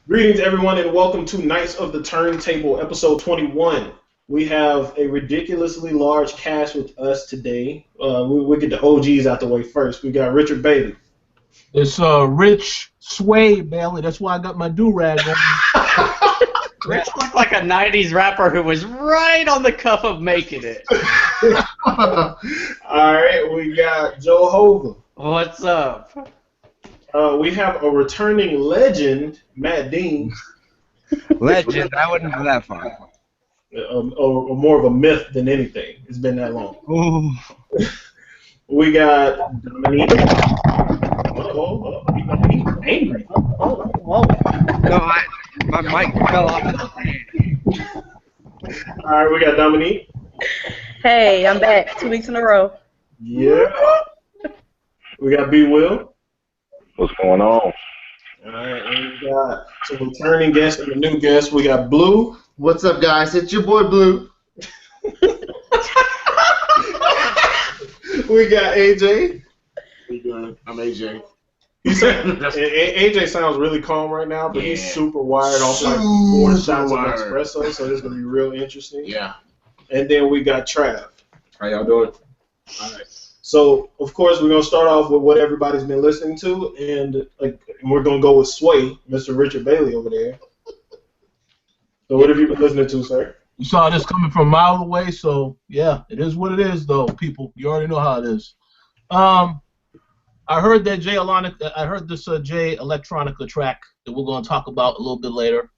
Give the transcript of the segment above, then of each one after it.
Greetings, everyone, and welcome to Knights of the Turntable, episode 21. We have a ridiculously large cast with us today. We get the OGs out the way first. We got Richard Bailey. It's Rich Sway Bailey. That's why I got my do-rag on. Rich looked like a 90s rapper who was right on the cuff of making it. All right, we got Joe Hova. What's up? We have a returning legend, Matt Dean. Legend, I wouldn't go that far. Or more of a myth than anything. It's been that long. Ooh. We got Domi. He's angry. Whoa. No, my mic fell off the stand. All right, we got Dominique. Hey, I'm back 2 weeks in a row. Yeah. We got B. Will. What's going on? All right, and we got some returning guests and a new guest. We got Blue. What's up, guys? It's your boy Blue. We got AJ. How you doing? I'm AJ. AJ sounds really calm right now, but he's super wired off like 4 shots of espresso, so this is going to be real interesting. Yeah. And then we got Trav. How y'all doing? All right. So, of course, we're going to start off with what everybody's been listening to, and we're going to go with Sway, Mr. Richard Bailey over there. So what have you been listening to, sir? You saw this coming from a mile away, so yeah, it is what it is, though, people. You already know how it is. I heard that Jay Electronica track that we're going to talk about a little bit later.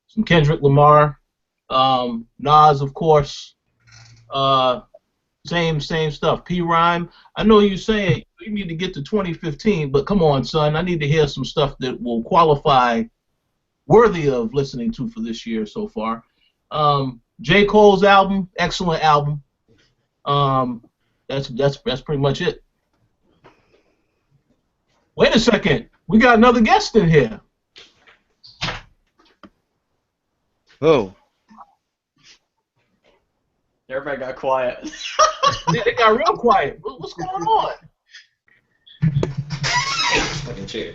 Some Kendrick Lamar, Nas, of course. Same stuff. P. Rhyme. I know you saying you need to get to 2015, but come on, son. I need to hear some stuff that will qualify worthy of listening to for this year so far. J. Cole's album, excellent album. That's pretty much it. Wait a second. We got another guest in here. Oh. Everybody got quiet. Yeah, they got real quiet. What's going on? Fucking chair.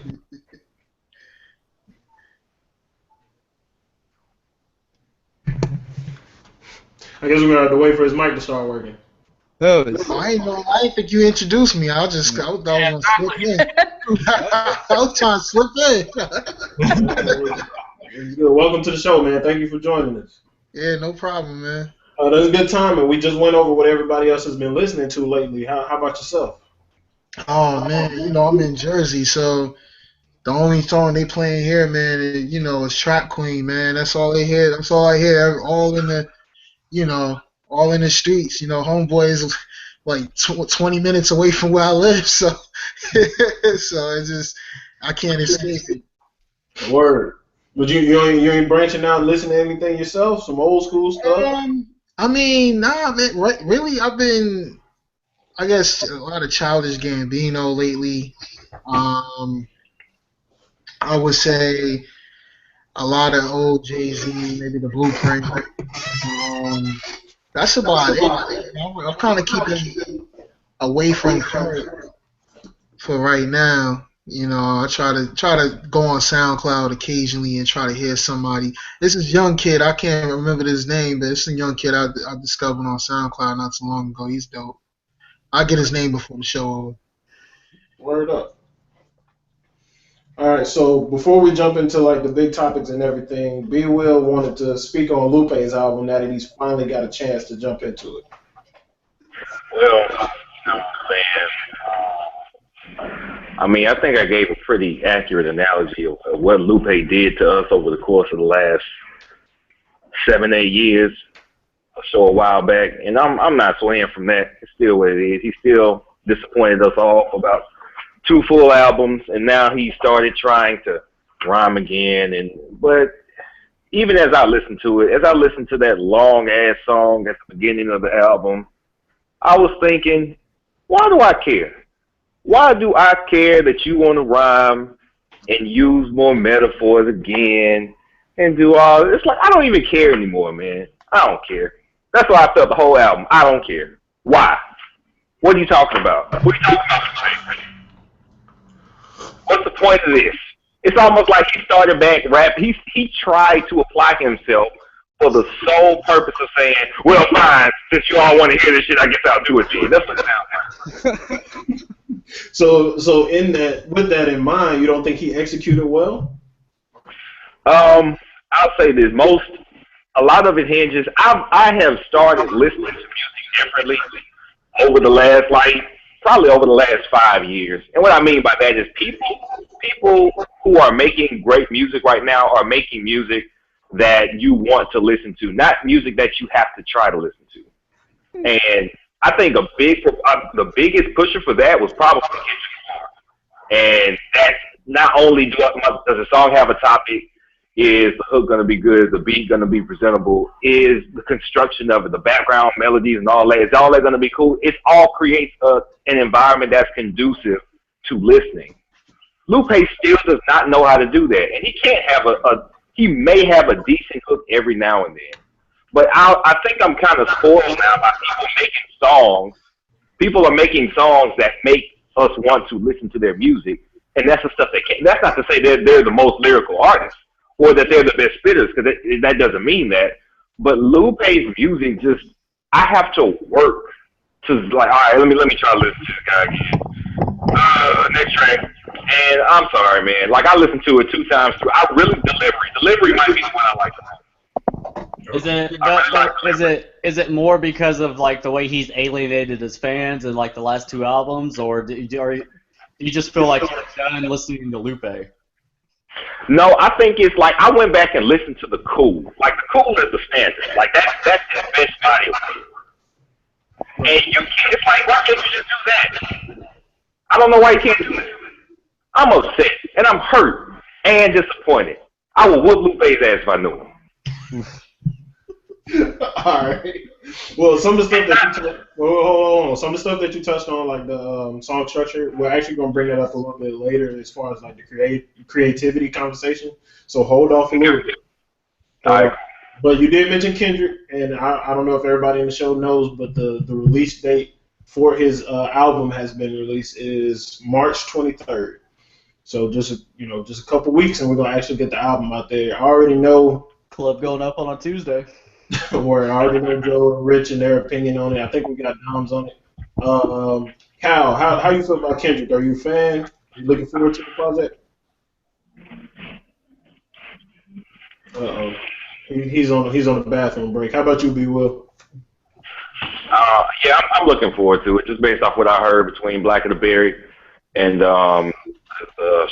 I guess we're going to have to wait for his mic to start working. Oh. I didn't think you introduced me. I thought I was going to slip in. I was trying to slip in. Welcome to the show, man. Thank you for joining us. Yeah, no problem, man. That's a good time, and we just went over what everybody else has been listening to lately. How about yourself? Oh, man, I'm in Jersey, so the only song they playing here, man, is Trap Queen, man. That's all they hear. That's all I hear. All in the streets. Homeboy is like 20 minutes away from where I live, so it's just I can't escape it. Word. But you ain't branching out and listening to anything yourself? Some old school stuff? I mean, nah, man. Really, I've been, I guess, a lot of Childish Gambino lately. I would say a lot of old Jay-Z, maybe the Blueprint. That's about it. I'm kind of keeping away from her for right now. I try to go on SoundCloud occasionally and try to hear somebody. This is young kid. I can't remember his name, but it's a young kid I discovered on SoundCloud not too long ago. He's dope. I'll get his name before the show over. Word up. All right, so before we jump into like the big topics and everything, B. Will wanted to speak on Lupe's album now that he's finally got a chance to jump into it. Well, I mean, I think I gave a pretty accurate analogy of what Lupe did to us over the course of the last 7-8 years or so a while back, and I'm not swaying from that. It's still what it is. He still disappointed us all for about 2 full albums, and now he started trying to rhyme again. But even as I listened to it, as I listened to that long-ass song at the beginning of the album, I was thinking, why do I care? Why do I care that you want to rhyme and use more metaphors again and do all this? It's like, I don't even care anymore, man. I don't care. That's why I felt the whole album. I don't care. Why? What are you talking about? What are you talking about? What's the point of this? It's almost like he started back rap. He tried to apply himself for the sole purpose of saying, well, fine, since you all want to hear this shit, I guess I'll do it then. That's what it sounds like. So with that in mind, you don't think he executed well? I'll say this. A lot of it hinges. I have started listening to music differently over the last, probably over the last 5 years. And what I mean by that is people who are making great music right now are making music that you want to listen to, not music that you have to try to listen to. And I think the biggest pusher for that was probably Kendrick Lamar. And that's not only does the song have a topic, is the hook going to be good, is the beat going to be presentable, is the construction of it, the background melodies and all that, is all that going to be cool? It all creates an environment that's conducive to listening. Lupe still does not know how to do that, and he can't have he may have a decent hook every now and then. But I think I'm kind of spoiled now by people making songs. People are making songs that make us want to listen to their music, and that's the stuff they can't. That's not to say they're the most lyrical artists or that they're the best spitters, because that doesn't mean that. But Lupe's music I have to work to all right, let me try to listen to this guy again. Next track. And I'm sorry, man. I listened to it 2 times through. Delivery might be the one I like the most. Is it more because of the way he's alienated his fans in the last 2 albums, or do you just feel like you're done listening to Lupe? No, I think it's I went back and listened to the Cool. The Cool is the standard. That's his best body of work. And it's why can't you just do that? I don't know why you can't do it. I'm upset, and I'm hurt, and disappointed. I would whoop Lupe's ass if I knew him. All right. Well, some of the stuff that you touched on, like the song structure, we're actually going to bring that up a little bit later as far as the creativity conversation. So hold off a little bit. All right. But you did mention Kendrick, and I don't know if everybody in the show knows, but the release date for his album has been released is March 23rd. So just a couple weeks, and we're gonna actually get the album out there. I already know. Club going up on a Tuesday. Where I already know Joe and Rich and their opinion on it. I think we got Dom's on it. Cal, how you feel about Kendrick? Are you a fan? Are you looking forward to the project? He's on the bathroom break. How about you, B. Will? Yeah, I'm looking forward to it, just based off what I heard between Black of the Berry and the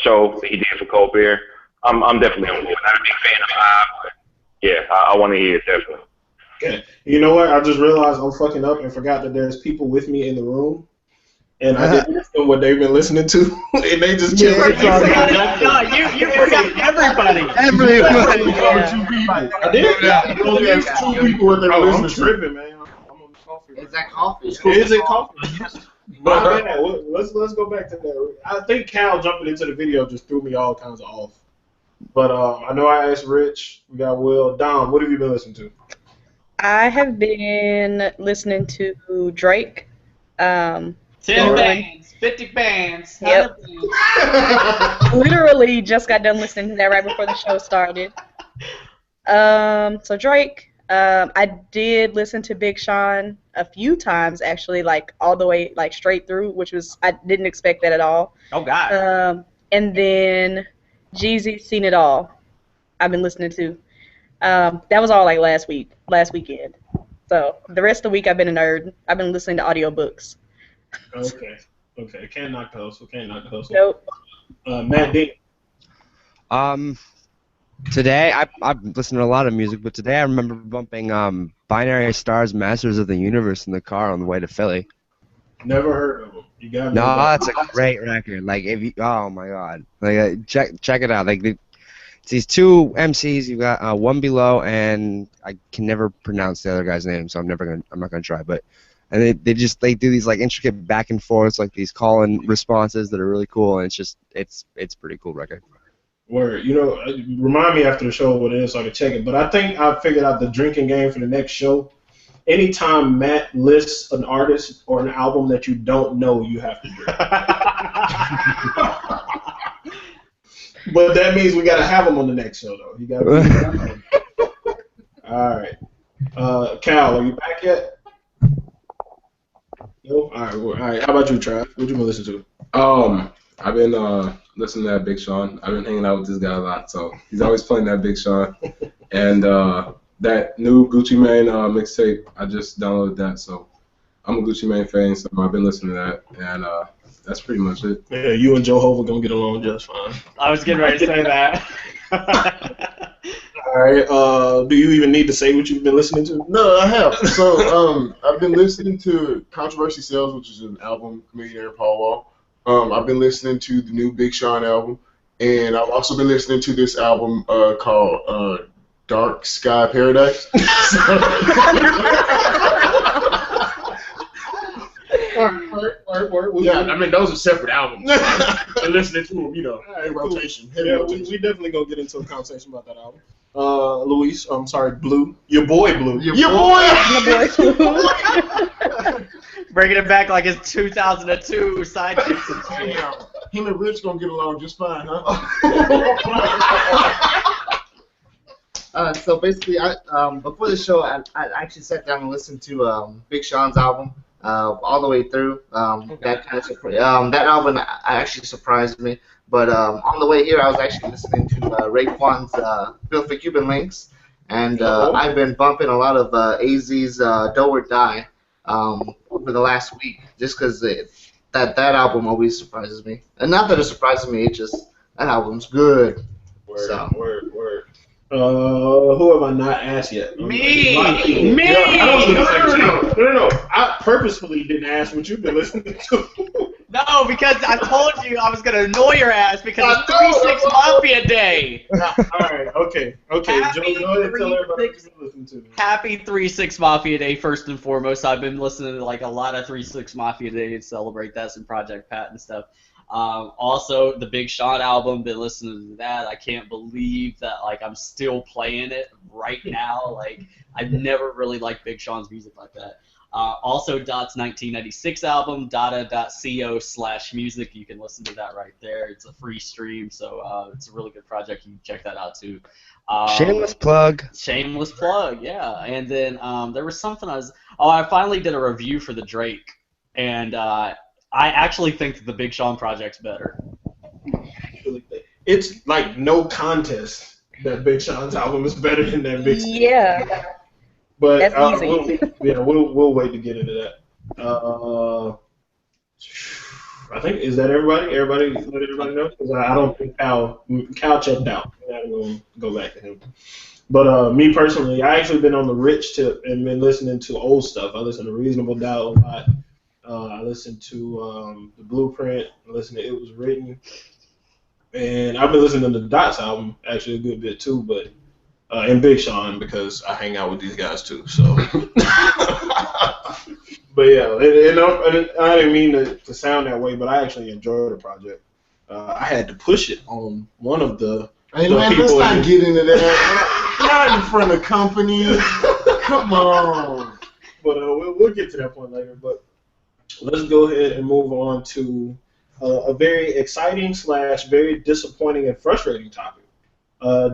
show that he did for Colbert. I'm definitely on board. Not a big fan of Hive, but yeah, I want to hear it definitely. Okay. You know what? I just realized I'm fucking up and forgot that there's people with me in the room. And I didn't listen to what they've been listening to, and they just chill. You forgot everybody. I did. Only has 2 people with their listening. Tripping, man. I'm on coffee. Is that coffee? Is it coffee? But let's go back to that. I think Cal jumping into the video just threw me all kinds of off. But I know I asked Rich. We got Will. Dom, what have you been listening to? I have been listening to Drake. 10 bands, 50 bands. Yep. Literally just got done listening to that right before the show started. So Drake, I did listen to Big Sean a few times actually, all the way straight through, which was I didn't expect that at all. Oh God. And then Jeezy, Seen It All. I've been listening to. That was all last weekend. So the rest of the week I've been a nerd. I've been listening to audiobooks. Okay. Can't knock the hustle. Nope. Matt D. Today I've listened to a lot of music, but today I remember bumping Binary Stars Masters of the Universe in the car on the way to Philly. Never heard of them. You got No, that's a great record. Oh my god. Check it out. It's these 2 MCs. You got One Below, and I can never pronounce the other guy's name, so I'm not gonna try. But they do these intricate back and forths, these call-in responses that are really cool, and it's pretty cool record. Word. Remind me after the show what it is so I can check it. But I think I figured out the drinking game for the next show. Anytime Matt lists an artist or an album that you don't know, you have to drink. But that means we gotta have him on the next show, though. You gotta. All right. Cal, are you back yet? No. All right. All right. How about you, Trav? What you been listening to? I've been listening to that Big Sean. I've been hanging out with this guy a lot, so he's always playing that Big Sean. And that new Gucci Mane mixtape, I just downloaded that, so I'm a Gucci Mane fan, so I've been listening to that, and that's pretty much it. Yeah, you and Joe Hova gonna get along just fine. I was getting ready to say that. All right. Do you even need to say what you've been listening to? No, I have. So I've been listening to Controversy Sales, which is an album, comedian Aaron Paul Wall. I've been listening to the new Big Sean album, and I've also been listening to this album called Dark Sky Paradise. Yeah, I mean, those are separate albums. I'm listening to them, in rotation. Yeah, we definitely gonna get into a conversation about that album. Luis, I'm sorry, Blue. Your boy Blue. Your boy Blue. Bringing it back like it's 2002 side chicks and shit. Him and Rich gonna get along just fine, huh? So basically, before the show, I actually sat down and listened to Big Sean's album all the way through. That album actually surprised me. But on the way here, I was actually listening to Raekwon's Built for Cuban Links, and I've been bumping a lot of AZ's Do or Die over the last week, just because that album always surprises me. And not that it surprises me, it just, that album's good. Word. Who have I not asked yet? Me! No. I purposefully didn't ask what you've been listening to. No, because I told you I was going to annoy your ass because it's 3-6 Mafia Day. Alright, okay. Happy Joe, go ahead and tell everybody what you've been listening to. Happy 3-6 Mafia Day, first and foremost. I've been listening to like a lot of 3-6 Mafia Day to celebrate that and Project Pat and stuff. Also, the Big Sean album, been listening to that. I can't believe that like I'm still playing it right now. Like, I've never really liked Big Sean's music like that. Also, Dot's 1996 album, data.co/music. You can listen to that right there. It's a free stream, so it's a really good project. You can check that out too. Shameless plug. Shameless plug, yeah. And then there was something I finally did a review for the Drake, and I actually think that the Big Sean project's better. It's like no contest that Big Sean's album is better than that Big. Yeah. But that's easy. We'll wait to get into that. I think, is that everybody? Everybody let everybody know? Because I don't think Cal checked out. I'm going to go back to him. But me personally, I actually been on the Rich tip and been listening to old stuff. I listen to Reasonable Doubt a lot. I listened to The Blueprint. I listened to It Was Written. And I've been listening to the Dots album actually a good bit too, but and Big Sean because I hang out with these guys too. So, but yeah, and I didn't mean to sound that way, but I actually enjoyed the project. I had to push it on one of the. Hey man, let's not get into that. Not in front of company. Come on. But we'll get to that point later. But let's go ahead and move on to a very exciting / very disappointing and frustrating topic.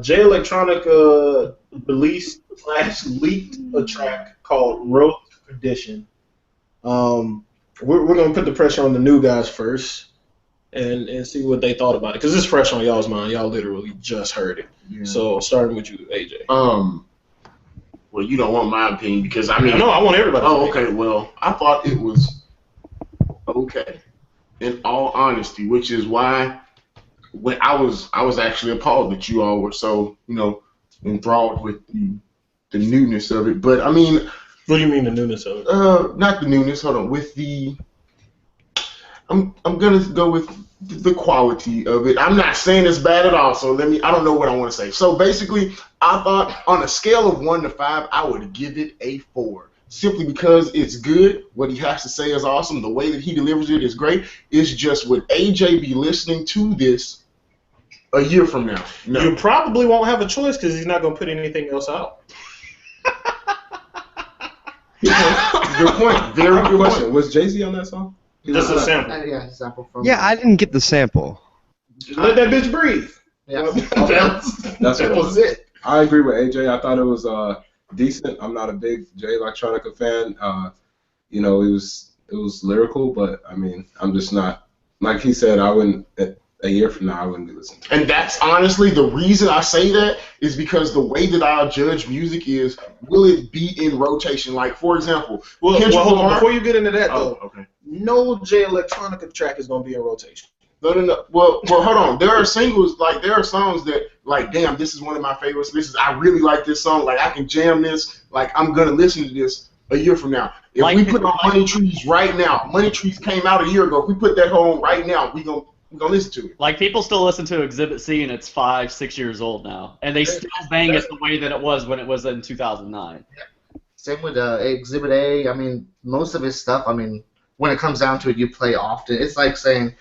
Jay Electronica released / leaked a track called Road to Perdition. We're going to put the pressure on the new guys first and see what they thought about it. Because it's fresh on y'all's mind. Y'all literally just heard it. Yeah. So starting with you, AJ. Well, you don't want my opinion because, I mean... No, I want everybody. Oh, okay. Well, I thought it was okay, in all honesty, which is why... When I was actually appalled that you all were so, enthralled with the newness of it. But I mean, what do you mean the newness of it? Not the newness. Hold on. With the, I'm gonna go with the quality of it. I'm not saying it's bad at all. So I don't know what I want to say. So basically, I thought on a scale of 1 to 5, I would give it a 4. Simply because it's good. What he has to say is awesome. The way that he delivers it is great. It's just would AJ be listening to this a year from now? No. You probably won't have a choice because he's not going to put anything else out. Good point. Very good question. Was Jay-Z on that song? Just a sample. Yeah, sample from. Yeah, I didn't get the sample. Let that bitch breathe. Yeah. That's that what was it. I agree with AJ. I thought it was decent. I'm not a big Jay Electronica fan. You know, it was lyrical, but I mean, I'm just not, like he said, I wouldn't, a year from now, I wouldn't be listening to it. And that's honestly the reason I say that is because the way that I judge music is, will it be in rotation? Like, for example, Well, Kendrick hold on. Lamar. Before you get into that, though, Okay. no Jay Electronica track is going to be in rotation. No. Well, hold on. There are singles, like there are songs that, like, damn, this is one of my favorites. I really like this song. Like, I can jam this. Like, I'm gonna listen to this a year from now. If we put on Money Trees right now, Money Trees came out a year ago. If we put that on right now, we gonna listen to it. Like, people still listen to Exhibit C, and it's 5-6 years old now, and they still bang it the way that it was when it was in 2009. Same with Exhibit A. I mean, most of his stuff, I mean, when it comes down to it, you play often. It's like saying,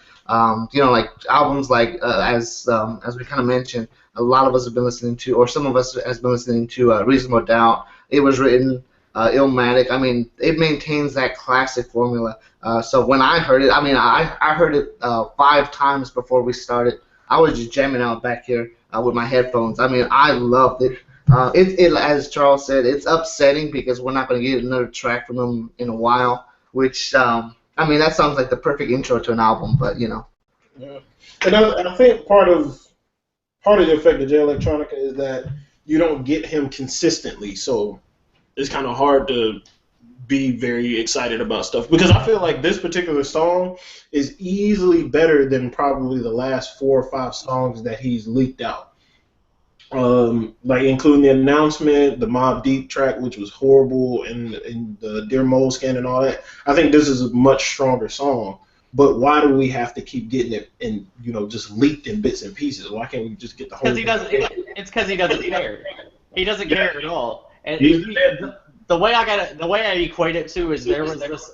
you know, like albums like, as we kind of mentioned, a lot of us have been listening to, or some of us has been listening to Reasonable Doubt. It Was Written, Illmatic. I mean, it maintains that classic formula. So when I heard it, I mean, I heard it 5 times before we started. I was just jamming out back here with my headphones. I mean, I loved it. It, as Charles said, it's upsetting because we're not going to get another track from him in a while, which, I mean, that sounds like the perfect intro to an album, but, you know. Yeah. And I think part of the effect of Jay Electronica is that you don't get him consistently, so it's kind of hard to be very excited about stuff. Because I feel like this particular song is easily better than probably the last 4 or 5 songs that he's leaked out. Like including the announcement, the Mobb Deep track, which was horrible, and the Dear Moleskine and all that. I think this is a much stronger song. But why do we have to keep getting it and just leaked in bits and pieces? Why can't we just get the whole? Because he doesn't. It's because he doesn't care. He doesn't care at all. And the way I equate it to is there was this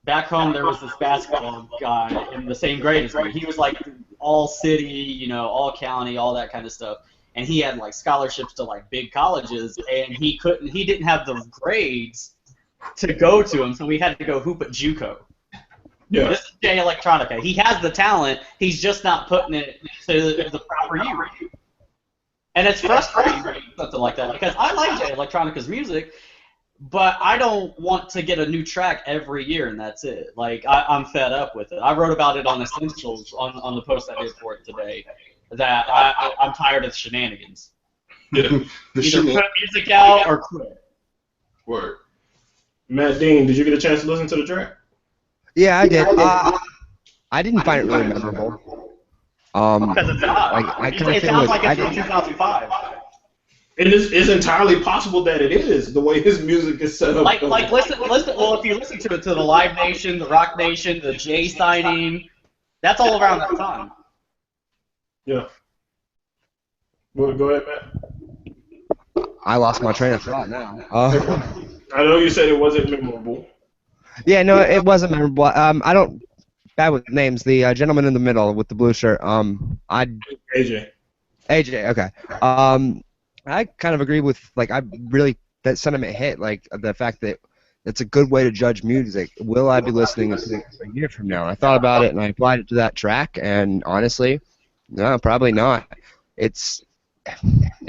back home there was this basketball guy in the same grade as me. He was like all city, all county, all that kind of stuff. And he had like scholarships to like big colleges, and he didn't have the grades to go to them, so we had to go hoop at JUCO. Yeah. This is Jay Electronica. He has the talent, he's just not putting it to the proper use. And it's frustrating, something like that, because I like Jay Electronica's music, but I don't want to get a new track every year and that's it. Like, I'm fed up with it. I wrote about it on Essentials on the post I did for it today, that I'm tired of the shenanigans. Yeah. Either put music out or quit. Word. Matt Dean, did you get a chance to listen to the track? Yeah, I did. I didn't find it really memorable. Because it's not. Like, It sounds like it's from 2005. It's entirely possible that it is, the way his music is set up. Like listen. Well, if you listen to it, to the Live Nation, the Rock Nation, the Jay signing, that's all around that time. Yeah. Well, go ahead, Matt. I lost my train of thought now. I know you said it wasn't memorable. Yeah, no, it wasn't memorable. I don't bad with names. The gentleman in the middle with the blue shirt. AJ. AJ. Okay. I kind of agree with that sentiment hit. Like the fact that it's a good way to judge music. Will I be listening a year from now? I thought about it and I applied it to that track, and honestly, no, probably not. It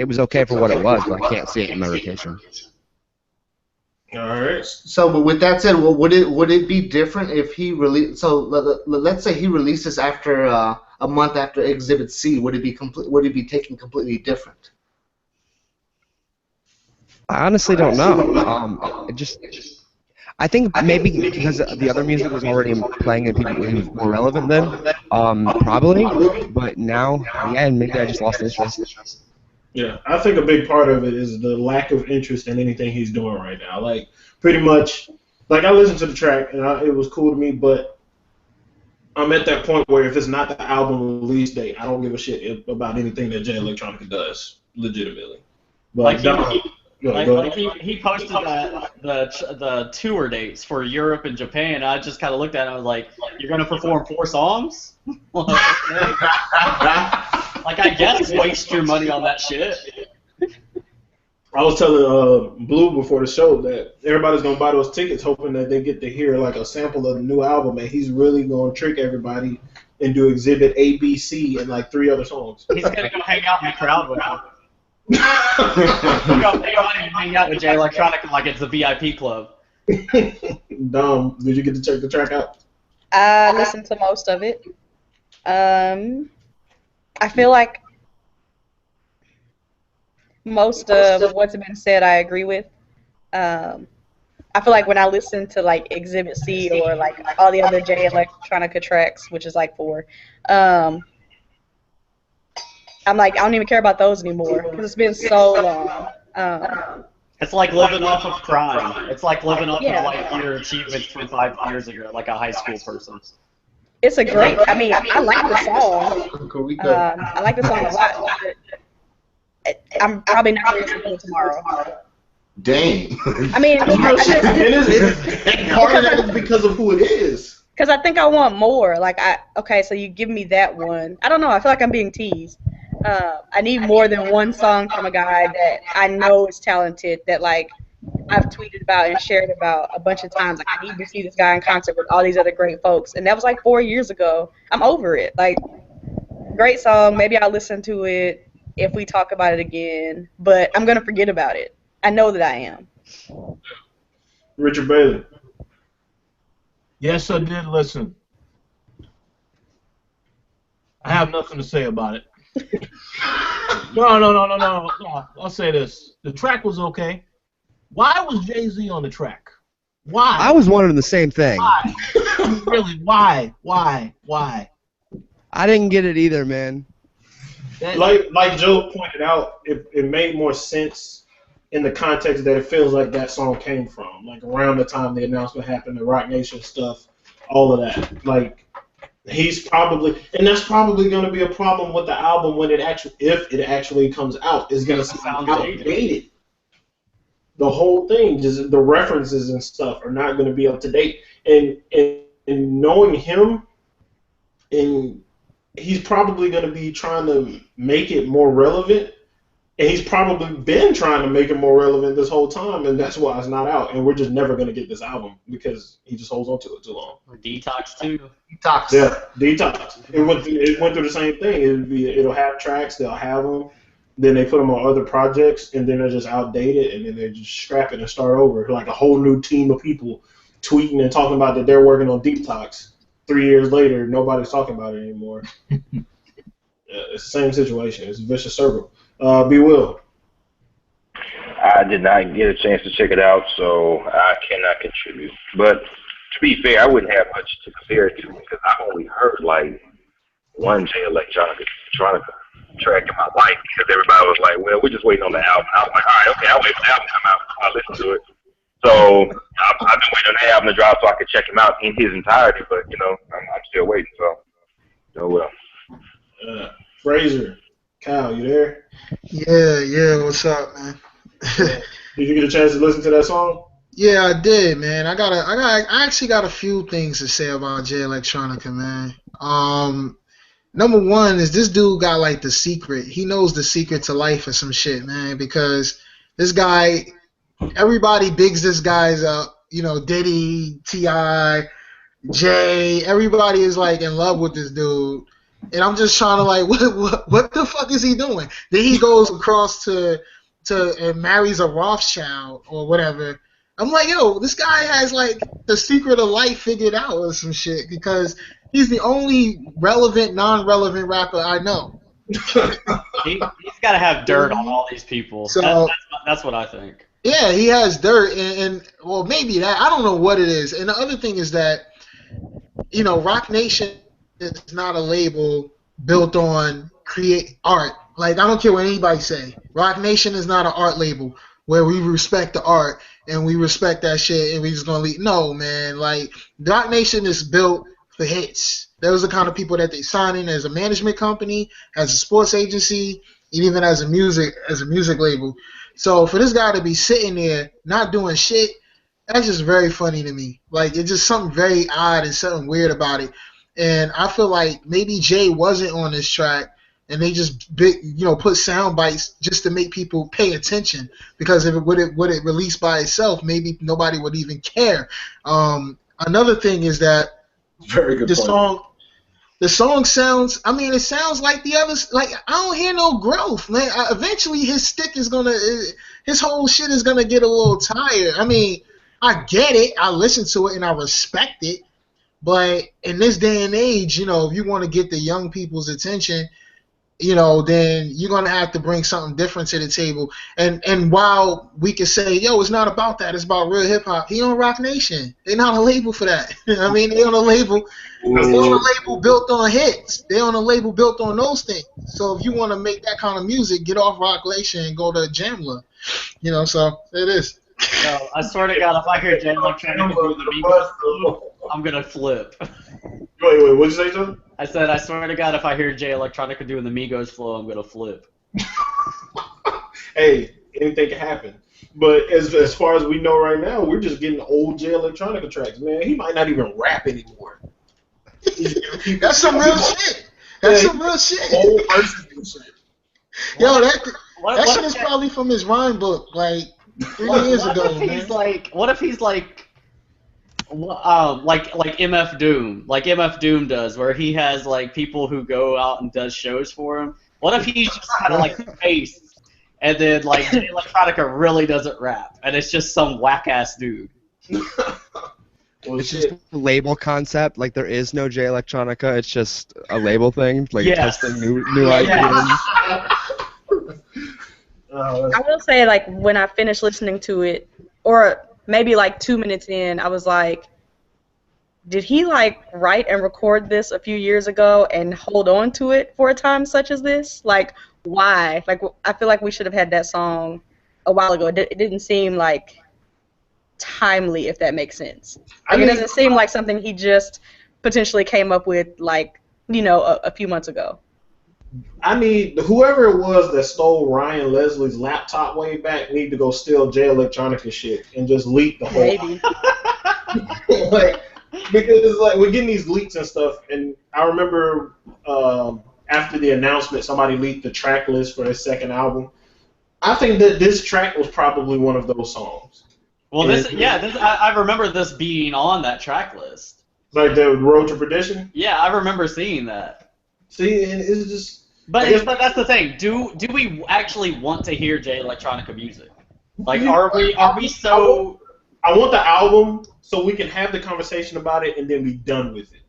was okay for what it was, but I can't see it in my rotation. All right. So, but with that said, well, would it be different if he released? So, let's say he releases after a month after Exhibit C. Would it be taken completely different? I honestly don't know. I think maybe because the other music was already playing and people it was more relevant then. Probably, but now, yeah, maybe I just lost interest. Yeah, I think a big part of it is the lack of interest in anything he's doing right now. Like, pretty much, like, I listened to the track, and it was cool to me, but I'm at that point where if it's not the album release date, I don't give a shit about anything that Jay Electronica does, legitimately. But he posted the tour dates for Europe and Japan, and I just kind of looked at it and I was like, you're going to perform 4 songs? Like, I guess waste your money on that shit. I was telling Blue before the show that everybody's going to buy those tickets hoping that they get to hear, like, a sample of the new album, and he's really going to trick everybody and do Exhibit A, B, C, and like 3 other songs. He's gonna go hang out in the crowd with him. He'll go hang out with Jay Electronica like it's a VIP club. Dom, did you get to check the track out? I listened to most of it. I feel like most of what's been said I agree with. I feel like when I listen to like Exhibit C or like all the other Jay Electronica tracks, which is like 4, I'm like, I don't even care about those anymore because it's been so long. It's like living off of crime. It's like living off of like your achievements from 5 years ago, like a high school person. It's a great. I mean, I like the song. I like the song a lot. I'm probably not going to listen to it tomorrow. Dang. I mean, part of that is because of who it is. Because I think I want more. Like, okay, so you give me that one. I don't know. I feel like I'm being teased. I need more than one song from a guy that I know is talented, that, like, I've tweeted about and shared about a bunch of times. Like, I need to see this guy in concert with all these other great folks. And that was, like, 4 years ago. I'm over it. Like, great song. Maybe I'll listen to it if we talk about it again. But I'm going to forget about it. I know that I am. Richard Bailey. Yes, I did listen. I have nothing to say about it. No. I'll say this. The track was okay. Why was Jay-Z on the track? Why? I was wondering the same thing. Why? I mean, really, why? I didn't get it either, man. Like Joe pointed out, it made more sense in the context that it feels like that song came from. Like around the time the announcement happened, the Rock Nation stuff, all of that. Like he's probably, and that's probably going to be a problem with the album when if it actually comes out, it's going to sound outdated. The whole thing, just the references and stuff, are not going to be up to date. And knowing him, and he's probably going to be trying to make it more relevant. And he's probably been trying to make it more relevant this whole time, and that's why it's not out. And we're just never going to get this album because he just holds on to it too long. Detox too. Detox. Yeah, Detox. It went through the same thing. It'll have tracks, they'll have them, then they put them on other projects, and then they're just outdated, and then they just scrap it and start over. Like a whole new team of people tweeting and talking about that they're working on Detox. 3 years later, nobody's talking about it anymore. It's the same situation. It's a vicious circle. B. Will. I did not get a chance to check it out, so I cannot contribute. But to be fair, I wouldn't have much to compare it to because I've only heard like one Jay Electronica track in my life because everybody was like, well, we're just waiting on the album. I was like, all right, okay, I'll wait for the album to come out. I'll listen to it. So I've been waiting on the album to drop so I could check him out in his entirety, but, you know, I'm still waiting, so oh well. Fraser. Kyle, you there? Yeah, what's up, man? Did you get a chance to listen to that song? Yeah, I did, man. I actually got a few things to say about Jay Electronica, man. Number one is this dude got like the secret. He knows the secret to life or some shit, man, because this guy, everybody bigs this guy's up. You know, Diddy, T.I., Jay, everybody is like in love with this dude. And I'm just trying to like, what the fuck is he doing? Then he goes across to and marries a Rothschild or whatever. I'm like, yo, this guy has like the secret of life figured out or some shit because he's the only relevant, non-relevant rapper I know. He's got to have dirt on all these people. So that's what I think. Yeah, he has dirt, and well, maybe that. I don't know what it is. And the other thing is that, you know, Rock Nation is not a label built on create art. Like, I don't care what anybody say. Rock Nation is not an art label where we respect the art and we respect that shit and we just gonna leave. No, man. Like, Rock Nation is built for hits. Those are the kind of people that they sign in as a management company, as a sports agency, and even as a music label. So for this guy to be sitting there not doing shit, that's just very funny to me. Like, it's just something very odd and something weird about it. And I feel like maybe Jay wasn't on this track, and they just put sound bites just to make people pay attention. Because if it would it released by itself, maybe nobody would even care. Another thing is that very good the The song sounds, I mean, it sounds like the others. Like, I don't hear no growth, man. Eventually, his stick is gonna, his whole shit is gonna get a little tired. I mean, I get it, I listen to it, and I respect it. But in this day and age, you know, if you want to get the young people's attention, you know, then you're gonna have to bring something different to the table. And while we can say, yo, it's not about that, it's about real hip hop. He on Rock Nation. They're not a label for that. I mean, they on a label. They on a label built on hits. They on a label built on those things. So if you want to make that kind of music, get off Rock Nation and go to Jamla. You know, so it is. No, I swear to God, if I hear Jay Electronica do the Migos, I'm gonna flip. Wait, what'd you say, John? I said, I swear to God, if I hear Jay Electronica doing the Migos flow, I'm gonna flip. Hey, anything can happen. But as far as we know right now, we're just getting old Jay Electronica tracks, man. He might not even rap anymore. That's some real shit. That's some real shit. Old verses and shit. Yo, that shit is probably from his rhyme book, like 3 years ago, man. What if he's like MF Doom, like MF Doom does, where he has like people who go out and does shows for him. What if he's just kind of like the face, and then like Jay Electronica really doesn't rap, and it's just some whack ass dude. It's just a label concept. Like there is no Jay Electronica. It's just a label thing, like testing new ideas. I will say, like, when I finished listening to it, or maybe like 2 minutes in, I was like, did he like write and record this a few years ago and hold on to it for a time such as this? Like, why? Like, I feel like we should have had that song a while ago. It didn't seem like timely, if that makes sense. Like, it doesn't seem like something he just potentially came up with, like, you know, a few months ago. I mean, whoever it was that stole Ryan Leslie's laptop way back need to go steal Jay Electronica shit and just leak the whole. Maybe. Like, because like we're getting these leaks and stuff, and I remember after the announcement, somebody leaked the track list for his second album. I think that this track was probably one of those songs. Well, I remember this being on that track list. Like the Road to Perdition? Yeah, I remember seeing that. See, and it's just... But that's the thing. Do we actually want to hear Jay Electronica music? Like, are we so... I want the album so we can have the conversation about it and then be done with it.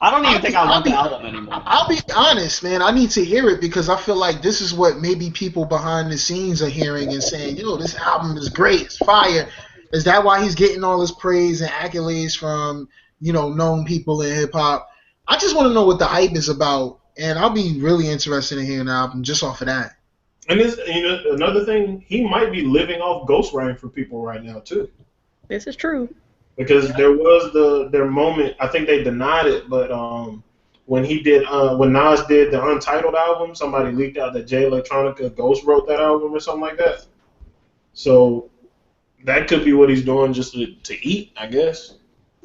I don't even think I want the album anymore. I'll be honest, man. I need to hear it because I feel like this is what maybe people behind the scenes are hearing and saying, yo, this album is great, it's fire. Is that why he's getting all this praise and accolades from, you know, known people in hip-hop? I just want to know what the hype is about, and I'll be really interested in hearing the album just off of that. And this, you know, another thing, he might be living off ghostwriting for people right now, too. This is true. Because there was their moment, I think they denied it, but when Nas did the Untitled album, somebody leaked out that Jay Electronica ghost wrote that album or something like that. So that could be what he's doing just to eat, I guess.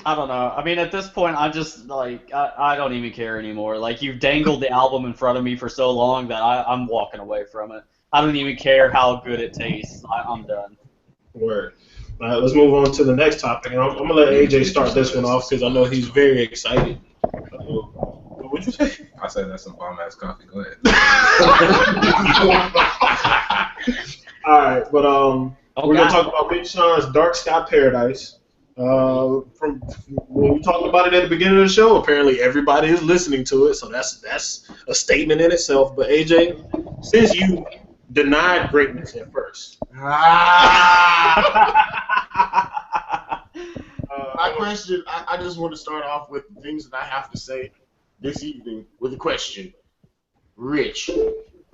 I don't know. I mean, at this point, I'm just like, I don't even care anymore. Like, you've dangled the album in front of me for so long that I'm walking away from it. I don't even care how good it tastes. I'm done. Word. All right, let's move on to the next topic. And I'm going to let AJ start this one off because I know he's very excited. What'd you say? I said that's some bomb-ass coffee. Go ahead. All right, but we're going to talk about Big Sean's Dark Sky Paradise. From when we talked about it at the beginning of the show, apparently everybody is listening to it, so that's a statement in itself. But AJ, since you denied greatness at first, my question, I just want to start off with the things that I have to say this evening with a question. Rich,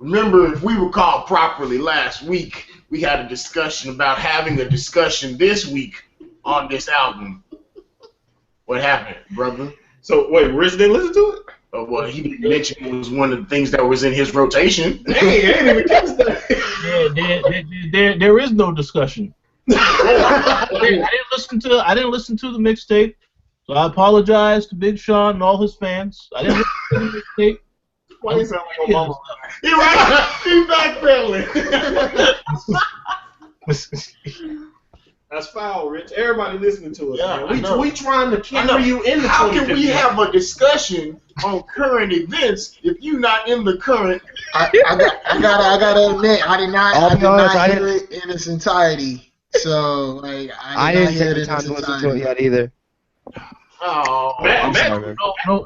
remember, if we recall properly, last week we had a discussion about having a discussion this week on this album. What happened, brother? So, wait, Rich didn't listen to it? Well, he didn't mention it was one of the things that was in his rotation. Hey, I ain't even catch that. There is no discussion. I didn't listen to the mixtape, so I apologize to Big Sean and all his fans. I didn't listen to the mixtape. Why you sound like Obama? You're right. He's backpedaling. That's foul, Rich. Everybody listening to it. Yeah, Man. We trying to I know. carry you in the How can we 2015. have a discussion on current events if you're not in the current? I gotta admit, I did I'll be honest, I hear didn't- it in its entirety. So like, I did not didn't hear take it the in time its to listen to it entirety. yet either. Oh, I'm sorry, man.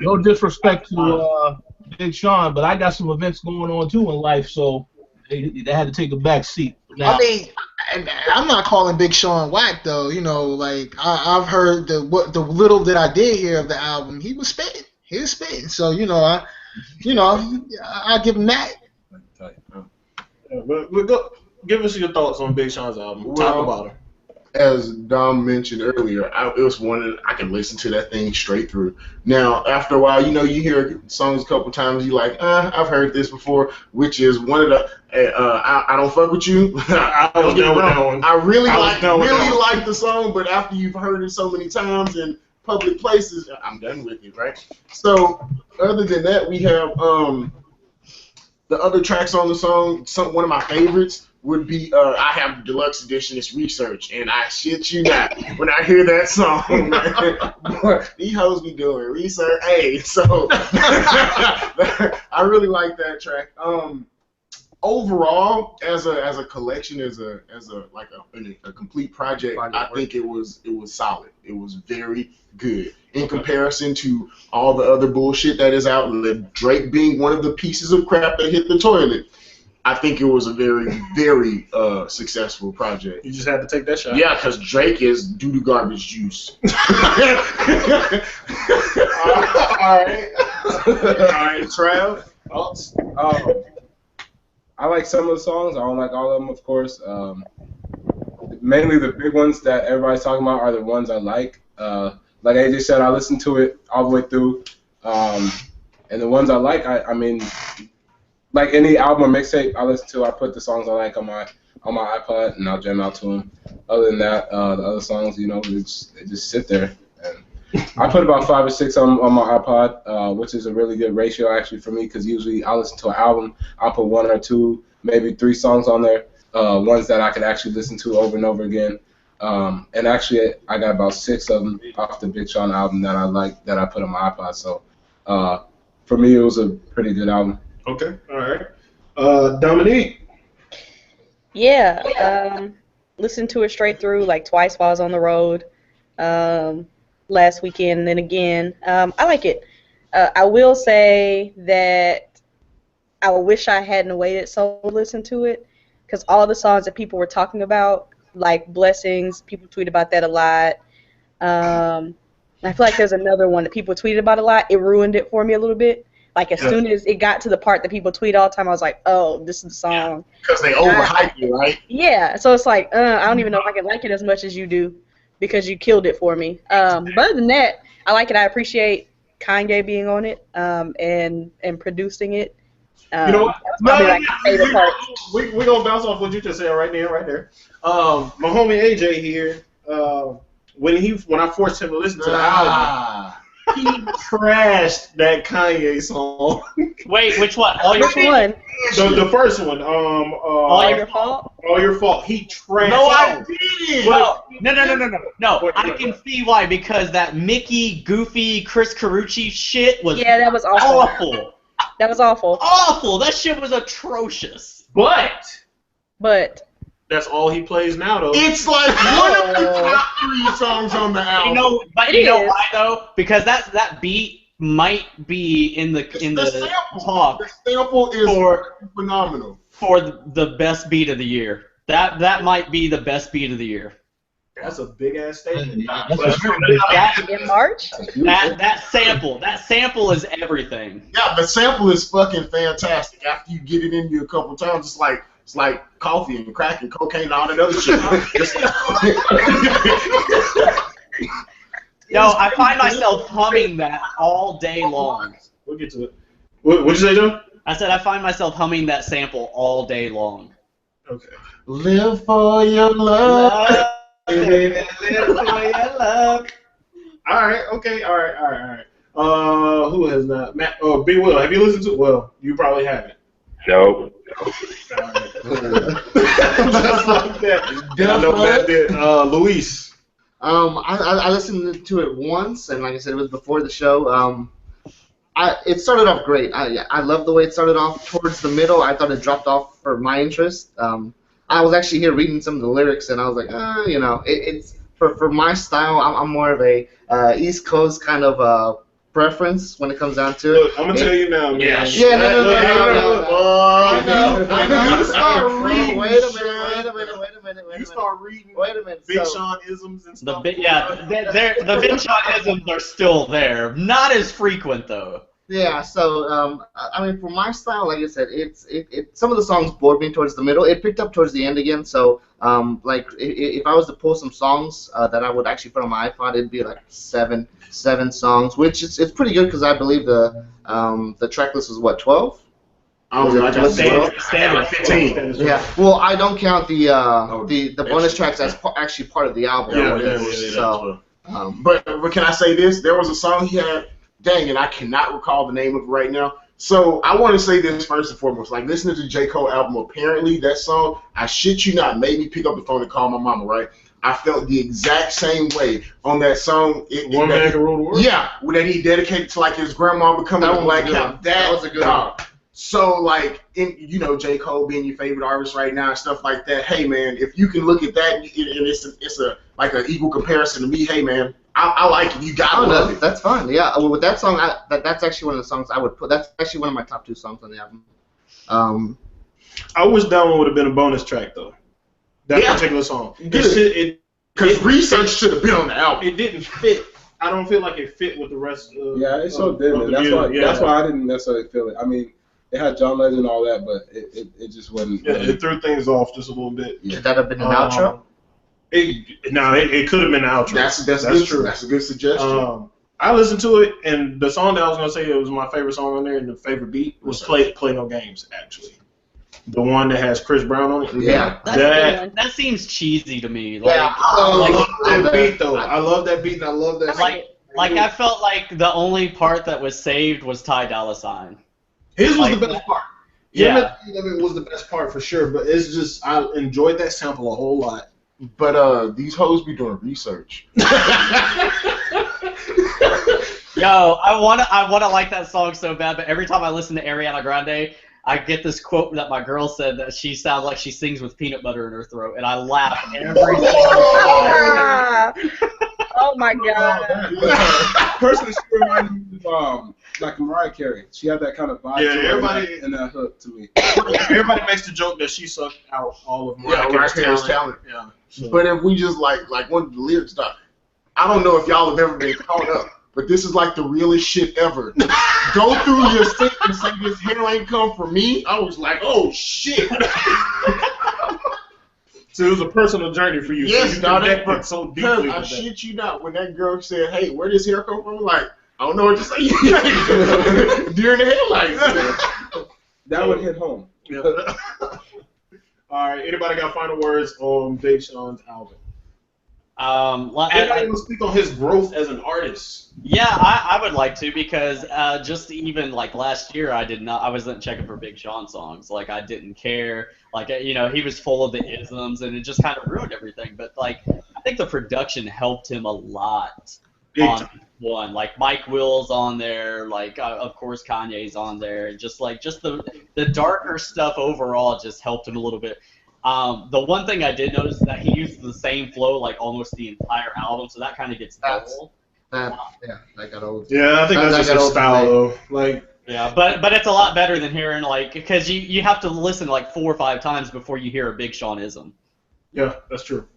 No disrespect to Big Sean, but I got some events going on too in life, so they had to take a back seat. Now, I mean, I'm not calling Big Sean whack though. You know, like I've heard the little that I did hear of the album, he was spitting. He was spitting. So I give him that. But go, give us your thoughts on Big Sean's album. Talk about it. As Dom mentioned earlier, it was one that I can listen to that thing straight through. Now, after a while, you hear songs a couple times, you like, I've heard this before, which is one of the, I Don't Fuck With You. I was done with that one. I really like the song, but after you've heard it so many times in public places, I'm done with it, right? So, other than that, we have the other tracks on the song. One of my favorites would be I have the deluxe edition. It's Research, and I shit you not, when I hear that song, boy, these hoes be doing research. Hey, so I really like that track. Overall, as a collection, as a complete project, I think it was solid. It was very good in comparison to all the other bullshit that is out, and Drake being one of the pieces of crap that hit the toilet. I think it was a very, very successful project. You just had to take that shot. Yeah, because Drake is doo-doo garbage juice. All right, Trav. Thoughts? I like some of the songs. I don't like all of them, of course. Mainly the big ones that everybody's talking about are the ones I like. Like AJ said, I listened to it all the way through. And the ones I like, I mean, like any album or mixtape I listen to, I put the songs I like on my iPod and I'll jam out to them. Other than that, the other songs, they just sit there. And I put about 5 or 6 on my iPod, which is a really good ratio actually for me, because usually I listen to an album, I'll put 1 or 2, maybe 3 songs on there, ones that I could actually listen to over and over again. And actually, I got about 6 of them off the Big Sean album that I like, that I put on my iPod. So for me, it was a pretty good album. Okay, all right. Dominique. Yeah, listened to it straight through like twice while I was on the road last weekend and then again. I like it. I will say that I wish I hadn't waited so to listen to it, because all the songs that people were talking about, like Blessings, people tweet about that a lot. I feel like there's another one that people tweeted about a lot. It ruined it for me a little bit. Like, as soon as it got to the part that people tweet all the time, I was like, oh, this is the song. Because they overhype you, right? Yeah, so it's like, I don't even know if I can like it as much as you do, because you killed it for me. But other than that, I like it. I appreciate Kanye being on it and producing it. You know what? That was probably like my favorite part. We're going to bounce off what you just said right there. My homie AJ here, when I forced him to listen to the album, he trashed that Kanye song. Wait, which one? All Which one? The first one. All Your Fault? All Your Fault. He trashed. No, I didn't. No. I can see why, because that Mickey, Goofy, Chris Carucci shit was that was awful. awful. That was awful. Awful. That shit was atrocious. But But that's all he plays now, though. It's like one of the top 3 songs on the album. You know why though? Because that beat might be in the sample. talk. The sample is phenomenal. For the best beat of the year. That might be the best beat of the year. That's a big ass statement. in March? That sample is everything. Yeah, the sample is fucking fantastic. After you get it in you a couple times, it's like coffee and crack and cocaine and all that other shit. Yo, I find myself humming that all day long. We'll get to it. What'd you say, Joe? I said I find myself humming that sample all day long. Okay. Live for your love. Baby, live for your love. All right. Okay. All right. Who has not? Matt. Oh, B. Will. Have you listened to? Well, you probably haven't. No. Just like that. And I know that did. Luis. I listened to it once, and like I said, it was before the show. It started off great. I love the way it started off. Towards the middle, I thought it dropped off for my interest. I was actually here reading some of the lyrics, and I was like, it's for my style. I'm more of a East Coast kind of preference when it comes down to it. Look, I'm gonna tell you now, man. No. I know. You start reading. Wait a minute. You start reading. Wait a minute. Big Sean isms and stuff. The Big Sean isms are still there. Not as frequent though. Yeah, so I mean, for my style, like I said, it some of the songs bored me towards the middle. It picked up towards the end again. So like if I was to pull some songs that I would actually put on my iPod, it'd be like seven songs, which it's pretty good because I believe the track list was what 12. I got standard 15. Yeah. Well, I don't count the bonus tracks as actually part of the album. So, but can I say this? There was a song he had. Dang it, I cannot recall the name of it right now. So I want to say this first and foremost. Like listening to the J. Cole album, apparently that song, I shit you not, made me pick up the phone and call my mama, right? I felt the exact same way on that song. One Man Can Rule the World? Yeah, that he dedicated to like his grandma becoming a black cat. That was a good one. So like, J. Cole being your favorite artist right now and stuff like that. Hey man, if you can look at that and it's a like an equal comparison to me. Hey man, I like it. You gotta love it. That's fine. Yeah. Well, with that song, that's actually one of the songs I would put. That's actually one of my top 2 songs on the album. I wish that one would have been a bonus track though. That particular song. Because research should have been on the album. It didn't fit. I don't feel like it fit with the rest of it so didn't. That's why I didn't necessarily feel it. I mean, it had John Legend and all that, but it just wasn't. Yeah, it threw things off just a little bit. Yeah. Should that have been an outro? It could have been an outro. That's good, true. That's a good suggestion. I listened to it, and the song that I was gonna say it was my favorite song on there, and the favorite beat was "Play No Games." Actually, the one that has Chris Brown on it. Yeah, that seems cheesy to me. Like, that beat though. I love that beat, and I love that. Like I felt like the only part that was saved was Ty Dolla $ign. His was the best part. Yeah, it was the best part for sure. But it's just I enjoyed that sample a whole lot. But these hoes be doing research. Yo, I wanna like that song so bad, but every time I listen to Ariana Grande, I get this quote that my girl said that she sounds like she sings with peanut butter in her throat, and I laugh every single time. Oh my god. Personally, she reminded me of like Mariah Carey. She had that kind of vibe to everybody in that hook to me. Everybody makes the joke that she sucked out all of Mariah Carey's talent. Yeah. So. But if we just like one of the lyrics stuff, I don't know if y'all have ever been caught up, but this is like the realest shit ever. Go through your stick and say this hair ain't come from me. I was like, oh shit. So it was a personal journey for you. Yes, so you connected so deeply. I shit you not. When that girl said, "Hey, where does hair come from?" I'm like, I don't know what to say. During the headlights. That would hit home. Yeah. All right. Anybody got final words on Big Sean's album? Anybody want to speak on his growth as an artist? Yeah, I would like to because just even like last year, I wasn't checking for Big Sean songs. Like I didn't care. Like he was full of the isms and it just kind of ruined everything. But like I think the production helped him a lot on one. Like Mike Will's on there. Like of course Kanye's on there. And just the darker stuff overall just helped him a little bit. The one thing I did notice is that he used the same flow like almost the entire album, so that kind of gets dull. That got old. Yeah, I think that's just his style though. Like. Yeah, but it's a lot better than hearing because you have to listen like 4 or 5 times before you hear a Big Sean-ism. Yeah, that's true.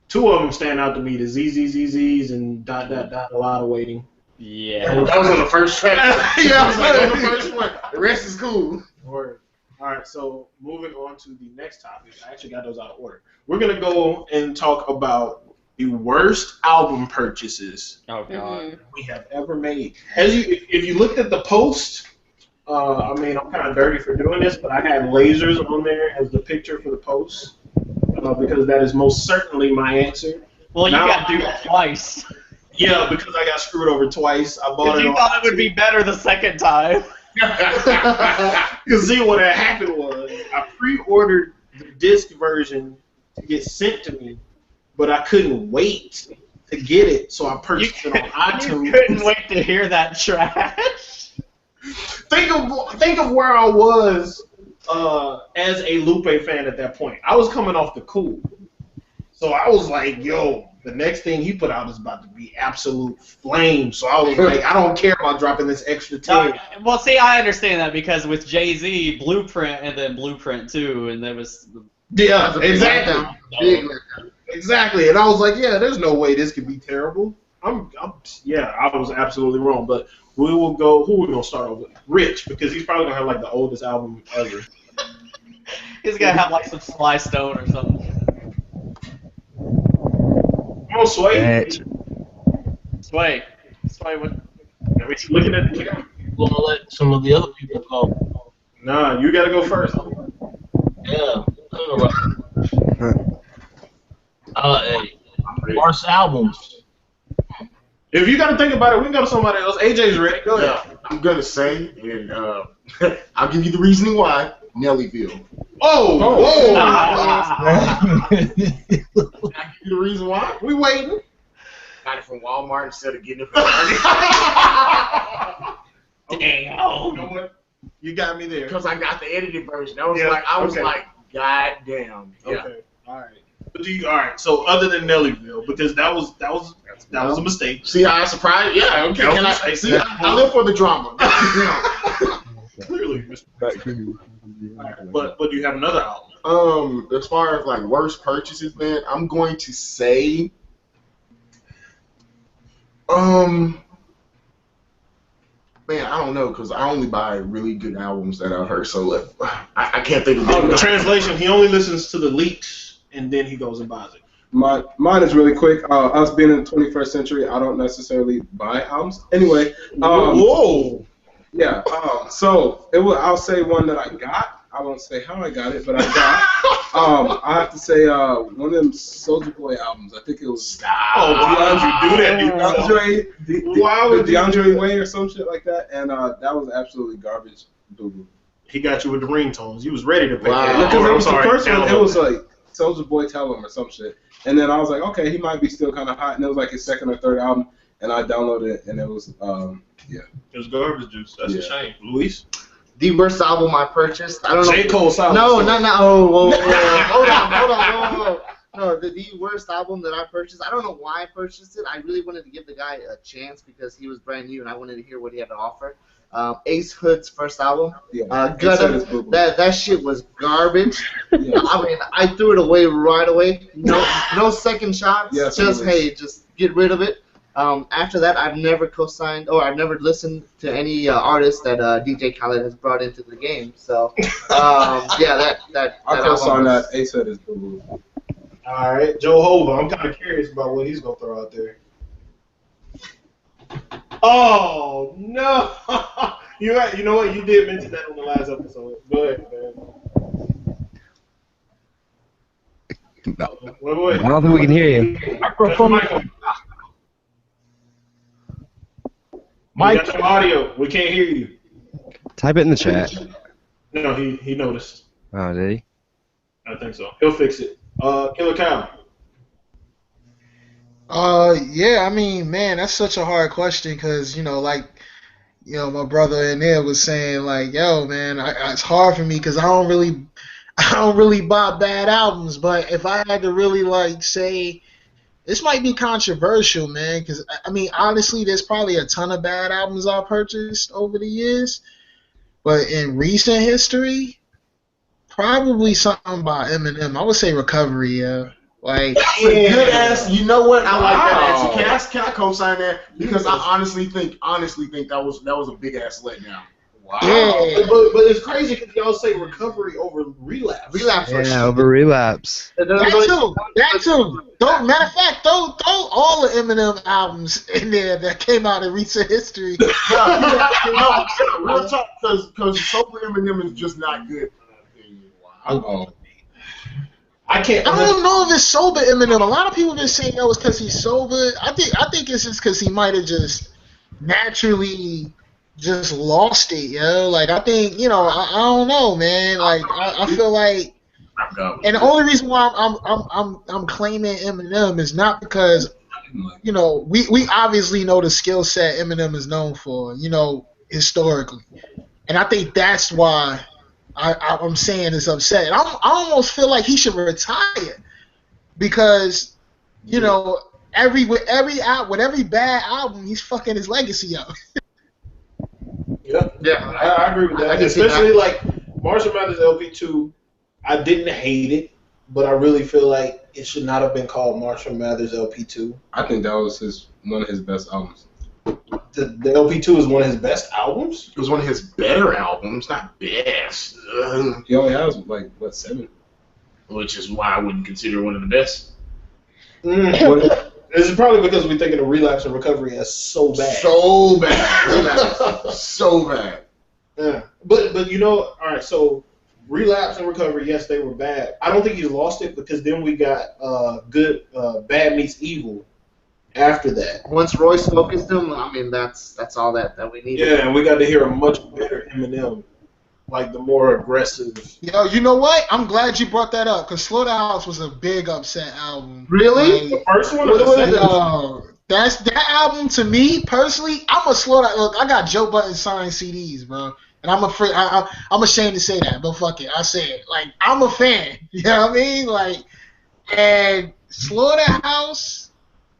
2 of them stand out to me: the ZZZZs and ... a lot of waiting. Yeah. That was on the first track. Yeah, I was like on the first one. The rest is cool. Word. All right, so moving on to the next topic. I actually got those out of order. We're gonna go and talk about the worst album purchases we have ever made. If you looked at the post, I mean, I'm kind of dirty for doing this, but I had lasers on there as the picture for the post because that is most certainly my answer. Well, you got to do it twice. Yeah, because I got screwed over twice. I bought it. You thought it would be better the second time. Because see, what had happened was I pre-ordered the disc version to get sent to me, but I couldn't wait to get it, so I purchased it on iTunes. You couldn't wait to hear that trash. Think of where I was as a Lupe fan at that point. I was coming off the cool, so I was like, "Yo, the next thing he put out is about to be absolute flame." So I was like, "I don't care about dropping this extra 10." Well, see, I understand that because with Jay-Z, Blueprint, and then Blueprint 2, and there was... Yeah, exactly. Exactly, and I was like, "Yeah, there's no way this could be terrible." I was absolutely wrong, but we will go. Who are we gonna start with? Rich, because he's probably gonna have like the oldest album ever. He's gonna have like some Sly Stone or something. Come on, Sway. Sway, what? He's looking at the camera. We're gonna let some of the other people go. Nah, you gotta go first. Yeah. Worst albums. If you gotta think about it, we can go to somebody else. AJ's ready. Go ahead. Yeah, I'm gonna say, and I'll give you the reasoning why. Nellyville. Oh! Can I give you the reason why? We waiting. Got it from Walmart instead of getting it from Damn. You know what? You got me there. Because I got the edited version. I was like, God damn. Yeah. Okay. All right. All right. So other than Nellyville, because that was a mistake. See how I surprised? Yeah. Okay. I live for the drama. Clearly, Mr. But do you have another album? As far as like worst purchases, man, I'm going to say, man, I don't know, because I only buy really good albums that I've heard, so I can't think of it. Translation: he only listens to the leaks and then he goes and buys it. Mine is really quick. Us being in the 21st century, I don't necessarily buy albums. Anyway, whoa. Yeah. So I'll say one that I got. I won't say how I got it, but I got. I have to say one of them Soulja Boy albums. I think it was. DeAndre, do that. Why would DeAndre Way or some shit like that? And that was absolutely garbage. Boo-boo. He got you with the ringtones. You was ready to pay. Wow. Because it was the first one. It was like Soulja Boy Tell Him or some shit. And then I was like, okay, he might be still kind of hot. And it was like his second or third album. And I downloaded it, and it was, yeah. It was garbage juice. That's a shame. Luis? The worst album I purchased. I don't know. J. Cole's album. No. Oh, hold on. No, the worst album that I purchased. I don't know why I purchased it. I really wanted to give the guy a chance because he was brand new, and I wanted to hear what he had to offer. Ace Hood's first album. Yeah. That shit was garbage. Yes. I mean, I threw it away right away. No second shots. Yes, just get rid of it. After that, I've never co-signed or I've never listened to any artist that DJ Khaled has brought into the game. So, yeah, that I co-sign that. Ace Hood is boo-boo. All right, Joe Hova. I'm kind of curious about what he's gonna throw out there. Oh no! You know what? You did mention that on the last episode. Go ahead, man. No. Wait. I don't think we can hear you. Mike, got no audio. We can't hear you. Type it in the chat. No, he noticed. Oh, did he? I think so. He'll fix it. Killa Kal. Yeah, I mean, man, that's such a hard question because, my brother in there was saying, like, yo, man, it's hard for me because I don't really buy bad albums. But if I had to really, say, this might be controversial, man, because, I mean, honestly, there's probably a ton of bad albums I've purchased over the years. But in recent history, probably something by Eminem. I would say Recovery, yeah. Like, that's a good ass. You know what? I like that answer. Can I co-sign that? Because I honestly think that was a big ass letdown. Wow. Yeah. But it's crazy because y'all say Recovery over Relapse. Yeah, over Relapse. That too. Matter of fact, throw all the Eminem albums in there that came out in recent history. Real talk, because Sober Eminem is just not good. Wow. I don't know if it's sober Eminem. A lot of people have been saying it's because he's sober. I think it's just because he might have just naturally just lost it, yo. Like, I think, I don't know, man. Like, I feel like And the only reason why I'm claiming Eminem is not because, you know, we obviously know the skill set Eminem is known for, you know, historically, and I think that's why I'm saying it's upset. I almost feel like he should retire because, you know, with every bad album, he's fucking his legacy up. Yeah, I agree with that. Especially like Marshall Mathers LP2, I didn't hate it, but I really feel like it should not have been called Marshall Mathers LP2. I think that was one of his best albums. The LP2 is one of his best albums? It was one of his better albums, not best. He only has, like, what, 7? Which is why I wouldn't consider one of the best. This is probably because we're thinking of Relapse and Recovery as so bad. So bad. So bad. Yeah. But you know, all right, so Relapse and Recovery, yes, they were bad. I don't think he's lost it because then we got Bad Meets Evil after that. Once Royce focused him, I mean, that's all that we needed. Yeah, and we got to hear a much better Eminem, like the more aggressive. Yo, you know what? I'm glad you brought that up because Slaughterhouse was a big upset album. Really? The first one or the second one? That album to me personally. I'm a Slaughterhouse. Look, I got Joe Budden signed CDs, bro, and I'm afraid. I'm ashamed to say that, but fuck it, I say it. Like I'm a fan. You know what I mean? Like, and Slaughterhouse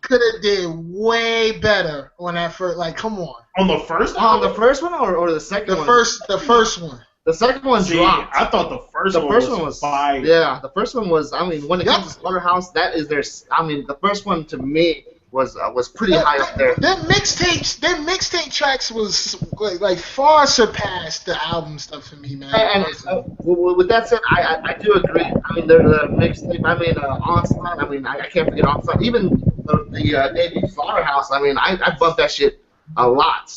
could have did way better on that first. Like, come on. On the first one? On the first one or the second one? The first one. The second one dropped. I thought the first one was fire. Yeah, the first one was. I mean, when it comes to Slaughterhouse, that is their. I mean, the first one to me was pretty high up there. Their mixtape tracks was like far surpassed the album stuff for me, man. And with that said, I do agree. I mean, the mixtape. I mean, Onslaught. I mean, I can't forget Onslaught. Even the debut Slaughterhouse. I mean, I bumped that shit a lot.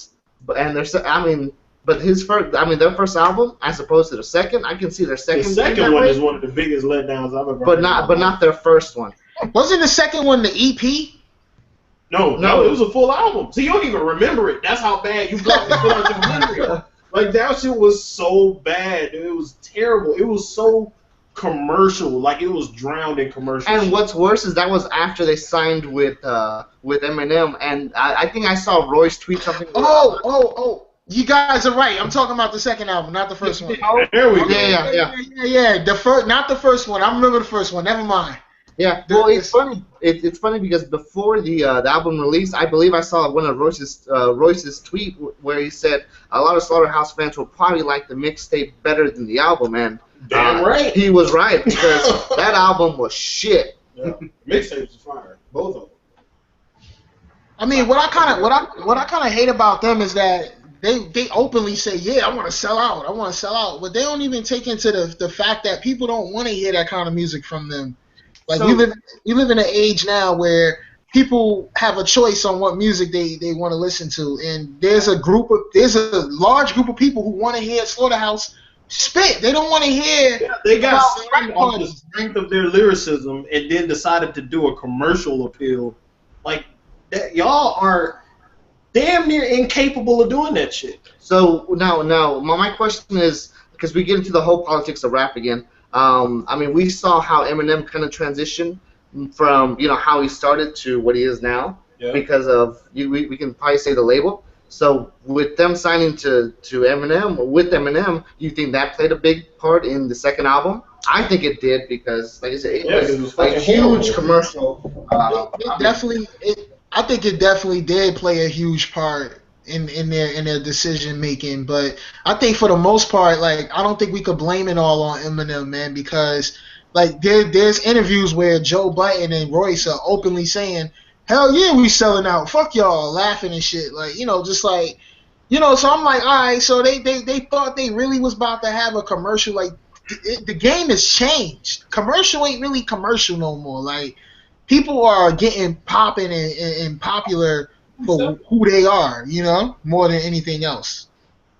But his first, I mean, their first album, as opposed to the second, I can see their second. The second one is one of the biggest letdowns I've ever heard. But not their first one. Wasn't the second one the EP? No, it was a full album. So you don't even remember it. That's how bad you got me out your memory. Like that shit was so bad. It was terrible. It was so commercial. Like it was drowned in commercial. And what's worse is that was after they signed with Eminem, and I think I saw Royce tweet something. Oh. You guys are right. I'm talking about the second album, not the first one. There we go. Yeah. Not the first one. I remember the first one. Never mind. Yeah. Well, it's funny. It's funny because before the album release, I believe I saw one of Royce's tweet where he said a lot of Slaughterhouse fans will probably like the mixtape better than the album, and damn right. He was right because that album was shit. Yeah. Mixtapes is fire. Both of them. I mean, what I kind of hate about them is that they openly say, yeah, I want to sell out, but they don't even take into the fact that people don't want to hear that kind of music from them. Like we live in an age now where people have a choice on what music they want to listen to, and there's a large group of people who want to hear Slaughterhouse spit. They don't want to hear. Yeah, they got signed off the strength of their lyricism, and then decided to do a commercial appeal. Like that, y'all are damn near incapable of doing that shit. So now, my question is, because we get into the whole politics of rap again. I mean, we saw how Eminem kind of transitioned from how he started to what he is now because of we can probably say the label. So with them signing to Eminem, you think that played a big part in the second album? I think it did because, like I said, it was a huge commercial. I think it definitely did play a huge part in their decision making, but I think for the most part, like I don't think we could blame it all on Eminem, man, because like there's interviews where Joe Budden and Royce are openly saying, "Hell yeah, we selling out, fuck y'all," laughing and shit, like just like So I'm like, all right, so they thought they really was about to have a commercial. Like the game has changed. Commercial ain't really commercial no more. Like people are getting popping and popular for who they are, more than anything else.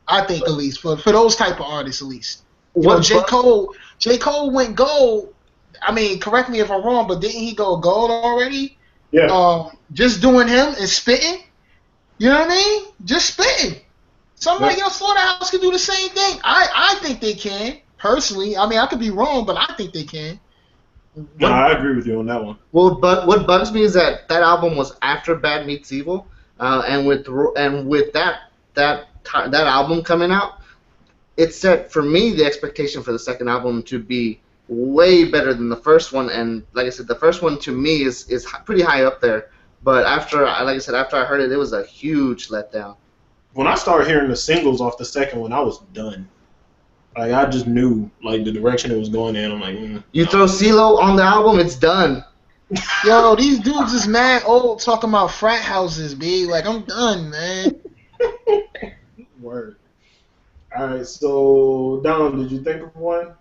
I think, at least for those type of artists, at least. J. Cole went gold. I mean, correct me if I'm wrong, but didn't he go gold already? Yeah. Just doing him and spitting. You know what I mean? Just spitting. So I'm like, Slaughterhouse can do the same thing. I think they can Personally, I mean, I could be wrong, but I think they can. No, I agree with you on that one. Well, but what bugs me is that album was after Bad Meets Evil, and with that album coming out, it set for me the expectation for the second album to be way better than the first one. And like I said, the first one to me is pretty high up there. But after I heard it, it was a huge letdown. When I started hearing the singles off the second one, I was done. Like, I just knew, like, the direction it was going in. I'm like, You throw CeeLo on the album, it's done. Yo, these dudes is mad old talking about frat houses, B. Like, I'm done, man. Word. All right, so, Dom, did you think of one?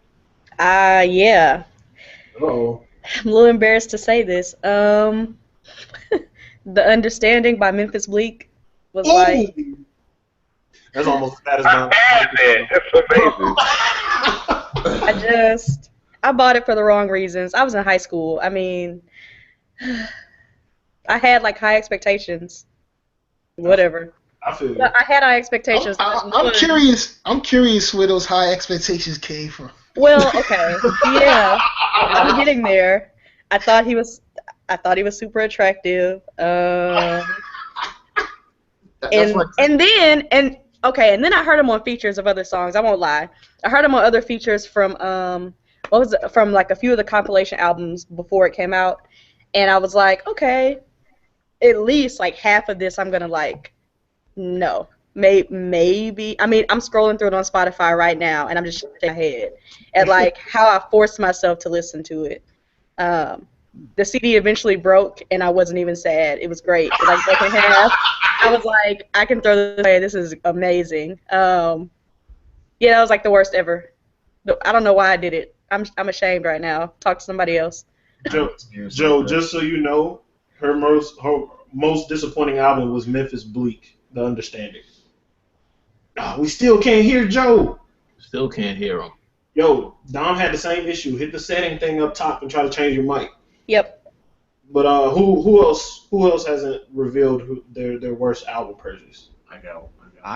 Yeah. Uh-oh. I'm a little embarrassed to say this. The Understanding by Memphis Bleak was like... That's almost as bad as mine. That's amazing. I bought it for the wrong reasons. I was in high school. I mean, I had like high expectations. Whatever. I feel you. But I had high expectations. I'm curious. I'm curious where those high expectations came from. Well, okay, yeah, I'm getting there. I thought he was super attractive. And then I heard him on features of other songs. I won't lie. I heard him on other features from from like a few of the compilation albums before it came out, and I was like, okay, at least like half of this I'm gonna like. No, maybe. I mean, I'm scrolling through it on Spotify right now, and I'm just shaking my head at like how I forced myself to listen to it. The CD eventually broke, and I wasn't even sad. It was great. It like broke in half. I was like, I can throw this away. This is amazing. Yeah, that was like the worst ever. I don't know why I did it. I'm ashamed right now. Talk to somebody else. Joe, just so you know, her most disappointing album was Memphis Bleak, The Understanding. Oh, we still can't hear Joe. Still can't hear him. Yo, Dom had the same issue. Hit the setting thing up top and try to change your mic. Yep. But who else hasn't revealed their worst album purchase? I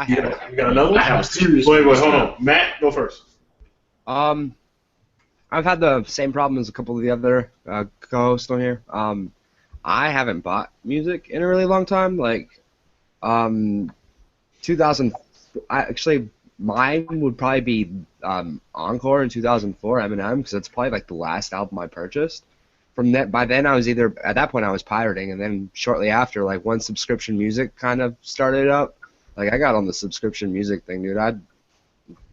You got another one? I have a serious. Wait, hold on. Matt, go first. I've had the same problem as a couple of the other co-hosts on here. I haven't bought music in a really long time. Like, 2000. Actually, mine would probably be Encore in 2004, Eminem, because that's probably like the last album I purchased. From that, by then I was at that point I was pirating, and then shortly after, like once subscription music kind of started up, like I got on the subscription music thing, dude. I'd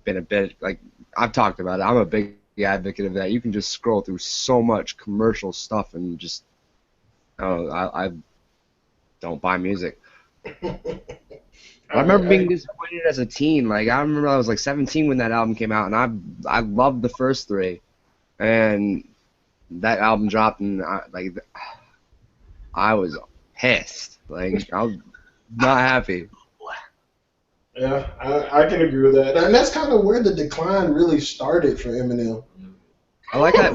been a bit like I've talked about it. I'm a big advocate of that. You can just scroll through so much commercial stuff and just I don't buy music. I remember being disappointed as a teen. Like I remember I was like 17 when that album came out, and I loved the first three, and that album dropped, and I was pissed. Like I was not happy. Yeah, I can agree with that, and that's kind of where the decline really started for Eminem. I like that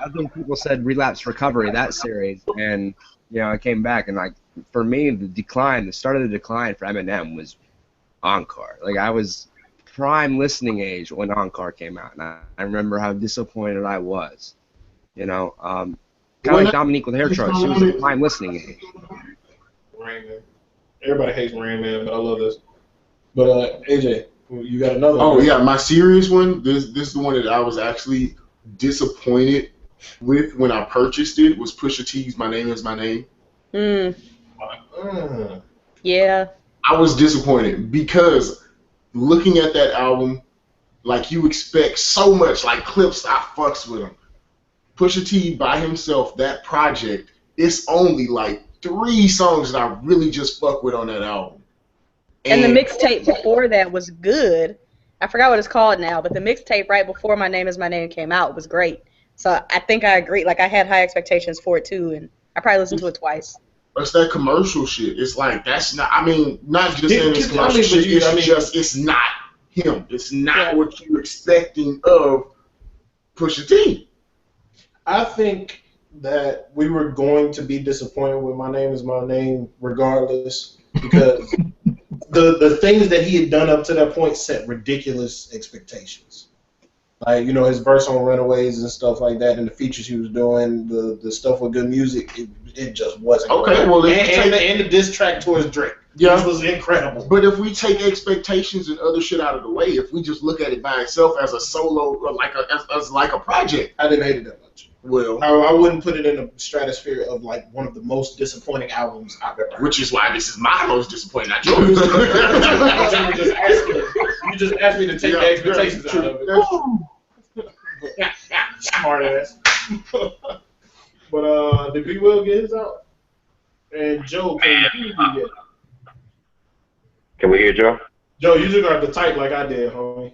other people said Relapse Recovery, that series, and I came back, and like for me the start of the decline for Eminem was Encore. Like I was prime listening age when Encore came out, and I remember how disappointed I was. Kind of like Dominique with Hair Trust. She was a prime listening age. Rain Man. Everybody hates Rain Man, but I love this. But AJ, you got another one? Oh yeah, my serious one. This is the one that I was actually disappointed with when I purchased it. Was Pusha T's "My Name Is My Name." Yeah. I was disappointed because looking at that album, like you expect so much. Like Clips, I fucks with him. Pusha T by himself, that project, it's only like 3 songs that I really just fuck with on that album. And the mixtape before that was good. I forgot what it's called now, but the mixtape right before My Name Is My Name came out was great. So I think I agree. Like I had high expectations for it too, and I probably listened to it twice. It's that commercial shit. It's like that's not. I mean, not just saying it's commercial shit. It's not him. It's not what you're expecting of Pusha T. I think that we were going to be disappointed with My Name Is My Name regardless, because the things that he had done up to that point set ridiculous expectations. Like, you know, his verse on Runaways and stuff like that, and the features he was doing, the stuff with good music, it just wasn't. Okay, great. well, and the diss track towards Drake, which was incredible. But if we take expectations and other shit out of the way, if we just look at it by itself as a solo, as like a project, I didn't hate it that much. Well, I wouldn't put it in the stratosphere of like one of the most disappointing albums I've ever heard. Which is why this is my most disappointing, not yours. You just asked me to take the expectations out of it. Smart ass. But did B Will get his out? And Joe, can you do it? Can we hear Joe? Joe, you just got to type like I did, homie.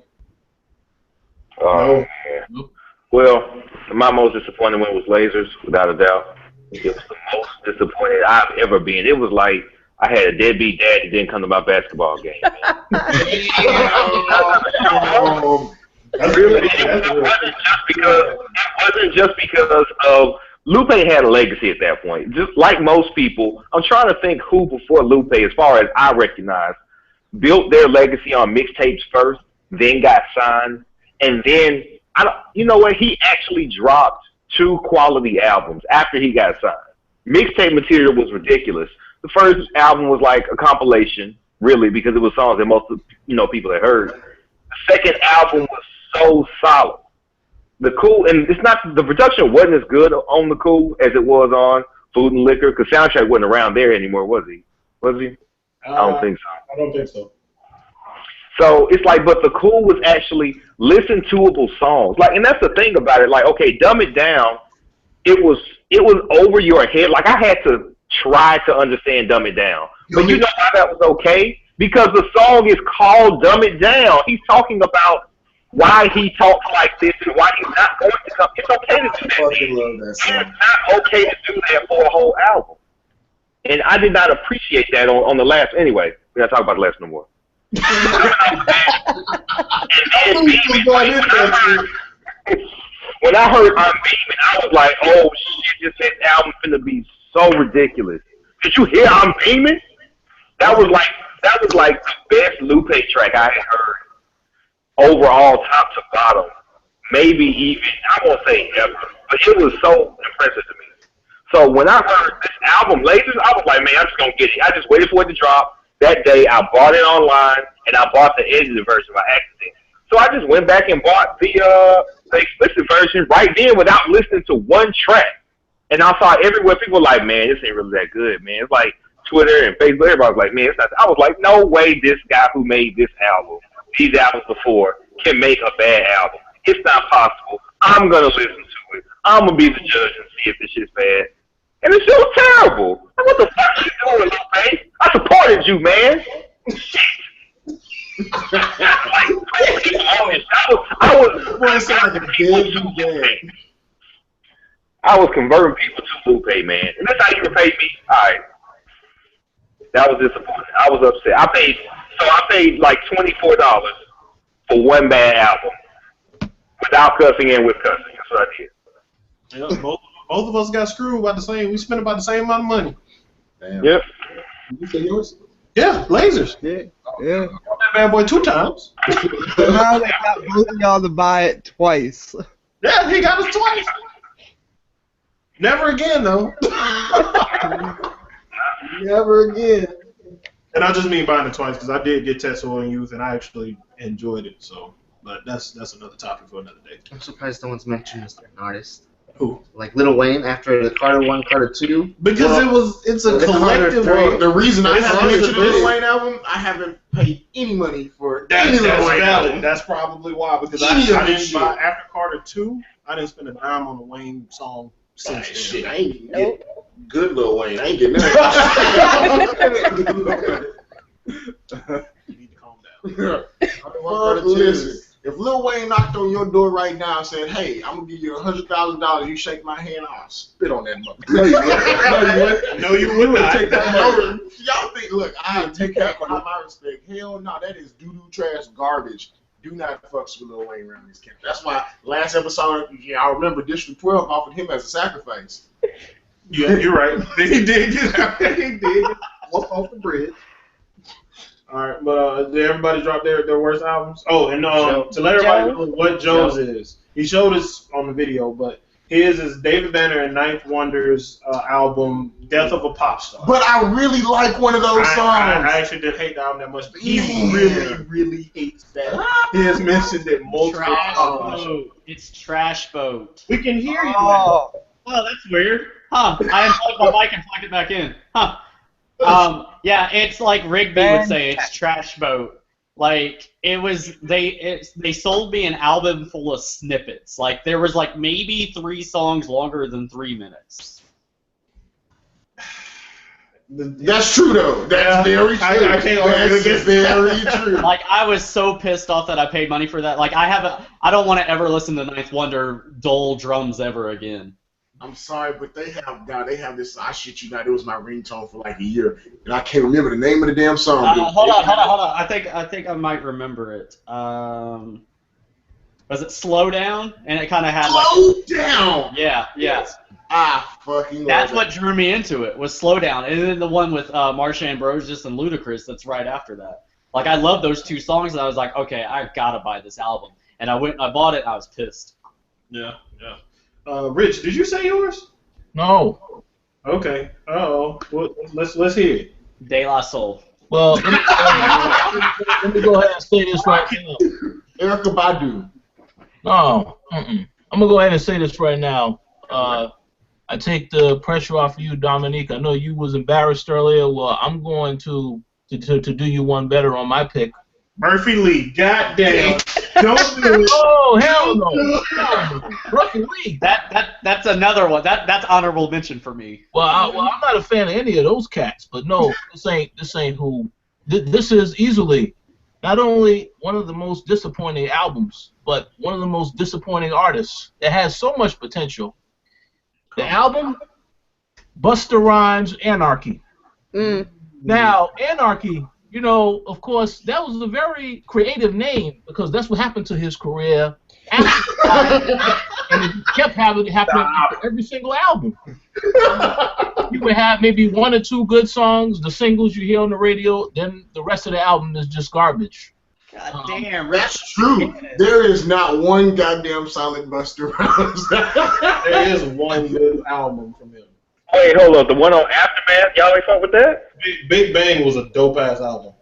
No. Yeah. Well, my most disappointing one was Lasers, without a doubt. It was the most disappointed I've ever been. It was like I had a deadbeat dad that didn't come to my basketball game. It wasn't just because of Lupe had a legacy at that point. Just like most people, I'm trying to think who before Lupe, as far as I recognize, built their legacy on mixtapes first, then got signed, and then you know what? He actually dropped 2 quality albums after he got signed. Mixtape material was ridiculous. The first album was like a compilation, really, because it was songs that most people had heard. The second album was so solid. The Cool, and it's not, the production wasn't as good on The Cool as it was on Food and Liquor, because Soundtrack wasn't around there anymore, was he? Was he? I don't think so. I don't think so. So it's like, but The Cool was actually listen-toable songs. Like, and that's the thing about it. Like, okay, Dumb It Down, it was over your head. Like, I had to try to understand Dumb It Down. But you know why that was okay? Because the song is called Dumb It Down. He's talking about why he talks like this and why he's not going to come. It's okay to do that. It's not okay to do that for a whole album. And I did not appreciate that on the last. Anyway, we're not talking about the last no more. When I heard I'm Beaming, I was like, oh shit, this album's gonna be so ridiculous. Did you hear I'm Beaming? That was like the best Lupe track I had heard. Overall, top to bottom. Maybe even, I won't say ever, but it was so impressive to me. So when I heard this album, Lasers, I was like, man, I'm just gonna get it. I just waited for it to drop. That day, I bought it online, and I bought the edited version by accident. So I just went back and bought the explicit version right then without listening to one track. And I saw everywhere people were like, man, this ain't really that good, man. It's like Twitter and Facebook, everybody was like, man, it's not. I was like, no way this guy who made this album, these albums before, can make a bad album. It's not possible. I'm going to listen to it. I'm going to be the judge and see if this shit's bad. And it was terrible. Like, what the fuck are you doing, Lupe? I supported you, man. Shit. I was converting people to Lupe, man. And that's how you repay me? Alright. That was disappointing. I was upset. I paid like $24 for one bad album. Without cussing and with cussing. That's what I did. Yeah, both of us got screwed about the same. We spent about the same amount of money. Damn. Yep. You say yours? Yeah, Lasers. Yeah. I bought that bad boy 2 times. Now they got both of y'all to buy it twice. Yeah, he got us twice. Never again, though. Never again. And I just mean buying it twice because I did get Tetsuo in Youth and I actually enjoyed it. So, but that's another topic for another day. I'm surprised no one's mentioned as an artist. Who? Like Lil Wayne after the Carter 1, Carter 2. Because it's a collective. The reason I haven't mentioned the Lil Wayne Wayne album, I haven't paid any money for That's any Lil Wayne valid. album. That's probably why. Because I didn't buy after Carter 2. I didn't spend a dime on the Wayne song since then. Shit, I ain't get good Lil Wayne. I ain't getting that. You need to calm down. Listen, if Lil Wayne knocked on your door right now and said, "Hey, I'm gonna give you $100,000, you shake my hand, I'll spit on that motherfucker." No, you would not. Take that over. Y'all think? Look, I take that for my respect. Hell no, that is doo-doo trash garbage. Do not fuck with Lil Wayne around this camp. That's why last episode, I remember District 12 offered him as a sacrifice. Yeah, you're right. He did. He did. Walk off the bridge. All right, but did everybody drop their worst albums? Oh, and Joe. to let everybody Joe? know what Joe's is, he showed us on the video, but his is David Banner and Ninth Wonder's album "Death of a Pop Star." But I really like one of those songs. I actually didn't hate the album that much, but he really hates that. He has mentioned it multiple Trash times. boat. It's trash boat. We can hear you. Oh, that's weird. Huh? I unplugged my mic and plugged it back in. Huh? Yeah, it's like Rigby would say. It's trash boat. Like it was. They sold me an album full of snippets. Like there was like maybe 3 songs longer than 3 minutes. That's true though. That's very true. I can't argue against very true. Like I was so pissed off that I paid money for that. Like I don't want to ever listen to Ninth Wonder dull drums ever again. I'm sorry, but they have this. I shit you not. It was my ringtone for like a year, and I can't remember the name of the damn song. Hold on. I think I might remember it. Was it Slow Down? And it kind of had like Slow Down. Yeah. Yes. I fucking love That's it. what drew me into it was Slow Down, and then the one with Marsha Ambrosius and Ludacris that's right after that. Like I love those 2 songs, and I was like, okay, I've got to buy this album, and I went and I bought it, and I was pissed. Yeah. Rich, did you say yours? No. Okay. Uh-oh. Well, let's hear it. De La Soul. Well, let me go ahead and say this right now. Erykah Badu. No. I'm gonna go ahead and say this right now. I take the pressure off of you, Dominique. I know you was embarrassed earlier. Well, I'm going to do you one better on my pick. Murphy Lee. Goddamn. Don't do it. Oh hell no. Murphy Lee. That's another one. That's honorable mention for me. Well, I'm not a fan of any of those cats, but no, this ain't who. This is easily not only one of the most disappointing albums, but one of the most disappointing artists that has so much potential. The album, Busta Rhymes, Anarchy. Now, Anarchy, you know, of course, that was a very creative name because that's what happened to his career after and it kept happening after every single album. You would have maybe 1 or 2 good songs, the singles you hear on the radio, then the rest of the album is just garbage. God damn, That's true. There is not one goddamn solid Busta Rhymes. There is one good album from him. Wait, hold up. The one on Aftermath, y'all ain't fuck with that? Big Bang was a dope ass album.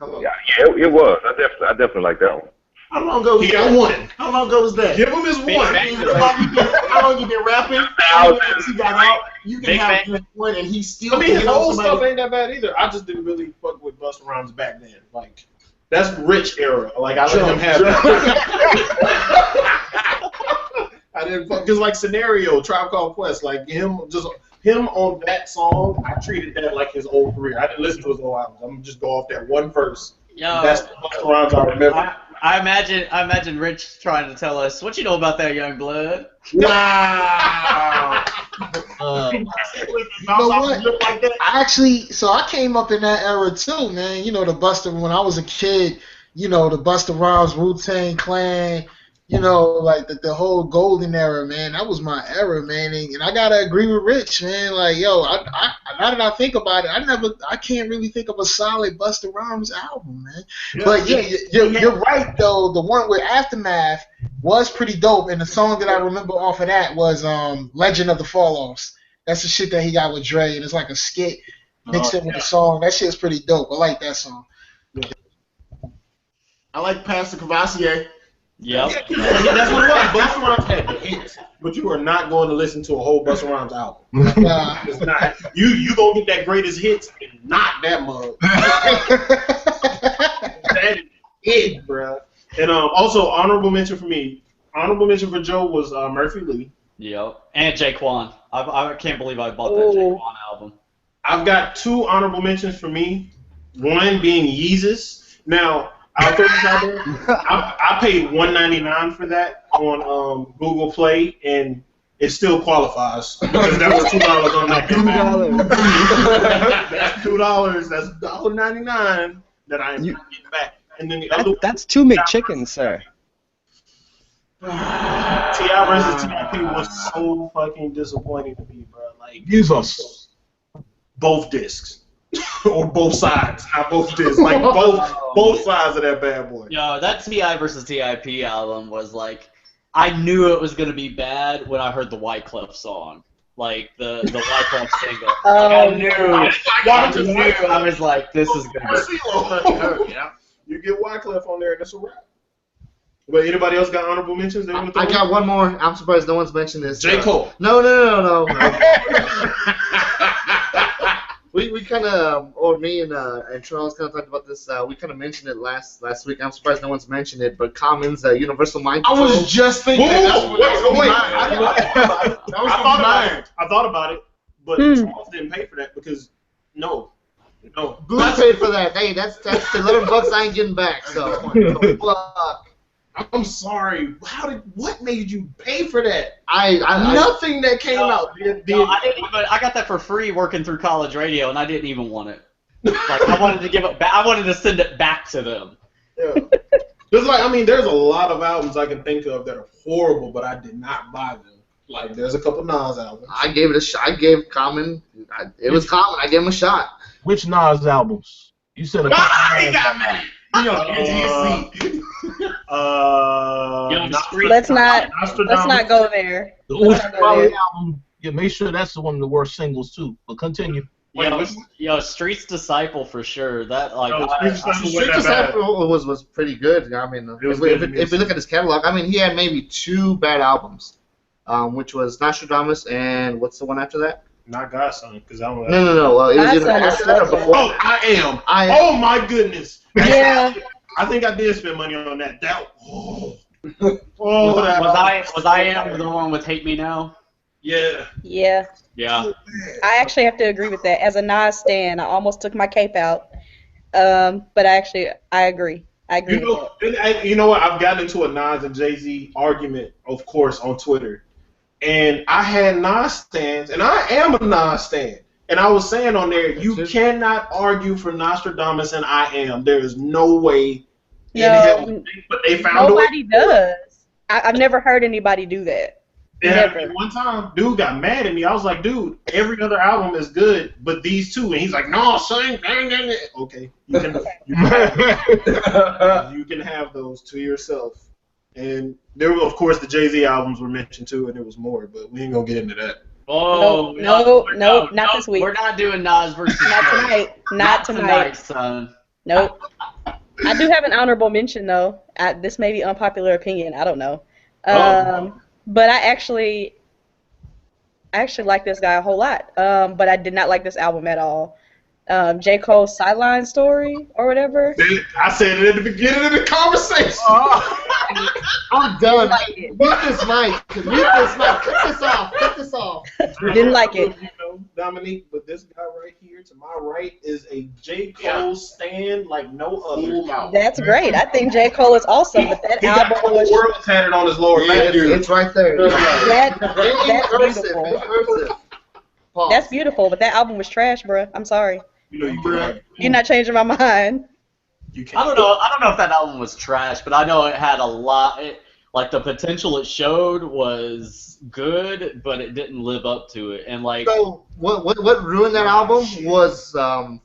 Yeah, it was. I definitely like that one. How long ago was He that? got one. How long ago was that? Give him his one. How long you been rapping? How long he got out? You can Big have Bang. one, and he still. I mean, his can old somebody- stuff ain't that bad either. I just didn't really fuck with Busta Rhymes back then. Like, that's Rich era. Like, I let him have that. I didn't fuck, because like Scenario, Tribe Called Quest, like him on that song, I treated that like his old career. I didn't listen to his whole albums. I'm gonna just go off that one verse. Yo, That's the Busta Rhymes I remember. I imagine Rich trying to tell us what you know about that young blood. Wow. You know what? I came up in that era too, man. You know, the Busta, when I was a kid, you know, the Busta Rhymes, Wu-Tang Clan, you know, like the whole golden era, man. That was my era, man. And I gotta agree with Rich, man. Like, yo, I now that I think about it, I can't really think of a solid Busta Rhymes album, man. But yeah, you're right though. The one with Aftermath was pretty dope, and the song that I remember off of that was Legend of the Fall-Offs. That's the shit that he got with Dre, and it's like a skit mixed in with a song. That shit's pretty dope. I like that song. I like Pastor Cavassier. Yep. Yeah, that's what it was. Busta Rhymes had the hits, but you are not going to listen to a whole Busta Rhymes album. It's not. You gonna get that greatest hits and not that mug. That is it, bro. And also honorable mention for me. Honorable mention for Joe was Murphy Lee. Yep. And Jaquan. I can't believe I bought that Jaquan album. I've got 2 honorable mentions for me. One being Yeezus. Now, I'll throw this out there. I paid $1.99 for that on Google Play, and it still qualifies because that was $2 on that. That's $2. That's $1.99 that I am getting back. And then the other That's 2 McChickens, sir. T.I. versus T.I.P. was so fucking disappointing to me, bro. Like Jesus. both discs. or both sides, not both discs, like both sides of that bad boy. Yo, that T.I. versus T.I.P. album was like, I knew it was gonna be bad when I heard the Wyclef song, like the Wyclef single. I knew. I was like, this is gonna be. Yeah. You get Wyclef on there, and it's a wrap. But anybody else got honorable mentions? I got one more. I'm surprised no one's mentioned this. J. Cole. No. We kind of, or me and Charles kind of talked about this. We kind of mentioned it last week. I'm surprised no one's mentioned it. But Common's Universal Mind Control. I was just thinking. I thought about it, but Charles didn't pay for that because no. Blue paid for that. Hey, that's $11 I ain't getting back. So fuck. I'm sorry. What made you pay for that? Nothing that came out. I didn't even. I got that for free working through college radio, and I didn't even want it. Like I wanted to give it back. I wanted to send it back to them. Yeah. There's a lot of albums I can think of that are horrible, but I did not buy them. Like there's a couple Nas albums. I gave it a shot. I gave Common. It was Common. I gave him a shot. Which Nas albums? You said a couple. He got mad. Let's not go there. The Uzi album. Yeah, make sure that's the one of the worst singles too. But continue. Yo, Street's Disciple for sure. That Street's Disciple was pretty good. I mean, if we look at his catalog, he had maybe 2 bad albums, which was Nostradamus and what's the one after that? Not Godson, because I don't. No. It was either after that or before. Oh, I am. Oh my goodness. Yeah. I think I did spend money on that. Was I am the one with Hate Me Now? Yeah. Yeah. Yeah. I actually have to agree with that. As a Nas stan, I almost took my cape out. But I agree. I agree with that. You know what? I've gotten into a Nas and Jay-Z argument, of course, on Twitter. And I had Nas stans, and I am a Nas stan. And I was saying on there, you cannot argue for Nostradamus and I Am. There is no way in hell. But they found a way. Nobody does. I've never heard anybody do that. And one time, dude got mad at me. I was like, dude, every other album is good, but these two. And he's like, no, son. Okay. You can have those to yourself. And there were, of course, the Jay-Z albums were mentioned too, and there was more, but we ain't going to get into that. Oh, no, not this week. We're not doing Nas versus Not tonight. Not tonight, son. Nope. I do have an honorable mention, though. This may be unpopular opinion. I don't know. But I actually like this guy a whole lot. But I did not like this album at all. J. Cole's Sideline Story or whatever. I said it at the beginning of the conversation. I'm done. Mute this mic. Cut this off. Didn't like it. Dominique, but this guy right here to my right is a J. Cole stan like no other. That's great. I think J. Cole is awesome, but that album was... The world tatted on his lower back. It's right there. That's beautiful. That's beautiful, but that album was trash, bro. I'm sorry. You're not changing my mind. I don't know if that album was trash, but I know it had a lot. Like the potential it showed was good, but it didn't live up to it. And like, so what ruined that album was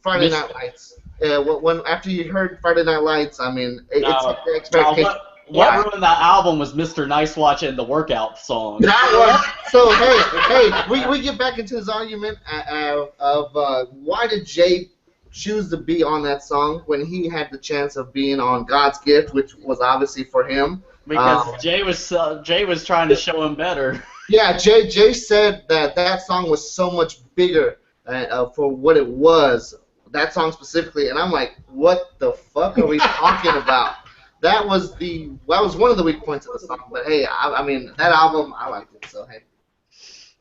Friday Night Lights. When after you heard Friday Night Lights, it's the expectation. What ruined that album was Mr. Nice Watch and the workout song. So hey, we get back into this argument of why did Jay choose to be on that song when he had the chance of being on God's Gift, which was obviously for him. Because Jay was trying to show him better. Yeah, Jay said that song was so much bigger for what it was. That song specifically, and I'm like, what the fuck are we talking about? That was one of the weak points of the song. But hey, that album, I liked it. So hey.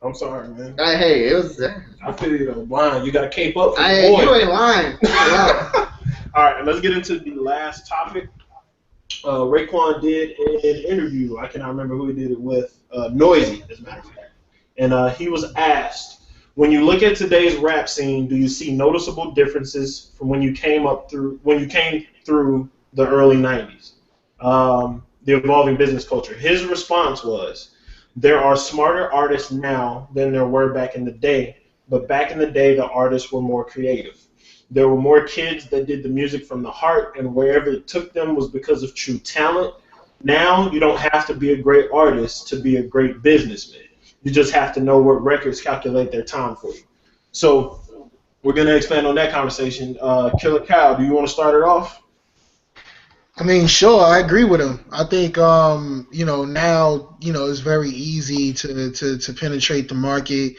I'm sorry, man. Hey, it was. I feel you though, blind. You got to cape up for the boy. You ain't lying. All right, let's get into the last topic. Raekwon did an interview. I cannot remember who he did it with. Noisy, as a matter of fact. And he was asked, when you look at today's rap scene, do you see noticeable differences from when you came through the early 90s? The evolving business culture. His response was, there are smarter artists now than there were back in the day, but back in the day, the artists were more creative. There were more kids that did the music from the heart, and wherever it took them was because of true talent. Now you don't have to be a great artist to be a great businessman. You just have to know what records calculate their time for you. So we're going to expand on that conversation. Killa Kal, do you want to start it off? I mean, sure, I agree with him. I think, now, it's very easy to penetrate the market,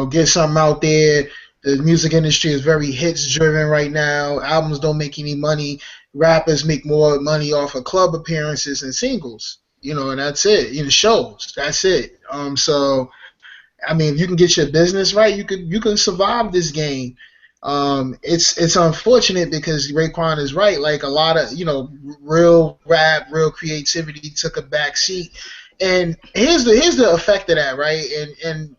get something out there. The music industry is very hits driven right now. Albums don't make any money. Rappers make more money off of club appearances and singles, and that's it. Shows, that's it. So, I mean, if you can get your business right, you can survive this game. It's unfortunate because Raekwon is right. Like a lot of real rap, real creativity took a back seat. And here's the effect of that, right? And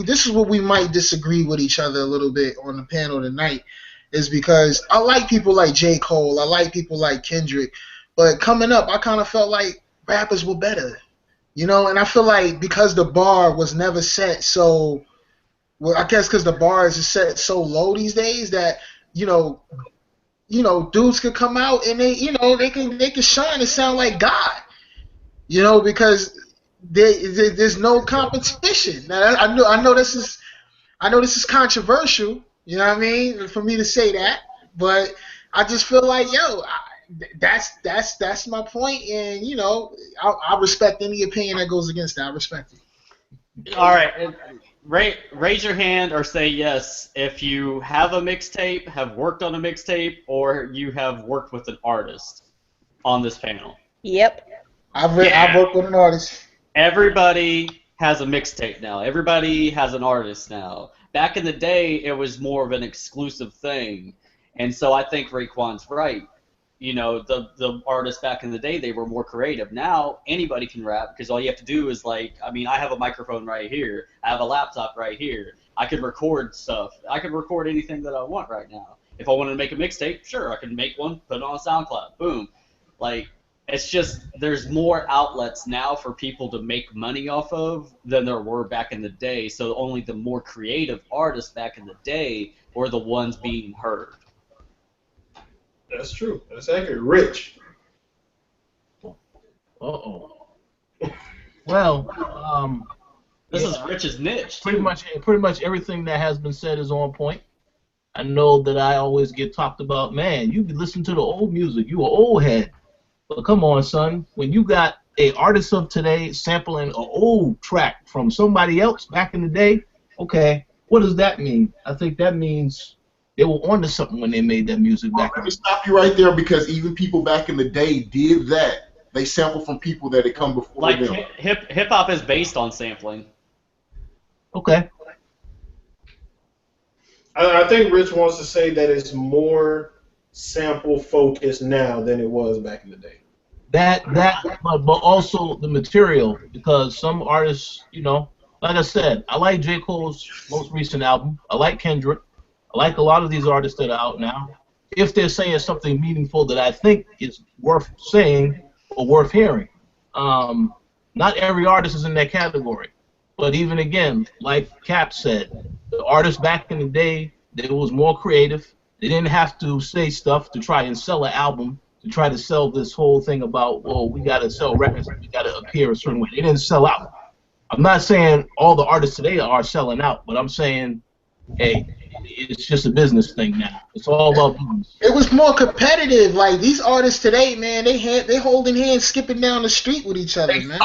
this is what we might disagree with each other a little bit on the panel tonight, is because I like people like J. Cole, I like people like Kendrick, but coming up, I kind of felt like rappers were better, and I feel like because the bar was never set so. Well, I guess because the bar is set so low these days that dudes could come out and they can shine and sound like God, because there's no competition. Now I know this is controversial, you know what I mean, for me to say that, but I just feel like that's my point, and I respect any opinion that goes against that. I respect it. All right. Raise your hand or say yes if you have a mixtape, have worked on a mixtape, or you have worked with an artist on this panel. Yep. I've worked with an artist. Everybody has a mixtape now. Everybody has an artist now. Back in the day, it was more of an exclusive thing. And so I think Raekwon's right. The artists back in the day, they were more creative. Now, anybody can rap because all you have to do is I have a microphone right here. I have a laptop right here. I can record stuff. I can record anything that I want right now. If I wanted to make a mixtape, sure, I can make one, put it on SoundCloud. Boom. It's just there's more outlets now for people to make money off of than there were back in the day. So only the more creative artists back in the day were the ones being heard. That's true. That's accurate. Rich. Uh-oh. Well, this is Rich's niche. Pretty much everything that has been said is on point. I know that I always get talked about, man, you listen to the old music, you an old head. But come on, son, when you got a artist of today sampling an old track from somebody else back in the day, okay, what does that mean? I think that means they were onto something when they made that music back then. Let me stop you right there because even people back in the day did that. They sampled from people that had come before them. Hip hop is based on sampling. Okay. I think Rich wants to say that it's more sample focused now than it was back in the day. But also the material, because some artists, like I said, I like J. Cole's most recent album. I like Kendrick. I like a lot of these artists that are out now. If they're saying something meaningful that I think is worth saying or worth hearing. Not every artist is in that category. But even again, like Cap said, the artists back in the day, they was more creative. They didn't have to say stuff to try and sell an album, to try to sell this whole thing about, well, we got to sell records, we got to appear a certain way. They didn't sell out. I'm not saying all the artists today are selling out, but I'm saying, hey, it's just a business thing now. It's all about business. It was more competitive. Like these artists today, man, they holding hands, skipping down the street with each other, man.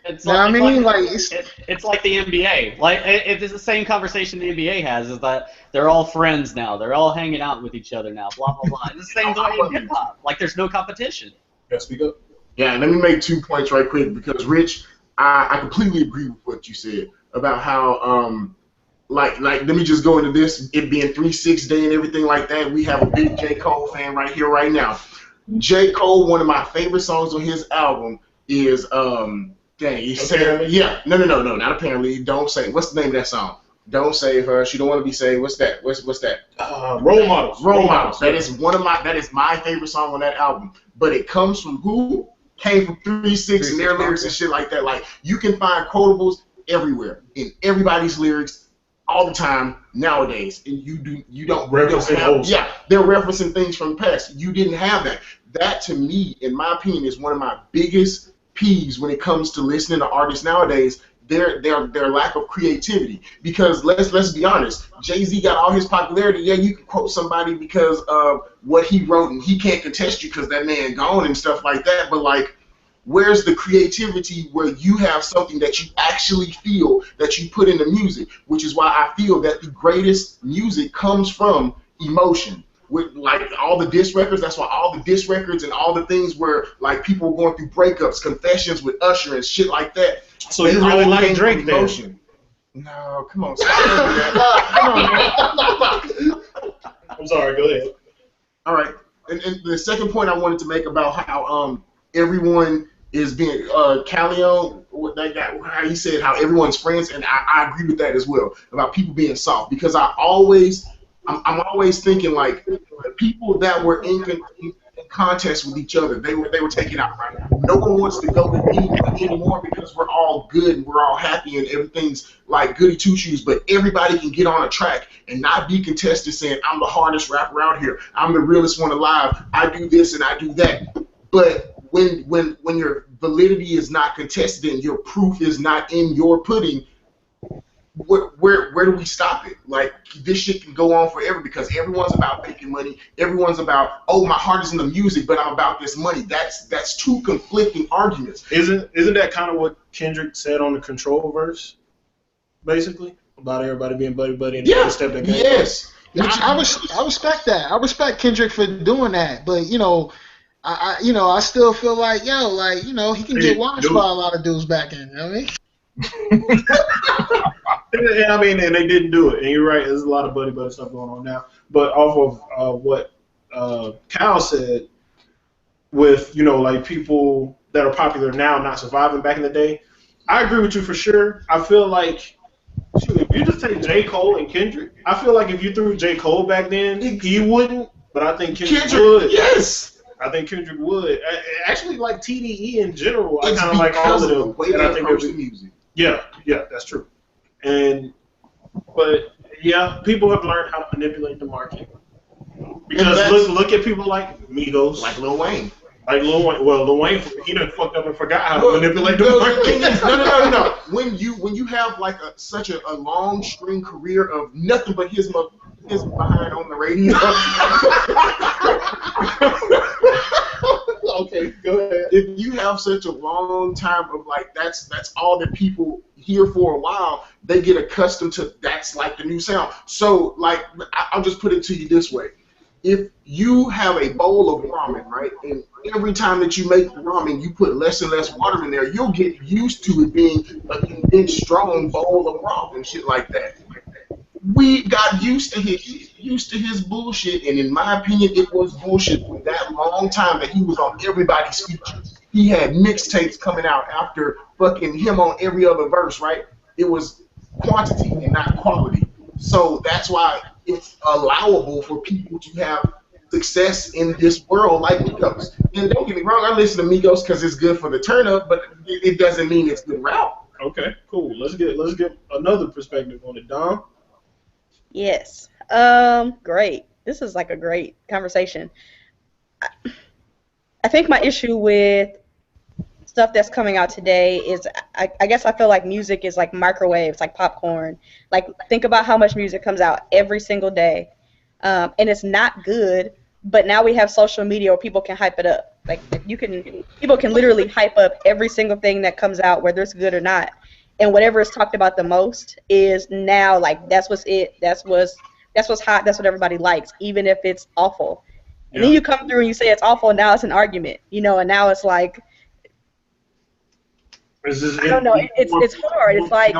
It's like the NBA. It's the same conversation the NBA has. Is that they're all friends now. They're all hanging out with each other now. Blah blah blah. It's the same way in hip hop. Like there's no competition. Yes, we go. Yeah, and let me make 2 points right quick because Rich, I completely agree with what you said about how Like, let me just go into this, it being 3-6 day and everything like that. We have a big J. Cole fan right here, right now. J. Cole, one of my favorite songs on his album is, no, not apparently. Don't say. What's the name of that song? Don't save her. She don't want to be saved. What's that? What's that? Role Models. Role Models. That is my favorite song on that album. But it comes from who? Came from 3-6 and their lyrics and shit like that. Like you can find quotables everywhere in everybody's lyrics. all the time nowadays, and you don't Referencing have, old yeah, they're referencing things from the past. You didn't have that. That to me, in my opinion, is one of my biggest peeves when it comes to listening to artists nowadays. Their lack of creativity. Because let's be honest, Jay-Z got all his popularity. Yeah, you can quote somebody because of what he wrote, and he can't contest you because that man gone and stuff like that. But like, where's the creativity where you have something that you actually feel that you put into music? Which is why I feel that the greatest music comes from emotion. With like all the diss records, that's why all the diss records and all the things where like people were going through breakups, confessions with Usher and shit like that. So you really like Drake then? No, come on, stop. I'm sorry, go ahead. All right, and the second point I wanted to make about how everyone is being Callion, that guy, how he said how everyone's friends, and I agree with that as well about people being soft, because I'm always thinking like the people that were in contest with each other, they were taken out, right? No one wants to go with anyone anymore because we're all good and we're all happy and everything's like goody two shoes. But everybody can get on a track and not be contested saying I'm the hardest rapper out here, I'm the realest one alive, I do this and I do that. But when your validity is not contested and your proof is not in your pudding, where do we stop it? Like, this shit can go on forever because everyone's about making money. Everyone's about, oh, my heart is in the music, but I'm about this money. That's two conflicting arguments. Isn't that kind of what Kendrick said on the Control verse, basically, about everybody being buddy and yeah, step that game? Yes. I respect that. I respect Kendrick for doing that, but I still feel like he can get washed by a lot of dudes back in. You know what I mean? I mean, and they didn't do it. And you're right, there's a lot of buddy stuff going on now. But off of what Cal said, with like people that are popular now not surviving back in the day, I agree with you for sure. I feel like, if you just take J. Cole and Kendrick, I feel like if you threw J. Cole back then, he wouldn't. But I think Kendrick would. Yes. I think Kendrick would. Actually, like TDE in general, I kind of like all of them. And I think the music. Yeah, that's true. But people have learned how to manipulate the market. Because look at people like Migos, like Lil Wayne. Well, Lil Wayne, he done fucked up and forgot how to manipulate the market. No. When you have like such a long string career of nothing but his behind on the radio. Okay, go ahead. If you have such a long time of like that's all that people hear for a while, they get accustomed to that's like the new sound. So like I'll just put it to you this way. If you have a bowl of ramen, right, and every time that you make ramen, you put less and less water in there, you'll get used to it being a condensed, strong bowl of ramen and shit like that. We got used to his bullshit, and in my opinion, it was bullshit for that long time that he was on everybody's features. He had mixtapes coming out after fucking him on every other verse, right? It was quantity and not quality. So that's why it's allowable for people to have success in this world like Migos. And don't get me wrong, I listen to Migos because it's good for the turn up, but it doesn't mean it's good rap. Okay, cool. Let's get another perspective on it, Dom. Yes. Great. This is like a great conversation. I think my issue with stuff that's coming out today is I guess I feel like music is like microwaves, like popcorn. Like, think about how much music comes out every single day. And it's not good, but now we have social media where people can hype it up. Like, people can literally hype up every single thing that comes out, whether it's good or not. And whatever is talked about the most is now like that's what's hot, that's what everybody likes, even if it's awful. And then you come through and you say it's awful, and now it's an argument, and now it's like I don't know, it's hard. It's like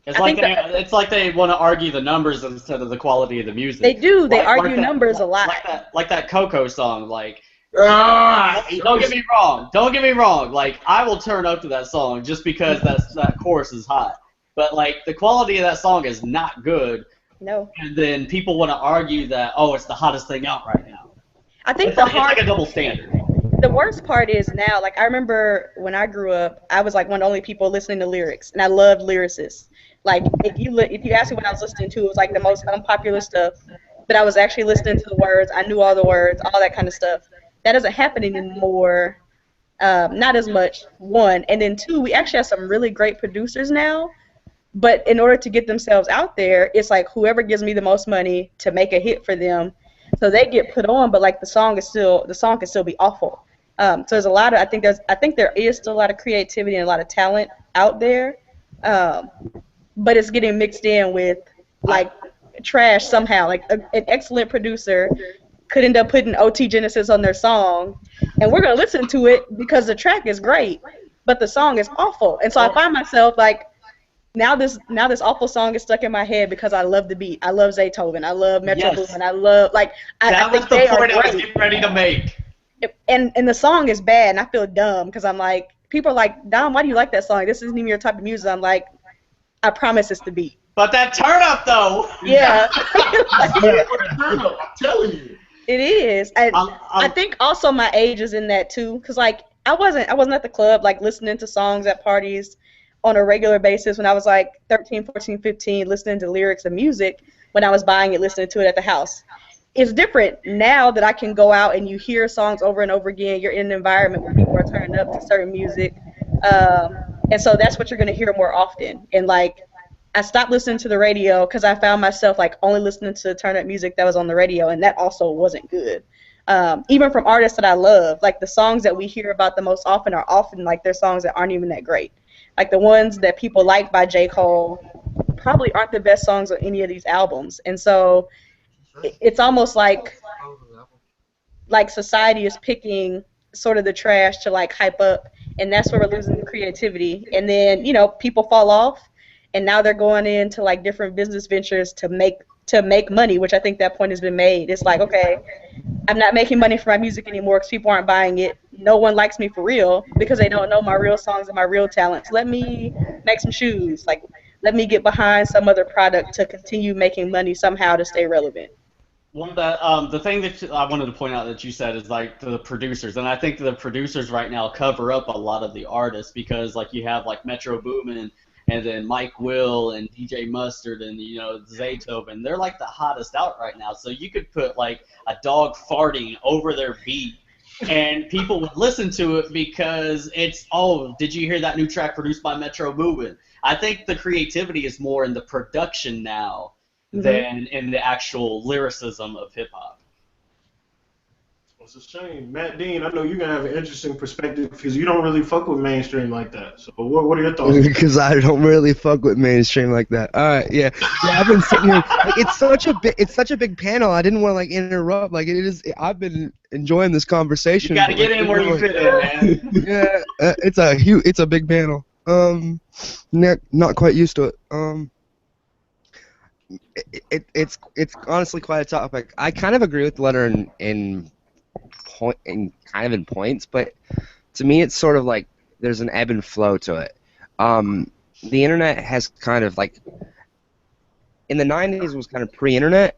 it's like they want to argue the numbers instead of the quality of the music. They do. They argue numbers a lot. Like that Coco song, like. Don't get me wrong. Like, I will turn up to that song just because that chorus is hot. But like, the quality of that song is not good. No. And then people want to argue that it's the hottest thing out right now. I think it's like a double standard. the worst part is now, like I remember when I grew up, I was like one of the only people listening to lyrics, and I loved lyricists. Like if you asked me what I was listening to, it was like the most unpopular stuff, but I was actually listening to the words. I knew all the words, all that kind of stuff. That doesn't happen anymore. Not as much. One, and then two, we actually have some really great producers now. But in order to get themselves out there, it's like whoever gives me the most money to make a hit for them, so they get put on. But like the song can still be awful. So there's a lot of I think there is still a lot of creativity and a lot of talent out there, but it's getting mixed in with like trash somehow. Like an excellent producer could end up putting OT Genesis on their song, and we're gonna listen to it because the track is great, but the song is awful. And so I find myself like. Now this awful song is stuck in my head because I love the beat. I love Zaytoven. I love Metro Boomin. I love I think they are great. I was getting ready to make. And the song is bad, and I feel dumb because I'm like, people are like, Dom, why do you like that song? This isn't even your type of music. I'm like, I promise it's the beat. But that turn up though. Yeah. I'm telling you. It is. I think also my age is in that too, because like I wasn't at the club like listening to songs at parties on a regular basis when I was like 13, 14, 15, listening to lyrics and music when I was buying it, listening to it at the house. It's different now that I can go out and you hear songs over and over again. You're in an environment where people are turning up to certain music. And so that's what you're going to hear more often. And like, I stopped listening to the radio because I found myself like only listening to turn up music that was on the radio, and that also wasn't good. Even from artists that I love, like the songs that we hear about the most often are often like they're songs that aren't even that great. Like the ones that people like by J. Cole probably aren't the best songs on any of these albums. And so it's almost like society is picking sort of the trash to like hype up, and that's where we're losing the creativity. And then, you know, people fall off, and now they're going into like different business ventures to make money, which I think that point has been made. It's like, okay, I'm not making money for my music anymore because people aren't buying it. No one likes me for real because they don't know my real songs and my real talents. Let me make some shoes. Like, let me get behind some other product to continue making money somehow to stay relevant. One that the thing that I wanted to point out that you said is like the producers, and I think the producers right now cover up a lot of the artists because like you have like Metro Boomin and then Mike Will and DJ Mustard and, you know, Zaytoven. They're like the hottest out right now. So you could put like a dog farting over their beat and people would listen to it because it's, oh, did you hear that new track produced by Metro Boomin? I think the creativity is more in the production now than in the actual lyricism of hip-hop. It's a shame. Matt Dean, I know you're going to have an interesting perspective because you don't really fuck with mainstream like that. So what are your thoughts? Because I don't really fuck with mainstream like that. All right, yeah. I've been sitting here. Like, it's such a big panel. I didn't want to like interrupt. Like it is. I've been enjoying this conversation. You got to get in where you fit in, man. Yeah, it's a big panel. Not quite used to it. It's honestly quite a topic. I kind of agree with the letter in points, but to me it's sort of like there's an ebb and flow to it. The internet has kind of like in the 90s was kind of pre-internet.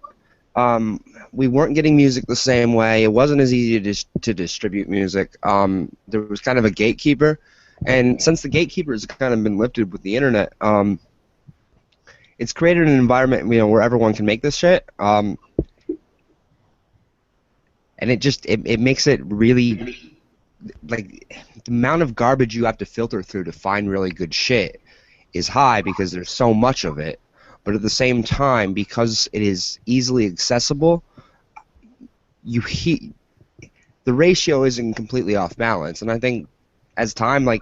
We weren't getting music the same way. It wasn't as easy to distribute music. There was kind of a gatekeeper, and since the gatekeeper has kind of been lifted with the internet, it's created an environment, you know, where everyone can make this shit. And it makes it really, like, the amount of garbage you have to filter through to find really good shit is high because there's so much of it. But at the same time, because it is easily accessible, the ratio isn't completely off balance. And I think as time, like,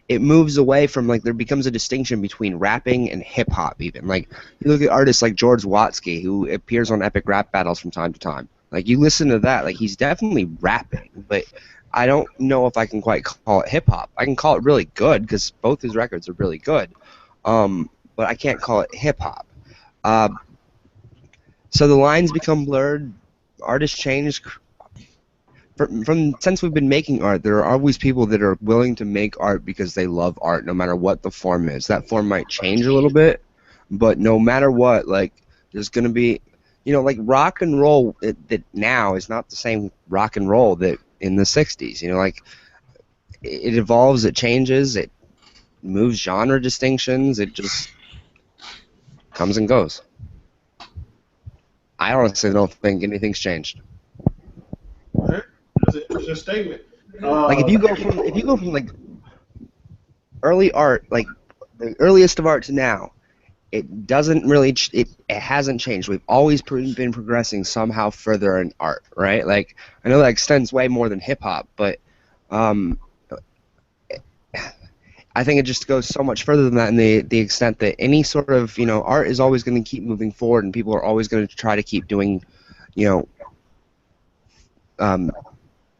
it moves away from, like, there becomes a distinction between rapping and hip-hop even. Like, you look at artists like George Watsky, who appears on epic rap battles from time to time. Like, you listen to that, like, he's definitely rapping, but I don't know if I can quite call it hip-hop. I can call it really good, because both his records are really good, but I can't call it hip-hop. So the lines become blurred, artists change. Since we've been making art, there are always people that are willing to make art because they love art, no matter what the form is. That form might change a little bit, but no matter what, like, there's going to be... You know, like rock and roll that now is not the same rock and roll that in the 60s. You know, like it evolves, it changes, it moves genre distinctions, it just comes and goes. I honestly don't think anything's changed. That's an interesting statement. Like if you go from like early art, like the earliest of art to now, it doesn't really it hasn't changed. We've always been progressing somehow further in art, right? Like I know that extends way more than hip hop, but I think it just goes so much further than that in the extent that any sort of, you know, art is always going to keep moving forward, and people are always going to try to keep doing, you know,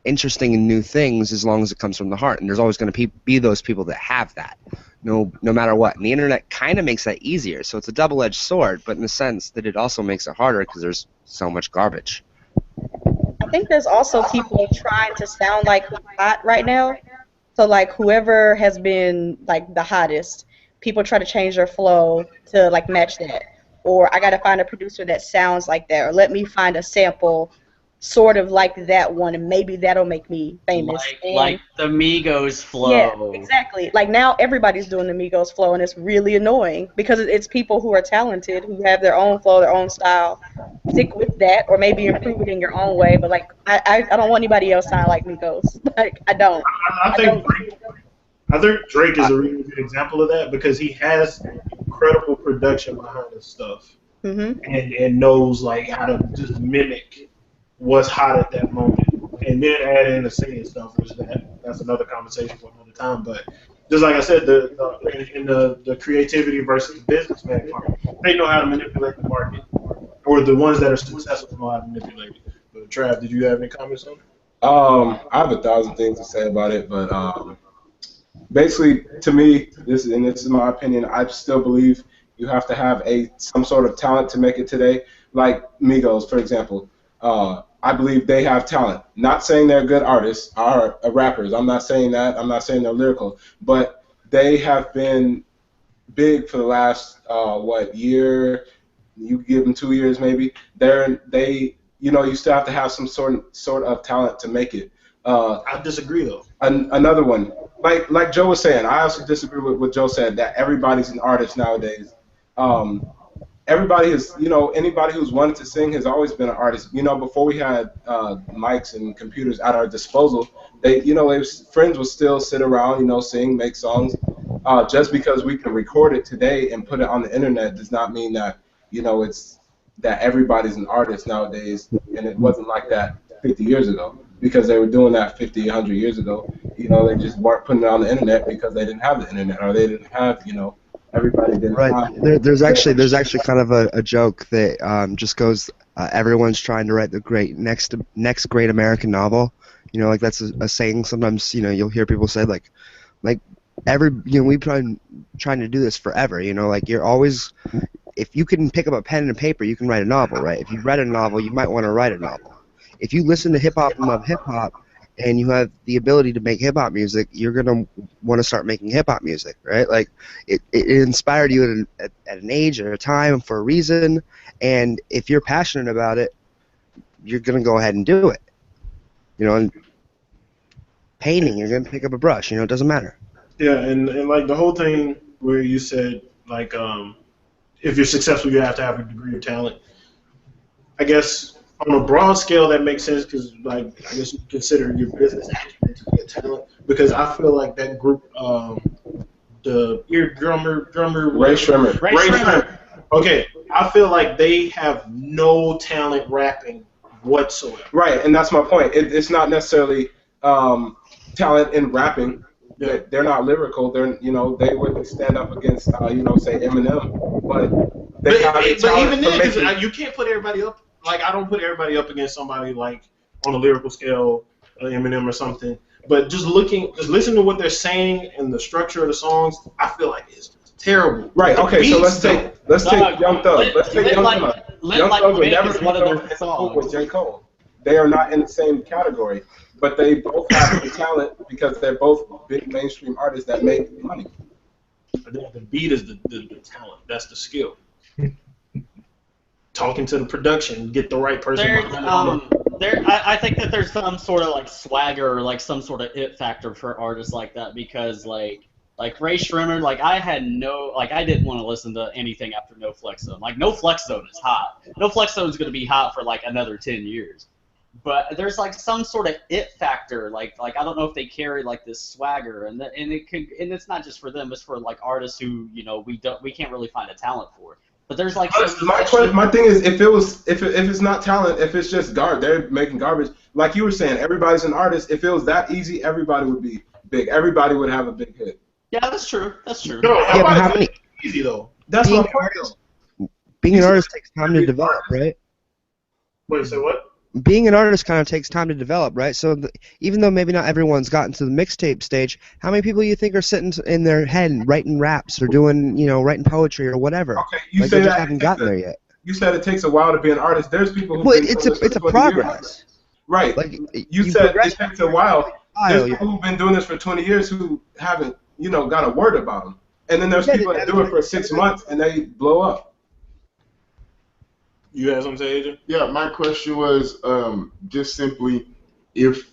interesting and new things as long as it comes from the heart. And there's always going to be those people that have that, no matter what. And the internet kind of makes that easier. So it's a double-edged sword, but in the sense that it also makes it harder because there's so much garbage. I think there's also people trying to sound like who's hot right now. So like whoever has been like the hottest, people try to change their flow to like match that. Or I gotta find a producer that sounds like that, or let me find a sample sort of like that one, and maybe that'll make me famous. Like the Migos flow. Yeah, exactly. Like now everybody's doing the Migos flow, and it's really annoying because it's people who are talented, who have their own flow, their own style. Stick with that, or maybe improve it in your own way. But like, I don't want anybody else sound like Migos. Like I don't. I think Drake is a really good example of that because he has incredible production behind his stuff, and knows like how to just mimic what's hot at that moment, and then add in the singing stuff, which that's another conversation for another time. But just like I said, the creativity versus the businessman part, they know how to manipulate the market, or the ones that are successful know how to manipulate it. But Trav, did you have any comments on it? I have 1,000 things to say about it, but basically, to me, this is my opinion. I still believe you have to have some sort of talent to make it today. Like Migos, for example. I believe they have talent. Not saying they're good artists or rappers. I'm not saying that. I'm not saying they're lyrical. But they have been big for the last, year? You give them 2 years maybe. You still have to have some sort of talent to make it. I disagree though. Another one, like Joe was saying, I also disagree with what Joe said, that everybody's an artist nowadays. Everybody is, anybody who's wanted to sing has always been an artist. Before we had mics and computers at our disposal, friends would still sit around, sing, make songs. Just because we can record it today and put it on the internet does not mean that, it's that everybody's an artist nowadays, and it wasn't like that 50 years ago because they were doing that 50, 100 years ago. They just weren't putting it on the internet because they didn't have the internet, or they didn't have, everybody didn't. Right. There's actually kind of a joke that just goes, everyone's trying to write the next great American novel. Like that's a saying. Sometimes you'll hear people say like we've been trying to do this forever. Like you're always, if you can pick up a pen and paper, you can write a novel, right? If you read a novel, you might want to write a novel. If you listen to hip hop and love hip hop, and you have the ability to make hip-hop music, you're going to want to start making hip-hop music, right? Like, it inspired you at an age or a time for a reason, and if you're passionate about it, you're going to go ahead and do it. And painting, you're going to pick up a brush, it doesn't matter. Yeah, and like the whole thing where you said, like, if you're successful, you have to have a degree of talent. I guess on a broad scale, that makes sense because, like, I guess you consider your business acumen to be a talent. Because I feel like that group, the ear drummer, Ray Shrimmer. Ray Shrimmer. Okay, I feel like they have no talent rapping whatsoever. Right, and that's my point. It's not necessarily talent in rapping. Yeah. They're not lyrical. They wouldn't stand up against, say Eminem, but they have talent. But even then, because you can't put everybody up. Like, I don't put everybody up against somebody like on a lyrical scale, Eminem or something. But just listening to what they're saying and the structure of the songs, I feel like it's terrible. Right. Okay. So let's take Young Thug. Let's take Young Thug. Young Thug would never be one of their songs with J. Cole. They are not in the same category, but they both have the talent because they're both big mainstream artists that make money. The beat is the talent. That's the skill. Talking to the production, get the right person. I think that there's some sort of like swagger or like some sort of it factor for artists like that because like Ray Shrimmer, like I didn't want to listen to anything after No Flex Zone. Like No Flex Zone is hot. No Flex Zone is going to be hot for like another 10 years. But there's like some sort of it factor. Like I don't know if they carry like this swagger and it's not just for them. It's for like artists who we can't really find a talent for. But there's like my thing is if it's not talent, if it's just they're making garbage. Like you were saying, everybody's an artist. If it was that easy, everybody would be big. Everybody would have a big hit. Yeah, that's true. That's true. No, Yeah, but how many? Easy though. That's Being what I'm saying. Being an artist takes time to develop, right? Wait, say what? Being an artist kind of takes time to develop, right? So even though maybe not everyone's gotten to the mixtape stage, how many people you think are sitting in their head and writing raps or doing, writing poetry or whatever? Okay, you like say they just that haven't gotten there yet. You said it takes a while to be an artist. There's people who. Well, it's a progress. Right. Like you said it takes a while. There's people who've been doing this for 20 years who haven't, got a word about them. And then there's people that do it for 6 months and they blow up. You had something to say, Adrian? Yeah, my question was just simply if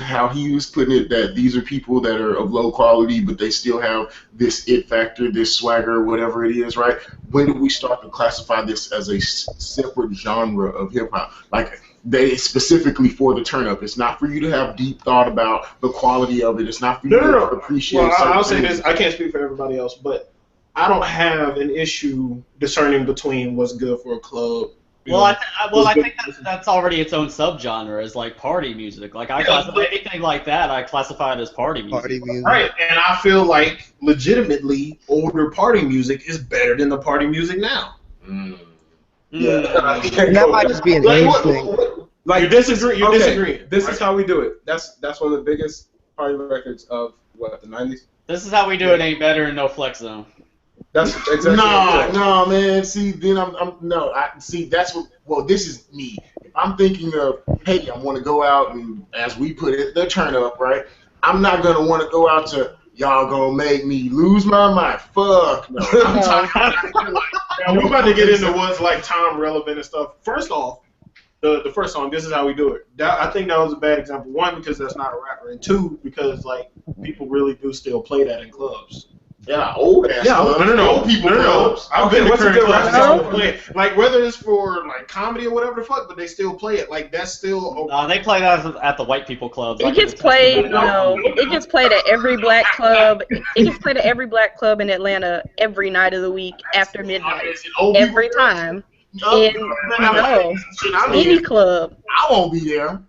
how he was putting it, that these are people that are of low quality, but they still have this it factor, this swagger, whatever it is, right? When do we start to classify this as a separate genre of hip hop? Like, they specifically for the turn up. It's not for you to have deep thought about the quality of it. It's not for you to appreciate. Well, I'll say things. this. I can't speak for everybody else, but I don't have an issue discerning between what's good for a club. I think that's already its own subgenre is like party music. Like I classify anything like that, I classify it as party music. Right, and I feel like legitimately older party music is better than the party music now. Yeah, and that might just be an age thing. Like you disagree. You're disagreeing. This is how we do it. That's one of the biggest party records of the 90s. This is how we do it. Ain't better than No Flex Zone. That's exactly. No, man. See, then that's what. Well, this is me. If I'm thinking of, hey, I want to go out and, as we put it, the turn up, right? I'm not gonna want to go out to y'all gonna make me lose my mind. Fuck no. I'm talking now, we're about to get into what's like time relevant and stuff. First off, the first song, This Is How We Do It. I think that was a bad example. One, because that's not a rapper, and two, because like people really do still play that in clubs. Yeah, old ass. Yeah, no, people. I've been to current clubs that still play it. Like whether it's for like comedy or whatever the fuck, but they still play it. Like that's still. No, they play that at the white people clubs. It gets played. It gets played at every black club. It gets played at every black club in Atlanta every night of the week after midnight. Every time. Any club. I won't be there.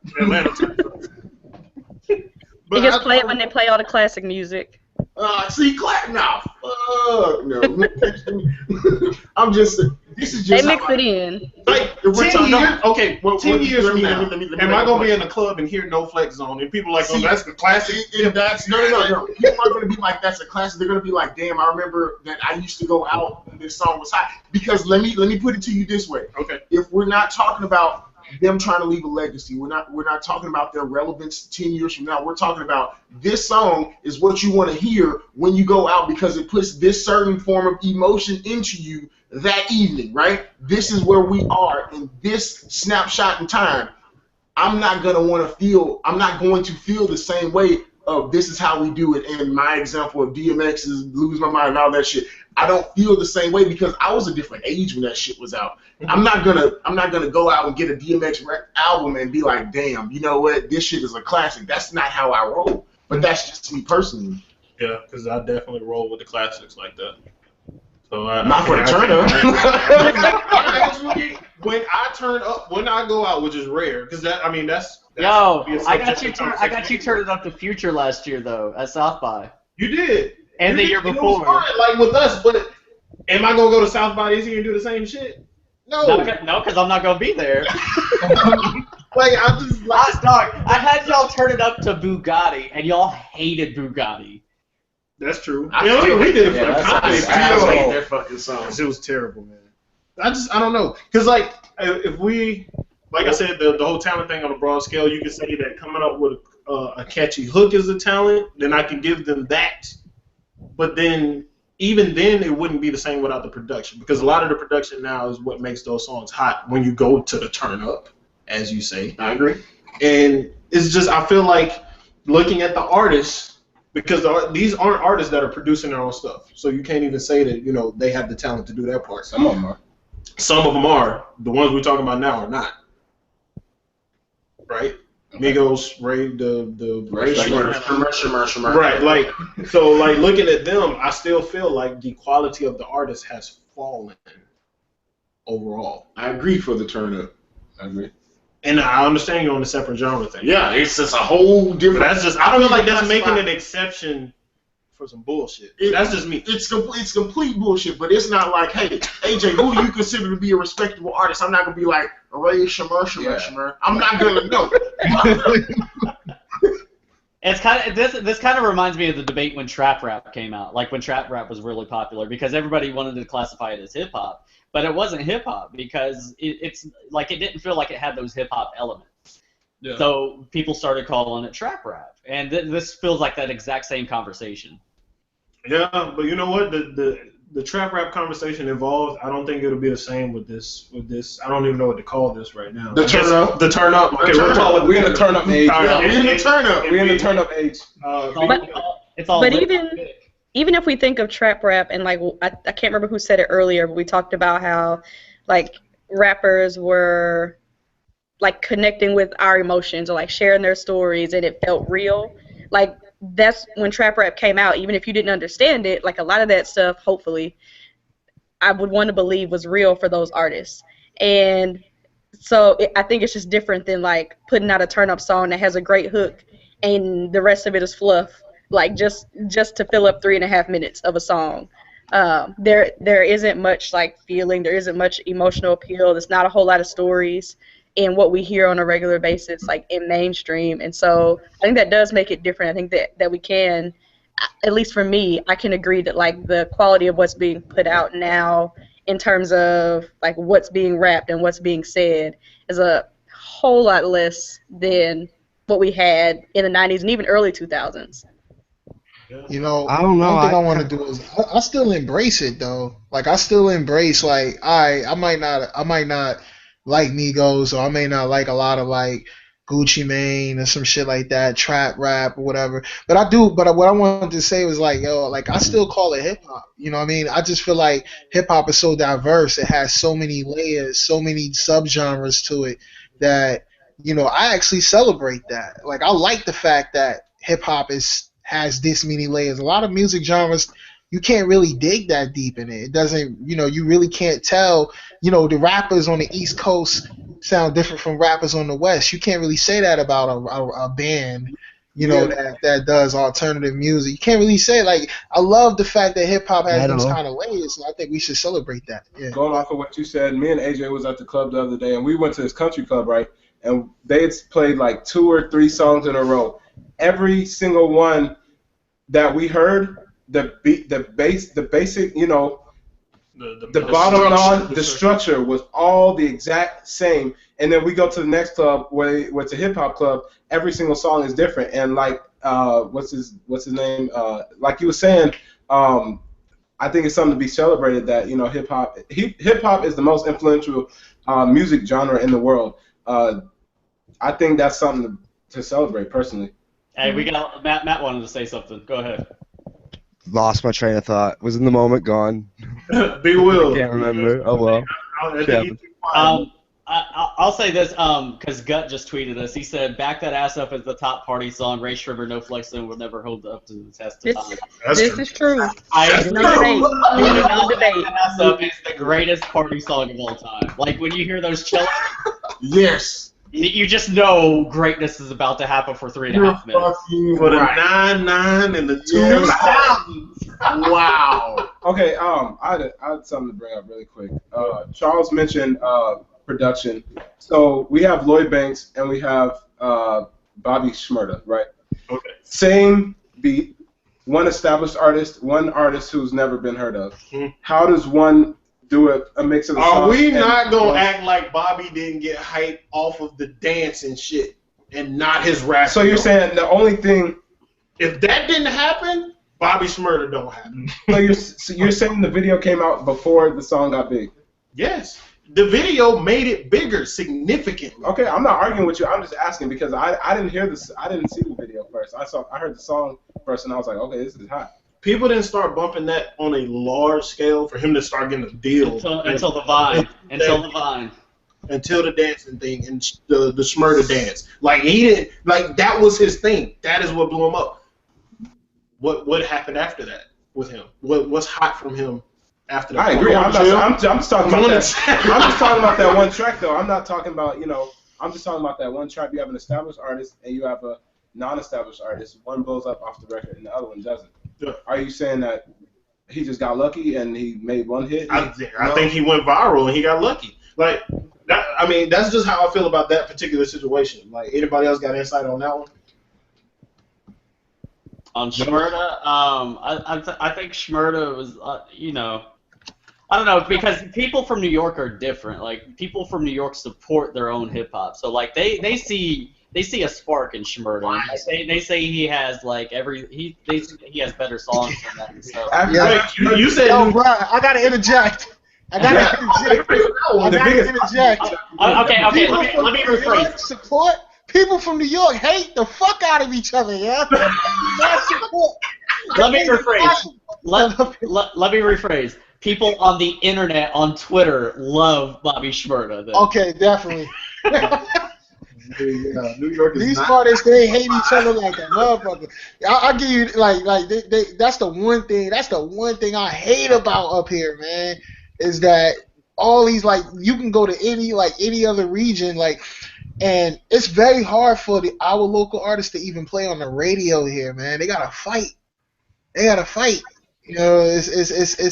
It gets played when they play all the classic music. See, clap now. No. I'm just. This is just. They mix it in. Like 10 years. Okay, well, 10 years from now, am I gonna be in the club and hear No Flex Zone and people are like, oh, that's the classic? No. People aren't gonna be like, that's a classic. They're gonna be like, damn, I remember that I used to go out and this song was hot. Because let me put it to you this way. Okay. If we're not talking about them trying to leave a legacy, we're not talking about their relevance 10 years from now. We're talking about this song is what you want to hear when you go out because it puts this certain form of emotion into you that evening, right? This is where we are in this snapshot in time. I'm not going to feel the same way of This Is How We Do It and my example of DMX is Lose My Mind and all that shit. I don't feel the same way because I was a different age when that shit was out. I'm not gonna go out and get a DMX album and be like, damn, you know what, this shit is a classic. That's not how I roll. But that's just me personally. Yeah, because I definitely roll with the classics like that. So not for the turn up. When I turn up, when I go out, which is rare, because that's Yo, I got you turning up the Future last year though at South by. You did. And the year before. Like with us, but am I gonna go to South by this year and do the same shit? No, because I'm not gonna be there. Like I just dog. I had y'all turn it up to Bugatti, and y'all hated Bugatti. That's true. We did it for the comedy. I hate their fucking songs. It was terrible, man. I don't know, because like if we, like I said, the whole talent thing on a broad scale, you can say that coming up with a catchy hook is a talent. Then I can give them that. But then, even then, it wouldn't be the same without the production, because a lot of the production now is what makes those songs hot when you go to the turn up as you say. I agree. And it's just, I feel like looking at the artists, because these aren't artists that are producing their own stuff. So you can't even say that, you know, they have the talent to do that part. Some of them are. Some of them are. The ones we're talking about now are not. Right? Migos, Ray, right, like, so, like, looking at them, I still feel like the quality of the artist has fallen overall. I agree for the turn up. I agree. And I understand you're on a separate genre thing. Yeah, it's just a whole different. But that's just, I feel like that's making an exception for some bullshit. That's just me. It's complete bullshit, but it's not like, hey, AJ, who do you consider to be a respectable artist? I'm not going to be like, Ray Shimmer. I'm not going to know. It's kind of this kind of reminds me of the debate when trap rap came out, like when trap rap was really popular, because everybody wanted to classify it as hip hop, but it wasn't hip hop because it's like it didn't feel like it had those hip hop elements. Yeah. So people started calling it trap rap, and this feels like that exact same conversation. Yeah, but you know what? The trap rap conversation evolved. I don't think it'll be the same with this. I don't even know what to call this right now. The turn up. The turn up. Okay, we're in the turn up age. We're in the turn up. We're in the turn up age. But even if we think of trap rap, and like I can't remember who said it earlier, but we talked about how like rappers were like connecting with our emotions or like sharing their stories, and it felt real. Like that's when trap rap came out. Even if you didn't understand it, like a lot of that stuff, hopefully, I would want to believe was real for those artists. And so I think it's just different than like putting out a turn up song that has a great hook and the rest of it is fluff, like just to fill up 3.5 minutes of a song. There isn't much like feeling. There isn't much emotional appeal. There's not a whole lot of stories in what we hear on a regular basis, like in mainstream. And so I think that does make it different. I think that we can, at least for me, I can agree that like the quality of what's being put out now in terms of like what's being rapped and what's being said is a whole lot less than what we had in the 90s and even early 2000s. You know, I don't know. One thing I want to do is I still embrace it though. Like I still embrace like I might not like Migos, or I may not like a lot of like Gucci Mane or some shit like that, trap rap or whatever. But I do. But what I wanted to say was like, yo, like I still call it hip hop. You know what I mean? I just feel like hip hop is so diverse. It has so many layers, so many subgenres to it that, you know, I actually celebrate that. Like I like the fact that hip hop has this many layers. A lot of music genres, you can't really dig that deep in it. It doesn't, you know, you really can't tell, you know, the rappers on the East Coast sound different from rappers on the West. You can't really say that about a band, you know, that does alternative music. You can't really say, like, I love the fact that hip-hop has those kind of layers, and I think we should celebrate that. Yeah. Going off of what you said, me and AJ was at the club the other day, and we went to this country club, right, and they had played like 2 or 3 songs in a row. Every single one that we heard, the basic, you know, the bottom line, the structure was all the exact same. And then we go to the next club where it's a hip hop club. Every single song is different. And like, what's his name? Like you were saying, I think it's something to be celebrated that, you know, hip hop is the most influential music genre in the world. I think that's something to celebrate personally. Hey, we got Matt wanted to say something. Go ahead. Lost my train of thought. Was in the moment, gone. Be Will. Can't remember. Oh well. I'll say this, because Gut just tweeted us. He said, "Back that ass up" is the top party song. Ray Shrimmer, No Flexing will never hold up to the test of time. This is true. No debate. Ass Up is the greatest party song of all time. Like when you hear those cellos, yes, you just know greatness is about to happen for 3.5 minutes. For the 9/9 and the 2000s. Wow. Okay, I had something to bring up really quick. Charles mentioned production. So we have Lloyd Banks and we have Bobby Shmurda, right? Okay. Same beat, one established artist, one artist who's never been heard of. Mm-hmm. How does one do a mix of the songs? Are we not going to act like Bobby didn't get hype off of the dance and shit and not his rap? So you're saying the only thing... If that didn't happen, Bobby Shmurda don't happen. So you're saying the video came out before the song got big? Yes. the video made it bigger significantly. Okay, I'm not arguing with you. I'm just asking because I didn't hear this. I didn't see the video first. I heard the song first, and I was like, okay, this is hot. People didn't start bumping that on a large scale for him to start getting a deal until the Vine. Until the Vine. Until the dancing thing and the Shmurda dance. Like he didn't like that was his thing. That is what blew him up. What happened after that with him? What's hot from him after that? I agree. I'm just talking about that. I'm just talking about that one track though. I'm not talking about I'm just talking about that one track. You have an established artist and you have a non-established artist. One blows up off the record and the other one doesn't. Yeah. Are you saying that he just got lucky and he made one hit? I think he went viral and he got lucky. Like that, I mean, that's just how I feel about that particular situation. Like anybody else got insight on that one? On Shmurda, I think Shmurda was, I don't know, because people from New York are different. Like people from New York support their own hip hop, so like they see a spark in Shmurda. Like, they say he has like he has better songs than that. So you said bro, I gotta interject. Okay, let me rephrase. Support. People from New York hate the fuck out of each other, yeah? Let me rephrase. Let me rephrase. People on the internet, on Twitter, love Bobby Shmurda. Then. Okay, definitely. New York is these artists, they hate each other like a motherfucker. I'll give you that's the one thing. That's the one thing I hate about up here, man. Is that all these you can go to any other region and it's very hard for our local artists to even play on the radio here, man. They gotta fight. It's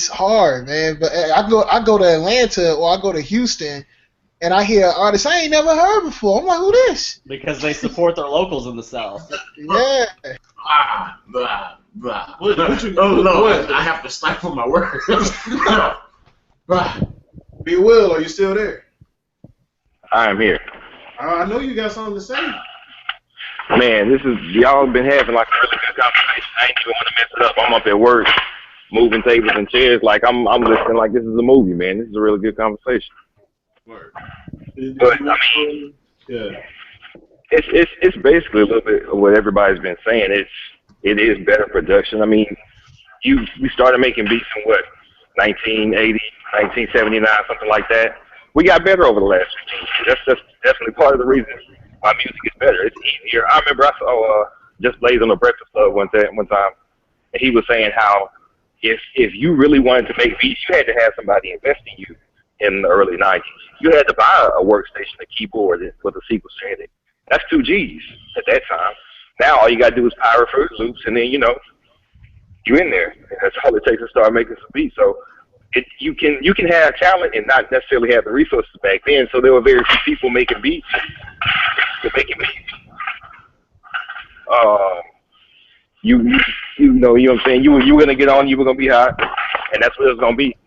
hard, man. But I go to Atlanta or I go to Houston, and I hear artists I ain't never heard before. I'm like, who this? Because they support their locals in the South. Yeah. Lord, I have to stifle my words. B. Will, are you still there? I am here. I know you got something to say. Man, y'all been having like a really good conversation. I ain't even want to mess it up. I'm up at work, moving tables and chairs. Like I'm listening like this is a movie, man. This is a really good conversation. Word. But I mean, it's basically a little bit of what everybody's been saying. It is better production. I mean, we started making beats in what 1980, 1979, something like that. We got better over the last 15 years. That's definitely part of the reason why music is better. It's easier. I remember I saw Just Blaze on the Breakfast Club one time, and he was saying how if you really wanted to make beats, you had to have somebody invest in you in the early 90s. You had to buy a workstation, a keyboard with a sequencer in it. That's 2 G's at that time. Now all you got to do is pirate Fruit Loops, and then, you're in there. That's all it takes to start making some beats. So you can have talent and not necessarily have the resources back then. So there were very few people making beats. You know what I'm saying? You were gonna get on, you were gonna be hot, and that's what it was gonna be.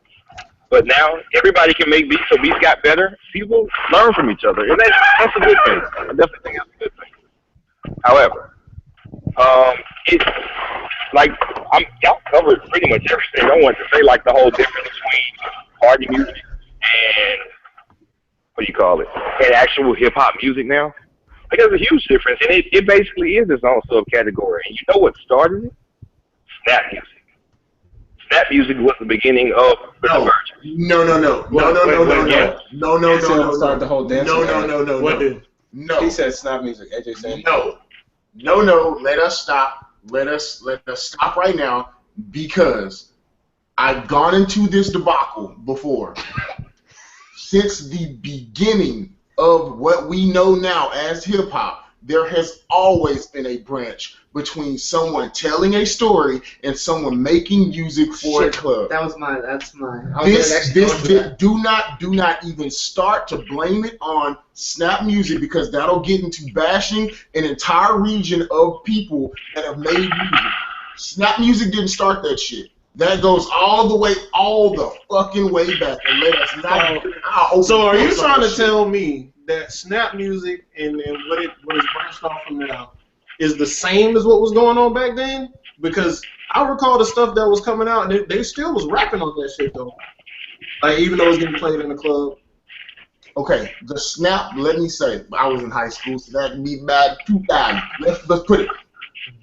But now everybody can make beats, so beats got better. People learn from each other, and that's a good thing. I definitely think that's a good thing. However, it's like y'all covered pretty much everything. I want to say like the whole difference between party music and and actual hip hop music now. Like there's a huge difference, and it basically is its own subcategory. And you know what started it? Snap music. Snap music was the beginning of the conversion. No. Start the whole dance. No. He said snap music. AJ said no. Let us stop. Let us stop right now because I've gone into this debacle before. Since the beginning of what we know now as hip hop, there has always been a branch between someone telling a story and someone making music for a club. That's mine. Do not even start to blame it on Snap Music because that'll get into bashing an entire region of people that have made music. Snap Music didn't start that shit. That goes all the fucking way back. And let us not. So are you trying to tell me that Snap Music and what is branched off from now is the same as what was going on back then? Because I recall the stuff that was coming out, and they still was rapping on that shit though. Like even though it was getting played in the club. Okay, the snap, let me say, I was in high school, so that'd be back 2000. Let's put it.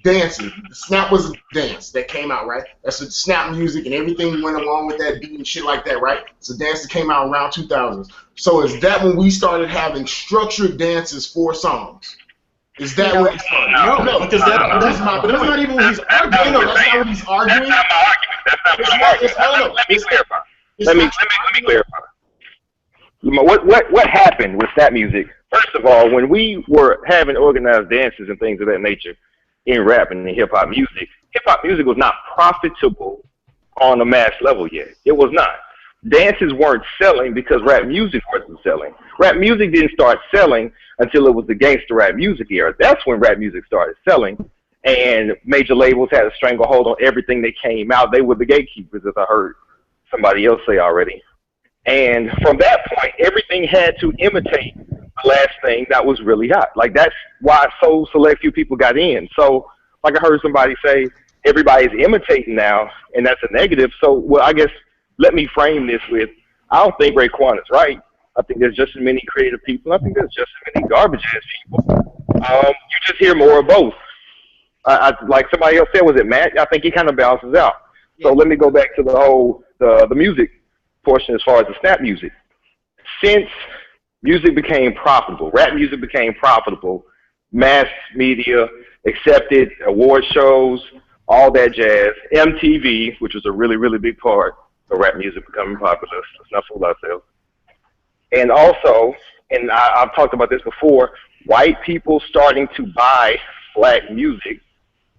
Dancing. The snap was a dance that came out, right? That's the snap music and everything went along with that beat and shit like that, right? It's a dance that came out around 2000s. So is that when we started having structured dances for songs? Is that when it started? No, because that's not. But that's not even what he's arguing. No, that's not what he's arguing. That's not my argument. Let me clarify. Let me clarify. What happened with snap music? First of all, when we were having organized dances and things of that nature in rap and in hip hop music was not profitable on a mass level yet. It was not. Dances weren't selling because rap music wasn't selling. Rap music didn't start selling until it was the gangster rap music era. That's when rap music started selling, and major labels had a stranglehold on everything that came out. They were the gatekeepers, as I heard somebody else say already. And from that point, everything had to imitate the last thing that was really hot. Like, that's why so select few people got in. So, like I heard somebody say, everybody's imitating now, and that's a negative. So, well, I guess let me frame this with, I don't think Raekwon is right. I think there's just as many creative people. I think there's just as many garbage-ass people. You just hear more of both. Like somebody else said, was it Matt? I think he kind of balances out. So let me go back to the whole, the music portion as far as the snap music. Since music became profitable, rap music became profitable, mass media accepted, award shows, all that jazz, MTV, which was a really, really big part of rap music becoming popular. Let's not fool ourselves. And also, and I've talked about this before, white people starting to buy black music,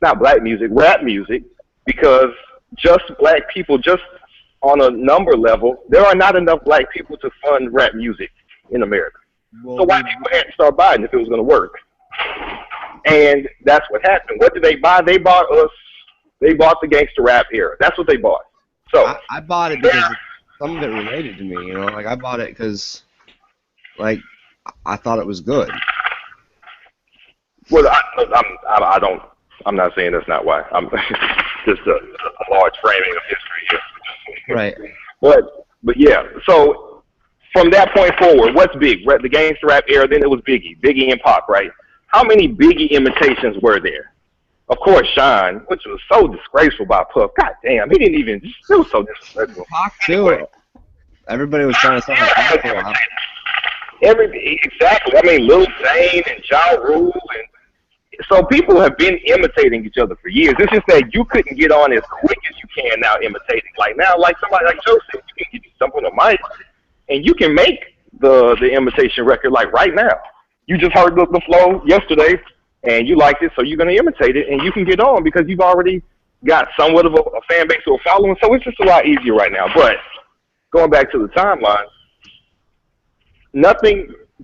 not black music, rap music, because just black people, just on a number level, there are not enough black people to fund rap music in America. Well, so white people had to start buying if it was going to work. And that's what happened. What did they buy? They bought us. They bought the gangster rap era. That's what they bought. So I bought it because some of it related to me, you know. Like, I bought it because, like, I thought it was good. Well, I'm not saying that's not why. I'm just a large framing of history here. Right. But yeah. So from that point forward, what's big? The gangster rap era. Then it was Biggie and Pac, right? How many Biggie imitations were there? Of course, Shine, which was so disgraceful by Puff. God damn, he didn't even. It was so disrespectful. Pac too. Everybody was trying to sound like Pac for a while. Exactly. I mean, Lil Zane and Ja Rule, and so people have been imitating each other for years. It's just that you couldn't get on as quick as you can now imitating. Like now, like somebody like Joe said, you can jump on the mic and you can make the imitation record like right now. You just heard the flow yesterday and you liked it, so you're going to imitate it and you can get on because you've already got somewhat of a fan base or a following. So it's just a lot easier right now. But going back to the timeline,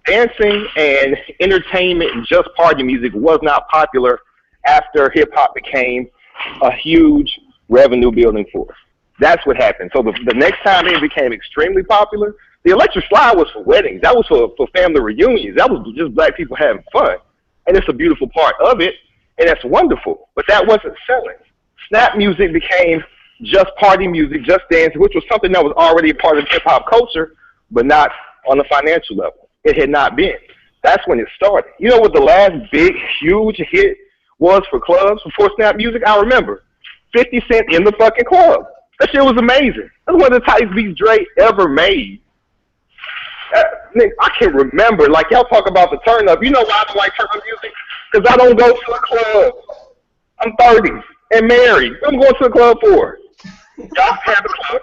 dancing and entertainment and just party music was not popular after hip-hop became a huge revenue-building force. That's what happened. So the next time it became extremely popular, the electric slide was for weddings. That was for family reunions. That was just black people having fun. And it's a beautiful part of it, and that's wonderful. But that wasn't selling. Snap music became just party music, just dancing, which was something that was already a part of hip-hop culture, but not on a financial level. It had not been. That's when it started. You know what the last big, huge hit was for clubs before snap music? I remember. 50 Cent in the fucking club. That shit was amazing. That's one of the tightest beats Dre ever made. I can remember. Like, y'all talk about the turn up. You know why I don't like turn up music? Because I don't go to a club. I'm 30 and married. What I'm going to a club for? Y'all have a club.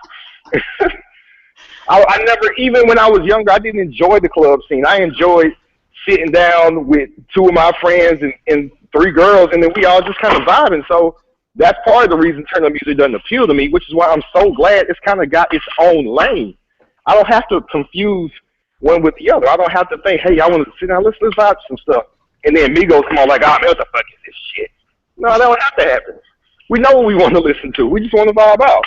I never, even when I was younger, I didn't enjoy the club scene. I enjoyed sitting down with two of my friends and three girls, and then we all just kind of vibing. So that's part of the reason turn up music doesn't appeal to me, which is why I'm so glad it's kind of got its own lane. I don't have to confuse one with the other. I don't have to think, hey, I want to sit down, let's vibe some stuff. And then Migos come on like, oh, man, what the fuck is this shit? No, that don't have to happen. We know what we want to listen to. We just want to vibe out.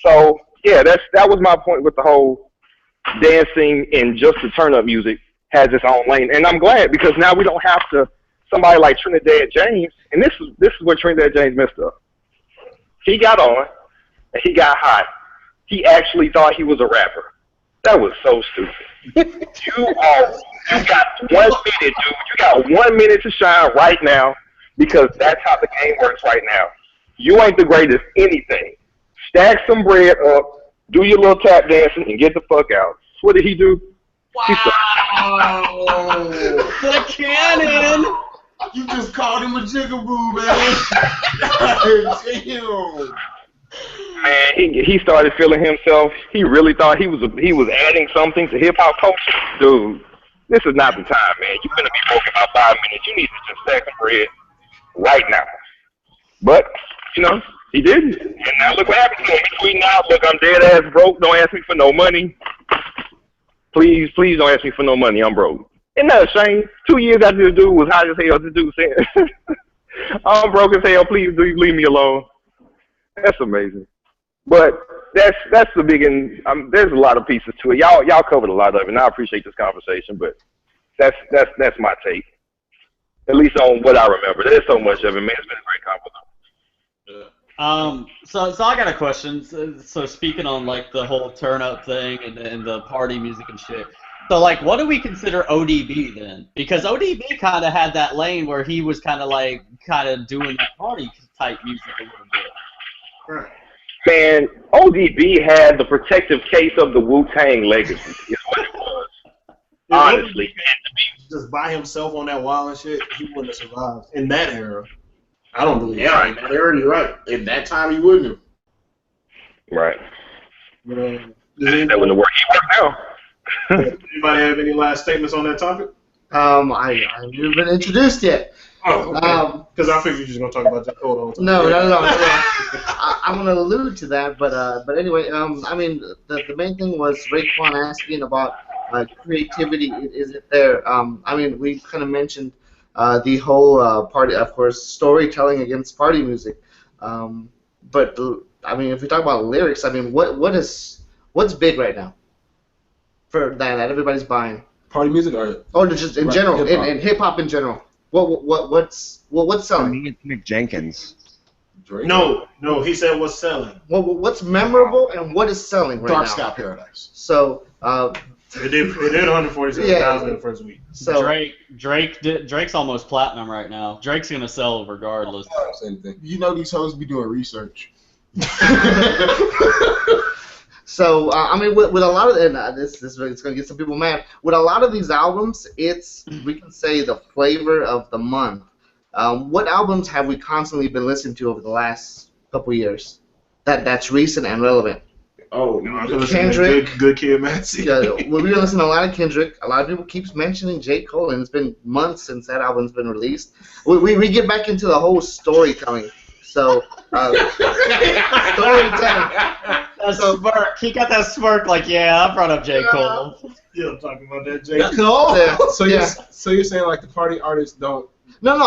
So, yeah, that was my point with the whole dancing and just the turn-up music has its own lane. And I'm glad because now we don't have to, somebody like Trinidad James, and this is where Trinidad James messed up. He got on, and he got hot. He actually thought he was a rapper. That was so stupid. You got 1 minute, dude. You got 1 minute to shine right now because that's how the game works right now. You ain't the greatest anything. Stack some bread up, do your little tap dancing, and get the fuck out. What did he do? Wow! The cannon! You just called him a jigaboo, man. Damn. Man, he started feeling himself. He really thought he was adding something to hip hop culture. Dude, this is not the time, man. You're gonna be broke in about 5 minutes. You need to just stack some bread right now. But he didn't. And now look what happened to him. He's tweeting out, "Look, I'm dead ass broke. Don't ask me for no money. Please don't ask me for no money. I'm broke." Isn't that a shame? 2 years after this dude was hot as hell, this dude said, "I'm broke as hell. Please do leave me alone." That's amazing. But that's the big end. There's a lot of pieces to it. Y'all covered a lot of it, and I appreciate this conversation. But that's my take, at least on what I remember. There's so much of it, man. It's been a great conversation. So I got a question. So speaking on like the whole turn up thing and the party music and shit. So like, what do we consider ODB then? Because ODB kind of had that lane where he was kind of doing that party type music a little bit. Right. Man, ODB had the protective case of the Wu-Tang legacy, is what it was. Honestly. Just by himself on that wild and shit, he wouldn't have survived in that era. I don't believe that. In that era, you're right. In that time, he wouldn't have. Right. That wouldn't have worked. He worked now. Anybody have any last statements on that topic? I haven't been introduced yet. Oh, okay. Because I figured you were just gonna talk about J. Cole the whole time. No. I'm gonna allude to that, but anyway, I mean, the main thing was Raekwon asking about creativity. Is it there? I mean, we kind of mentioned the whole party, of course, storytelling against party music. But I mean, if we talk about lyrics, I mean, what's big right now for that everybody's buying? Party music or just in general, in hip hop in general. What's selling? Mick Jenkins. Drake? No, he said what's selling. Well, what's memorable and what is selling right Dark now? Sky Paradise. So it did 147,000 in the first week. So Drake's almost platinum right now. Drake's gonna sell regardless. Same thing. You know these hoes be doing research. So I mean, with a lot of this is going to get some people mad. With a lot of these albums, we can say the flavor of the month. What albums have we constantly been listening to over the last couple years? That's recent and relevant. Oh, no, I've been listening Kendrick. to Good Kid, Mad City. We've been listening to a lot of Kendrick. A lot of people keep mentioning J. Cole, and it's been months since that album's been released. We get back into the whole storytelling. So storytelling. Smirk. He got that smirk like, yeah, I brought up J. Cole. Yeah, I'm talking about that J. Cole. Yeah. So you're saying like the party artists don't? No.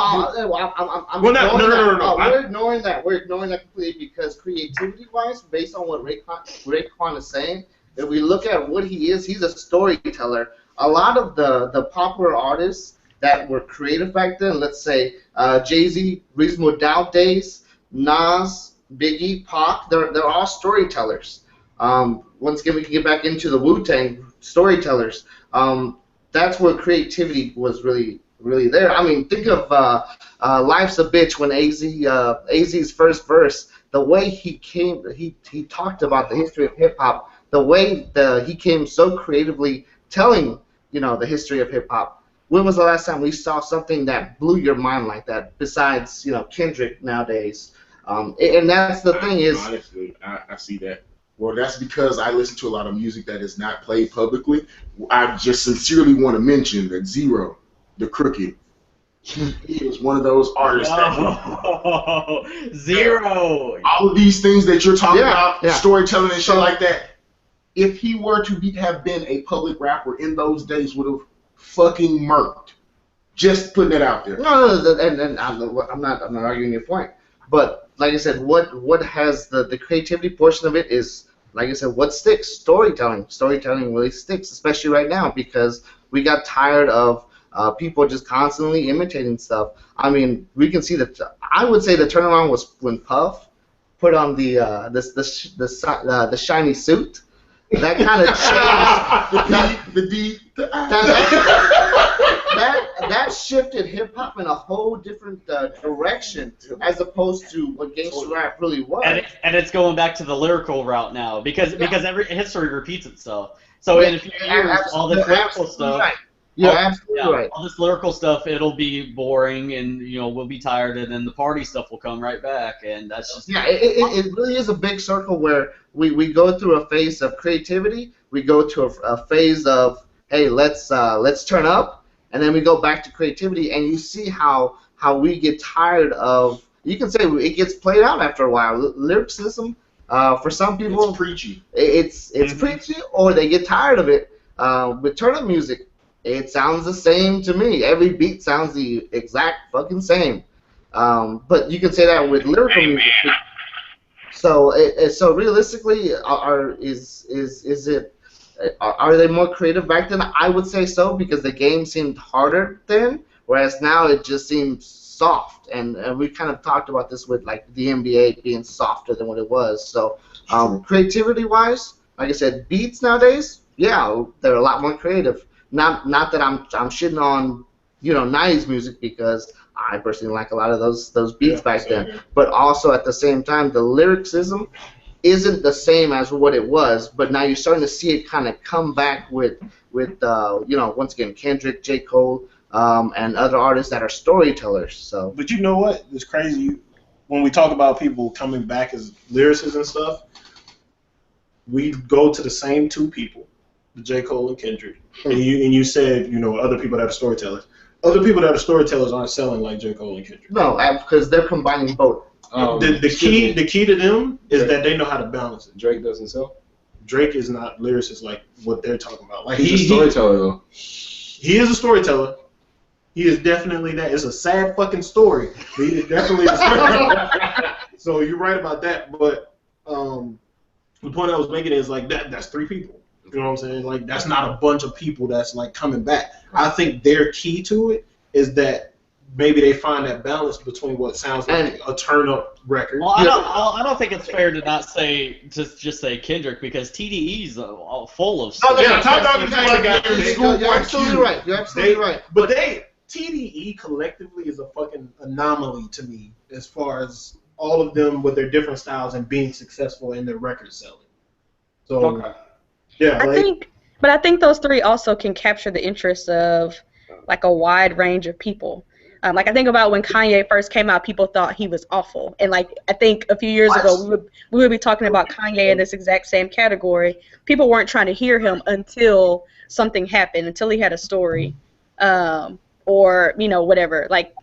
We're ignoring that. We're ignoring that completely because creativity-wise, based on what Raekwon is saying, if we look at what he is, he's a storyteller. A lot of the popular artists that were creative back then, let's say Jay-Z, Reasonable Doubt days, Nas, Biggie, Pac, they're all storytellers. Once again, we can get back into the Wu-Tang storytellers. That's where creativity was really there. I mean, think of Life's a Bitch when AZ's first verse, the way he talked about the history of hip-hop, the way he came so creatively telling, the history of hip-hop. When was the last time we saw something that blew your mind like that, besides, Kendrick nowadays? And that's the thing is... Honestly, I see that. Well, that's because I listen to a lot of music that is not played publicly. I just sincerely want to mention that Zero, the Crooked, he was one of those artists that... Zero! All of these things that you're talking about, storytelling and shit like that, if he were to have been a public rapper in those days, would have fucking murked. Just putting it out there. No, and I'm not arguing your point. But like I said, what has the creativity portion of it is, like I said, what sticks? Storytelling. Storytelling really sticks, especially right now because we got tired of people just constantly imitating stuff. I mean, we can see that. I would say the turnaround was when Puff put on the shiny suit. that kind of changed The D. that shifted hip hop in a whole different direction as opposed to what gangster rap really was. And it's going back to the lyrical route now because every history repeats itself. So in a few years, all this lyrical stuff. Right. You're absolutely right. All this lyrical stuff, it'll be boring, and we'll be tired, and then the party stuff will come right back, and that's just it really is a big circle where we go through a phase of creativity, we go to a phase of hey, let's turn up, and then we go back to creativity, and you see how we get tired of. You can say it gets played out after a while. Lyricism, for some people, it's preachy. It's preachy, or they get tired of it. With turn up music. It sounds the same to me. Every beat sounds the exact fucking same. But you can say that with lyrical music. So realistically, are they more creative back then? I would say so because the game seemed harder then, whereas now it just seems soft. And we kind of talked about this with like the NBA being softer than what it was. So creativity-wise, like I said, beats nowadays, yeah, they're a lot more creative. Not that I'm shitting on 90s music because I personally like a lot of those beats back then, but also at the same time the lyricism isn't the same as what it was. But now you're starting to see it kind of come back with once again Kendrick, J. Cole, and other artists that are storytellers. So. But you know what? It's crazy when we talk about people coming back as lyricists and stuff. We go to the same two people. The J. Cole and Kendrick, and you said other people that are storytellers. Other people that are storytellers aren't selling like J. Cole and Kendrick. No, because they're combining both. The key to them is that they know how to balance it. Drake doesn't sell. Drake is not lyricist like what they're talking about. Like he's a storyteller though. He is a storyteller. He is definitely that. It's a sad fucking story. But he is definitely a storyteller. So you're right about that. But the point I was making is like that's three people. You know what I'm saying? Like, that's not a bunch of people that's, like, coming back. I think their key to it is that maybe they find that balance between what sounds like a turn-up record. Well, I don't think it's fair to not say, just say Kendrick, because TDE's full of stuff. Oh, yeah, Top Dog is you're absolutely right. You're absolutely right. But TDE collectively is a fucking anomaly to me as far as all of them with their different styles and being successful in their record selling. So... Okay. Yeah, I think those three also can capture the interest of like a wide range of people. Like I think about when Kanye first came out, people thought he was awful, and like I think a few years ago we would be talking about Kanye in this exact same category. People weren't trying to hear him until something happened, until he had a story, or whatever. Like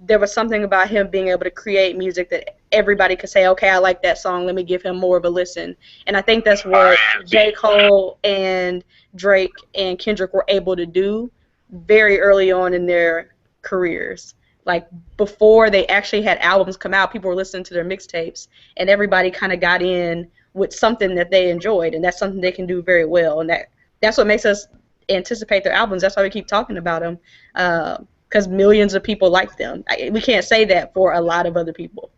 there was something about him being able to create music that everybody could say, okay, I like that song, let me give him more of a listen. And I think that's what J. Cole and Drake and Kendrick were able to do very early on in their careers. Like before they actually had albums come out, people were listening to their mixtapes, and everybody kind of got in with something that they enjoyed, and that's something they can do very well. And that's what makes us anticipate their albums. That's why we keep talking about them, because millions of people like them. We can't say that for a lot of other people.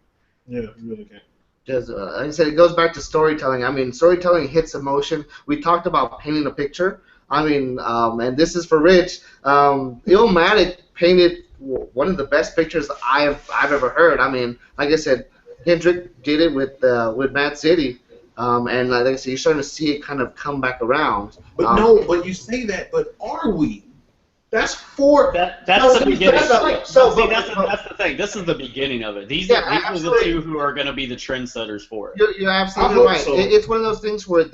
Yeah, you really can't. Because, like I said, it goes back to storytelling. I mean, storytelling hits emotion. We talked about painting a picture. I mean, and this is for Rich. Illmatic painted one of the best pictures I've ever heard. I mean, like I said, Kendrick did it with Mad City. And like I said, you're starting to see it kind of come back around. But but you say that, but are we? That's that's the beginning. That's the thing. This is the beginning of it. These are the two who are going to be the trendsetters for it. You're absolutely right. So. It's one of those things where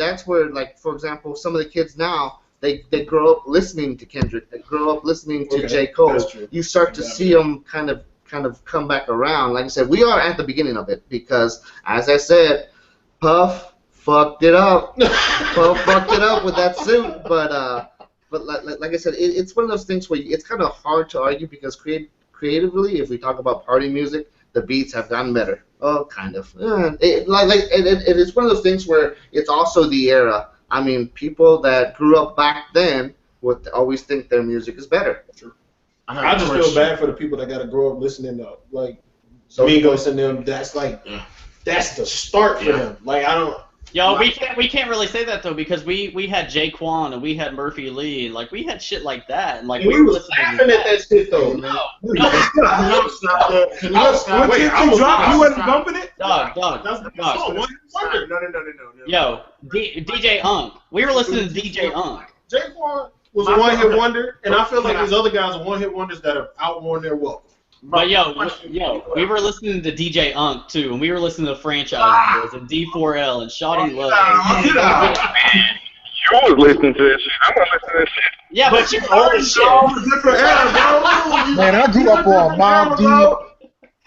like, for example, some of the kids now, they grow up listening to Kendrick. They grow up listening to J. Cole. You start to see them kind of come back around. Like I said, we are at the beginning of it because, as I said, Puff fucked it up. Puff fucked it up with that suit, but like I said, it's one of those things where it's kind of hard to argue because creatively, if we talk about party music, the beats have gotten better. Oh, kind of. It's one of those things where it's also the era. I mean, people that grew up back then would always think their music is better. Sure. I just feel bad for the people that got to grow up listening to like Migos and them. That's the start for them. Like I don't. Yo, we can't really say that though because we had Jaquan and we had Murphy Lee and like we had shit like that and like And we were was listening laughing to at that shit though. No. When TNT dropped, you wasn't bumping it? Dog. No. Yo, DJ Unk. We were listening to DJ Unk. Jaquan was a one-hit wonder, and I feel like these other guys are one-hit wonders that have outworn their welcome. But yo, we were listening to DJ Unk too, and we were listening to Franchise Boys and D4L and Shawty Love. You was listening to this shit. I'm gonna listen to this shit. Yeah, but you're old as shit. Man, I grew up on Mob Deep.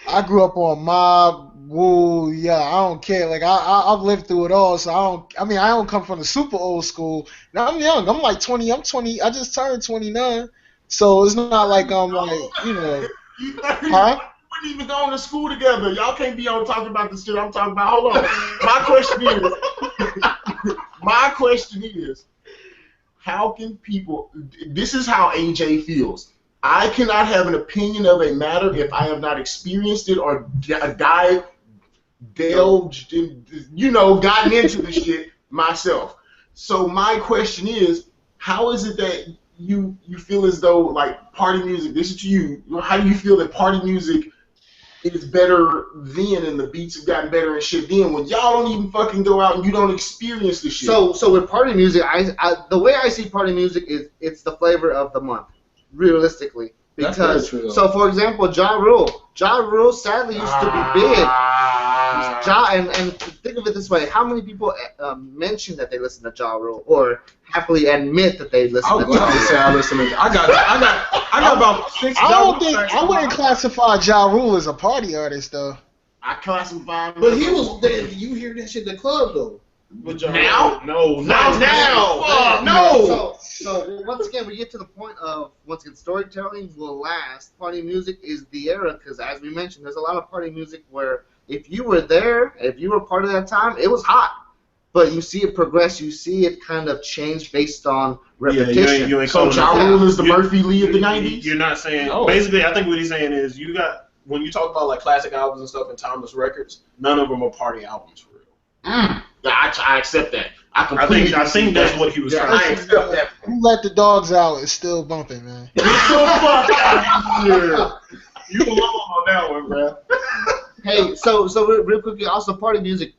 I grew up on Mob, Woo. Yeah, I don't care. Like I've lived through it all, so I don't come from the super old school. Now I'm young. I'm like 20. I'm 20. I just turned 29, so it's not like I'm like You wouldn't even go to school together. Y'all can't be on talking about the shit I'm talking about. Hold on. My question is, how can people? This is how AJ feels. I cannot have an opinion of a matter if I have not experienced it or delved in, gotten into the shit myself. So my question is, how is it that you feel as though like party music? This is to you. How do you feel that party music is better then, and the beats have gotten better and shit then, when y'all don't even fucking go out and you don't experience the shit? So with party music, the way I see party music is it's the flavor of the month, realistically. Because so for example, Ja Rule sadly used to be big. And think of it this way: how many people mention that they listen to Ja Rule, or happily admit that they listen to Ja Rule? I got about 6. I wouldn't classify Ja Rule as a party artist though. I classify him. But he was there. You hear that shit at the club though. Now? No, not now. No. So once again, we get to the point of storytelling will last. Party music is the era because, as we mentioned, there's a lot of party music where if you were there, if you were part of that time, it was hot. But you see it progress. You see it kind of change based on repetition. You ain't so Ja Rule is the Murphy Lee of the 90s? You're not saying. Basically, I think what he's saying is when you talk about like classic albums and stuff and timeless records, none of them are party albums for real. I accept that. I think that's what he was trying to say. I accept that. Who Let the Dogs Out is still bumping, man. Get the fuck out of here. You alone on that one, bro. Hey, so real quickly, also party music.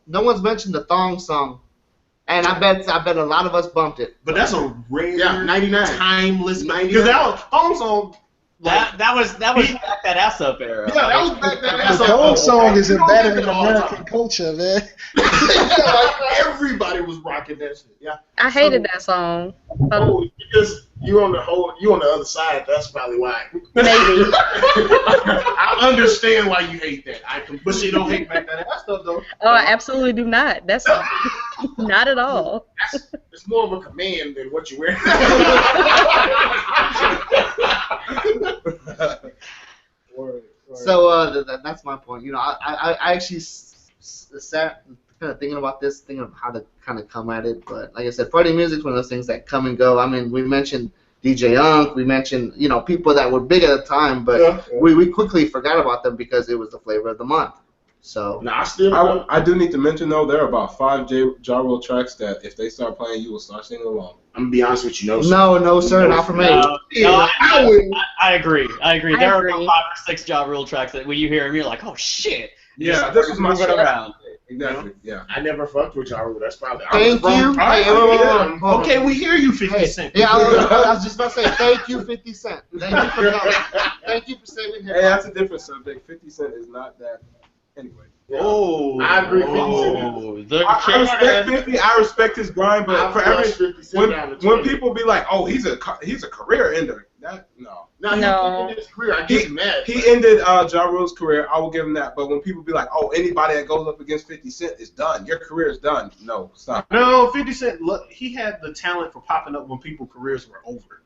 No one's mentioned the thong song, and I bet a lot of us bumped it. But that's a rare, 99, timeless, because that thong song. That was back that ass up era. Yeah, that was back that ass up. The thong song is embedded in American culture, man. Like everybody was rocking that shit. Yeah. I hated that song. Because you on the other side. That's probably why. Maybe. I understand why you hate that. But she don't hate back that ass stuff though. Oh, I absolutely do not. That's not at all. It's more of a command than what you wear. So that's my point. I actually sat kind of thinking about this, thinking of how to kind of come at it. But like I said, party music is one of those things that come and go. I mean, we mentioned DJ Unk, we mentioned people that were big at the time, but we quickly forgot about them because it was the flavor of the month. So I do need to mention though, there are about 5 Ja Rule tracks that if they start playing, you will start singing along. I'm gonna be honest with you, no, sir, not for me. I agree. There are about 5 or 6 Ja Rule tracks that when you hear them, you're like, oh shit. Yeah, this was my moving around. Exactly. Yeah. I never fucked with Ja Rule. That's probably. Thank you. Okay, we hear you, 50 Cent. Yeah, I was just about to say thank you, 50 Cent. Thank you for coming. Thank you for saving him. Hey, that's a different subject. 50 Cent is not that. Anyway. Yeah. Oh, I agree. 50 I respect 50. I respect his grind, but for when people be like, "Oh, he's a career ender," No. His career, I get mad. He ended Ja Rule's career. I will give him that. But when people be like, "Oh, anybody that goes up against 50 Cent is done. Your career is done." No, stop. No, 50 Cent. Look, he had the talent for popping up when people's careers were over.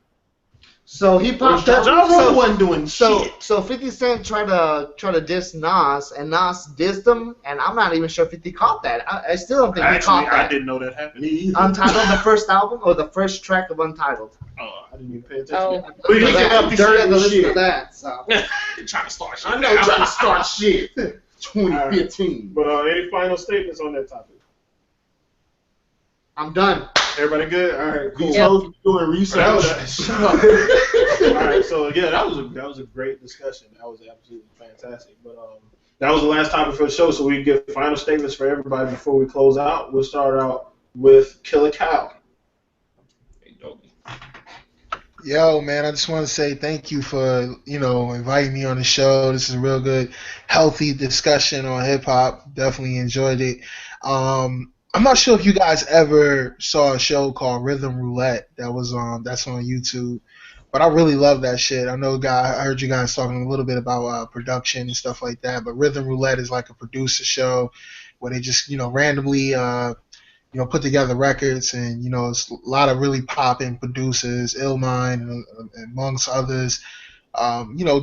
So he popped up. Ja Rule wasn't doing shit. So 50 Cent tried to diss Nas, and Nas dissed him, and I'm not even sure 50 caught that. I still don't think he caught that. I didn't know that happened. Untitled, the first album, or the first track of Untitled? Oh, I didn't even pay attention. Oh, But he have dirty to listen shit. to that. So. Trying to start shit. I know, trying to start shit. 2015. But any final statements on that topic? I'm done. Everybody good? All right, cool. These Yep. hoes doing research. All right, so yeah, that was a great discussion. That was absolutely fantastic. But that was the last topic for the show, so we can get final statements for everybody before we close out. We'll start out with Killa Kal. Hey, Domi. Yo, man, I just want to say thank you for, inviting me on the show. This is a real good, healthy discussion on hip hop. Definitely enjoyed it. I'm not sure if you guys ever saw a show called Rhythm Roulette that's on YouTube, but I really love that shit. I heard you guys talking a little bit about production and stuff like that, but Rhythm Roulette is like a producer show where they just, randomly put together records, and it's a lot of really popping producers, Illmind and amongst others,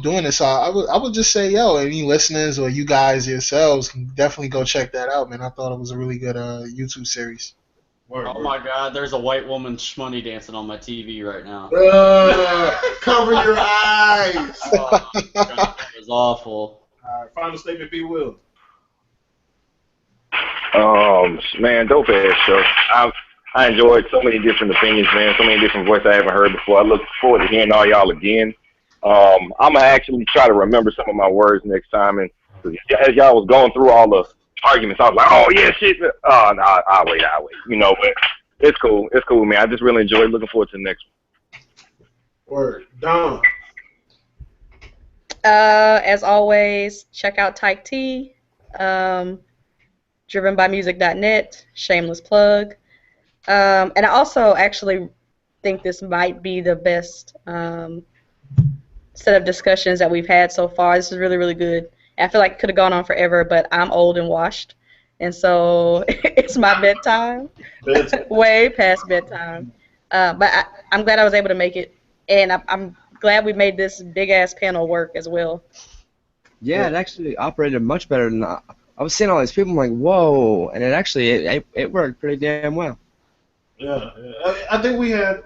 doing this. So I would just say, yo, any listeners or you guys yourselves can definitely go check that out, man. I thought it was a really good YouTube series. Oh my God, there's a white woman shmoney dancing on my TV right now. Cover your eyes. Oh, God, that was awful. All right, final statement, B. Will. Man, dope ass show. I enjoyed so many different opinions, man. So many different voices I haven't heard before. I look forward to hearing all y'all again. I'm gonna actually try to remember some of my words next time, and as y'all was going through all the arguments, I was like, oh yeah, shit. Oh no, I'll wait. But it's cool, man. I just really enjoyed. Looking forward to the next one. Word. Dom. As always, check out Tyke T. Drivenbymusic.net, shameless plug. And I also actually think this might be the best set of discussions that we've had so far. This is really, really good. I feel like it could have gone on forever, but I'm old and washed, and so it's my bedtime, way past bedtime. But I'm glad I was able to make it, and I'm glad we made this big-ass panel work as well. Yeah, it actually operated much better than I was seeing all these people. I'm like, whoa, and it worked pretty damn well. Yeah. I think we had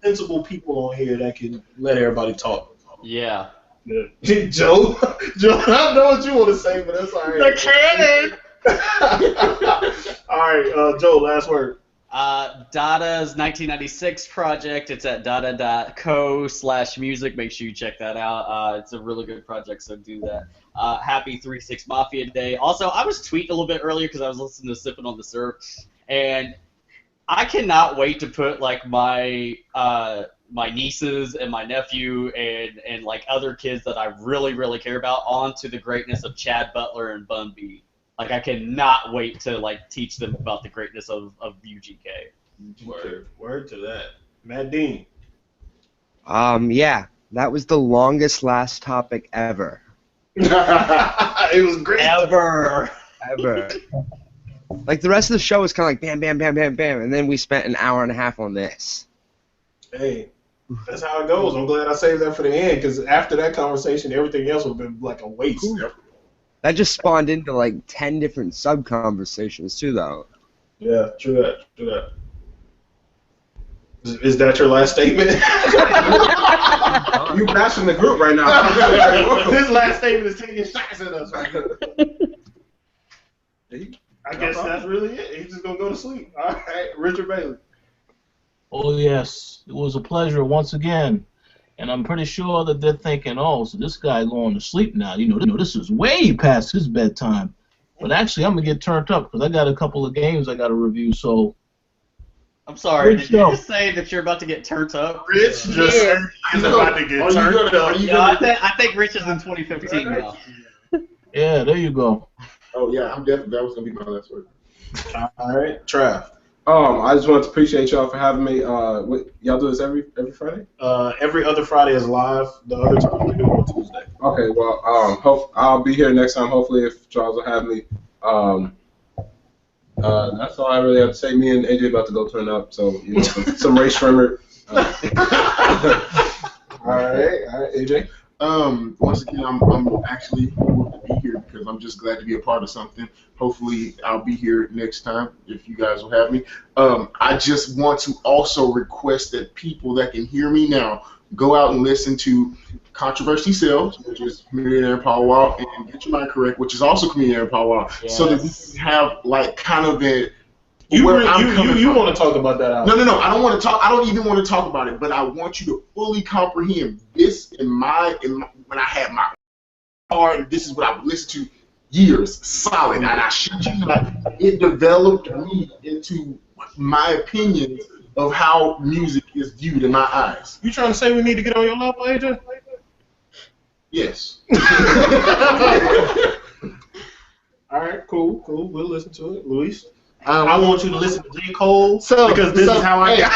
sensible people on here that can let everybody talk. Yeah. Joe, I know what you want to say, but that's all right. The cannon. All right, Joe, last word. Dada's 1996 project. It's at dada.co/music. Make sure you check that out. It's a really good project, so do that. Happy 3-6 Mafia Day. Also, I was tweeting a little bit earlier because I was listening to Sippin' on the Surf, and I cannot wait to put like my nieces and my nephew and like other kids that I really, really care about onto the greatness of Chad Butler and Bun B. Like, I cannot wait to like teach them about the greatness of UGK. Word to that. Matt Dean. Yeah, that was the longest last topic ever. It was great. Ever. Like, the rest of the show was kind of like bam, bam, bam, bam, bam, and then we spent an hour and a half on this. Hey, that's how it goes. I'm glad I saved that for the end, because after that conversation, everything else would have been like a waste. Ooh. That just spawned into like 10 different sub-conversations too, though. Yeah, true that. Is that your last statement? You bashing the group right now. His last statement is taking shots at us right now. I guess that's really it. He's just going to go to sleep. All right, Richard Bailey. Oh, yes. It was a pleasure once again. And I'm pretty sure that they're thinking, oh, so this guy going to sleep now. This is way past his bedtime. But actually, I'm going to get turned up because I got a couple of games I got to review. So, I'm sorry, did you just say that you're about to get turned up? Rich just said he's about to get turned up. I think Rich is in 2015 now. Yeah, there you go. Oh, yeah, that was going to be my last word. All right, Trav. I just want to appreciate y'all for having me. Y'all do this every Friday? Every other Friday is live. The other time we do it on Tuesday. Okay, well, I'll be here next time. Hopefully, if Charles will have me. That's all I really have to say. Me and AJ about to go turn up, so some Ray Shrimmer. All right, AJ. Once again, I'm actually able to be here because I'm just glad to be a part of something. Hopefully, I'll be here next time if you guys will have me. I just want to also request that people that can hear me now go out and listen to Controversy Sells, which is Comedian Aaron Powwow, and Get Your Mind Correct, which is also Comedian Aaron Powwow, so that we can have like kind of You where I'm coming you from. want to talk about that album? No. I don't want to talk. I don't even want to talk about it. But I want you to fully comprehend this in my when I had my car, and this is what I would listen to years solid. And I shit you not, it developed me into my opinions of how music is viewed in my eyes. You trying to say we need to get on your level, AJ? Yes. All right, cool. We'll listen to it, Luis. I want you to listen to J. Cole because this is how I got.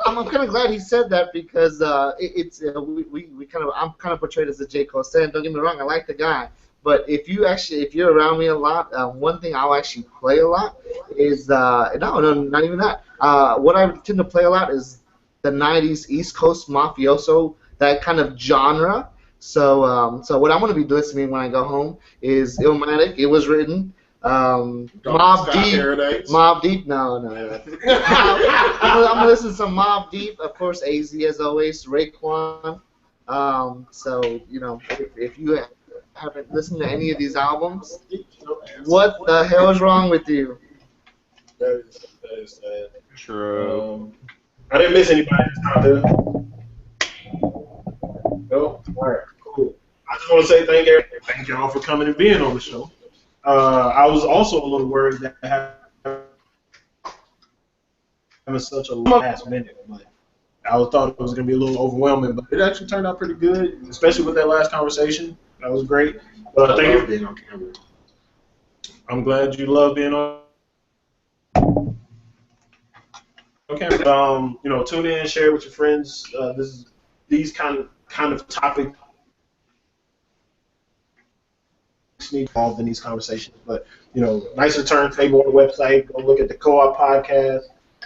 I'm kind of glad he said that because we kind of I'm kind of portrayed as a J. Cole fan. Don't get me wrong, I like the guy, but if you're around me a lot, one thing I'll actually play a lot is no, not even that. What I tend to play a lot is the '90s East Coast mafioso, that kind of genre. So what I'm gonna be listening when I go home is Illmatic. It was written. Mobb Deep, no. I'm gonna listen to some Mobb Deep, of course, AZ as always, Raekwon. So if you haven't listened to any of these albums, what the hell is wrong with you? That is sad. True. I didn't miss anybody this time, dude. No? All right, cool. I just want to say thank y'all for coming and being on the show. I was also a little worried that having such a last minute, but I thought it was going to be a little overwhelming, but it actually turned out pretty good, especially with that last conversation. That was great. Thank you. Being on camera. I'm glad you love being on camera. Tune in, share with your friends. These kind of topics involved in these conversations, but nicer turntable on the website. Go look at the Co-op podcast,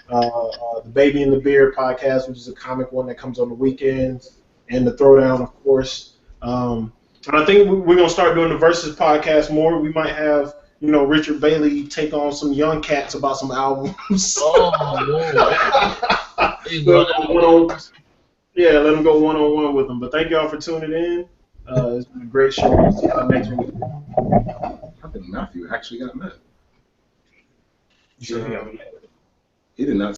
the Baby and the Beard podcast, which is a comic one that comes on the weekends, and the Throwdown, of course. And I think we're gonna start doing the Versus podcast more. We might have Richard Bailey take on some young cats about some albums. Yeah, let them go one-on-one with them. But thank y'all for tuning in. It's been a great show. See y'all next week. I think Matthew actually got mad. You said he got mad. He did not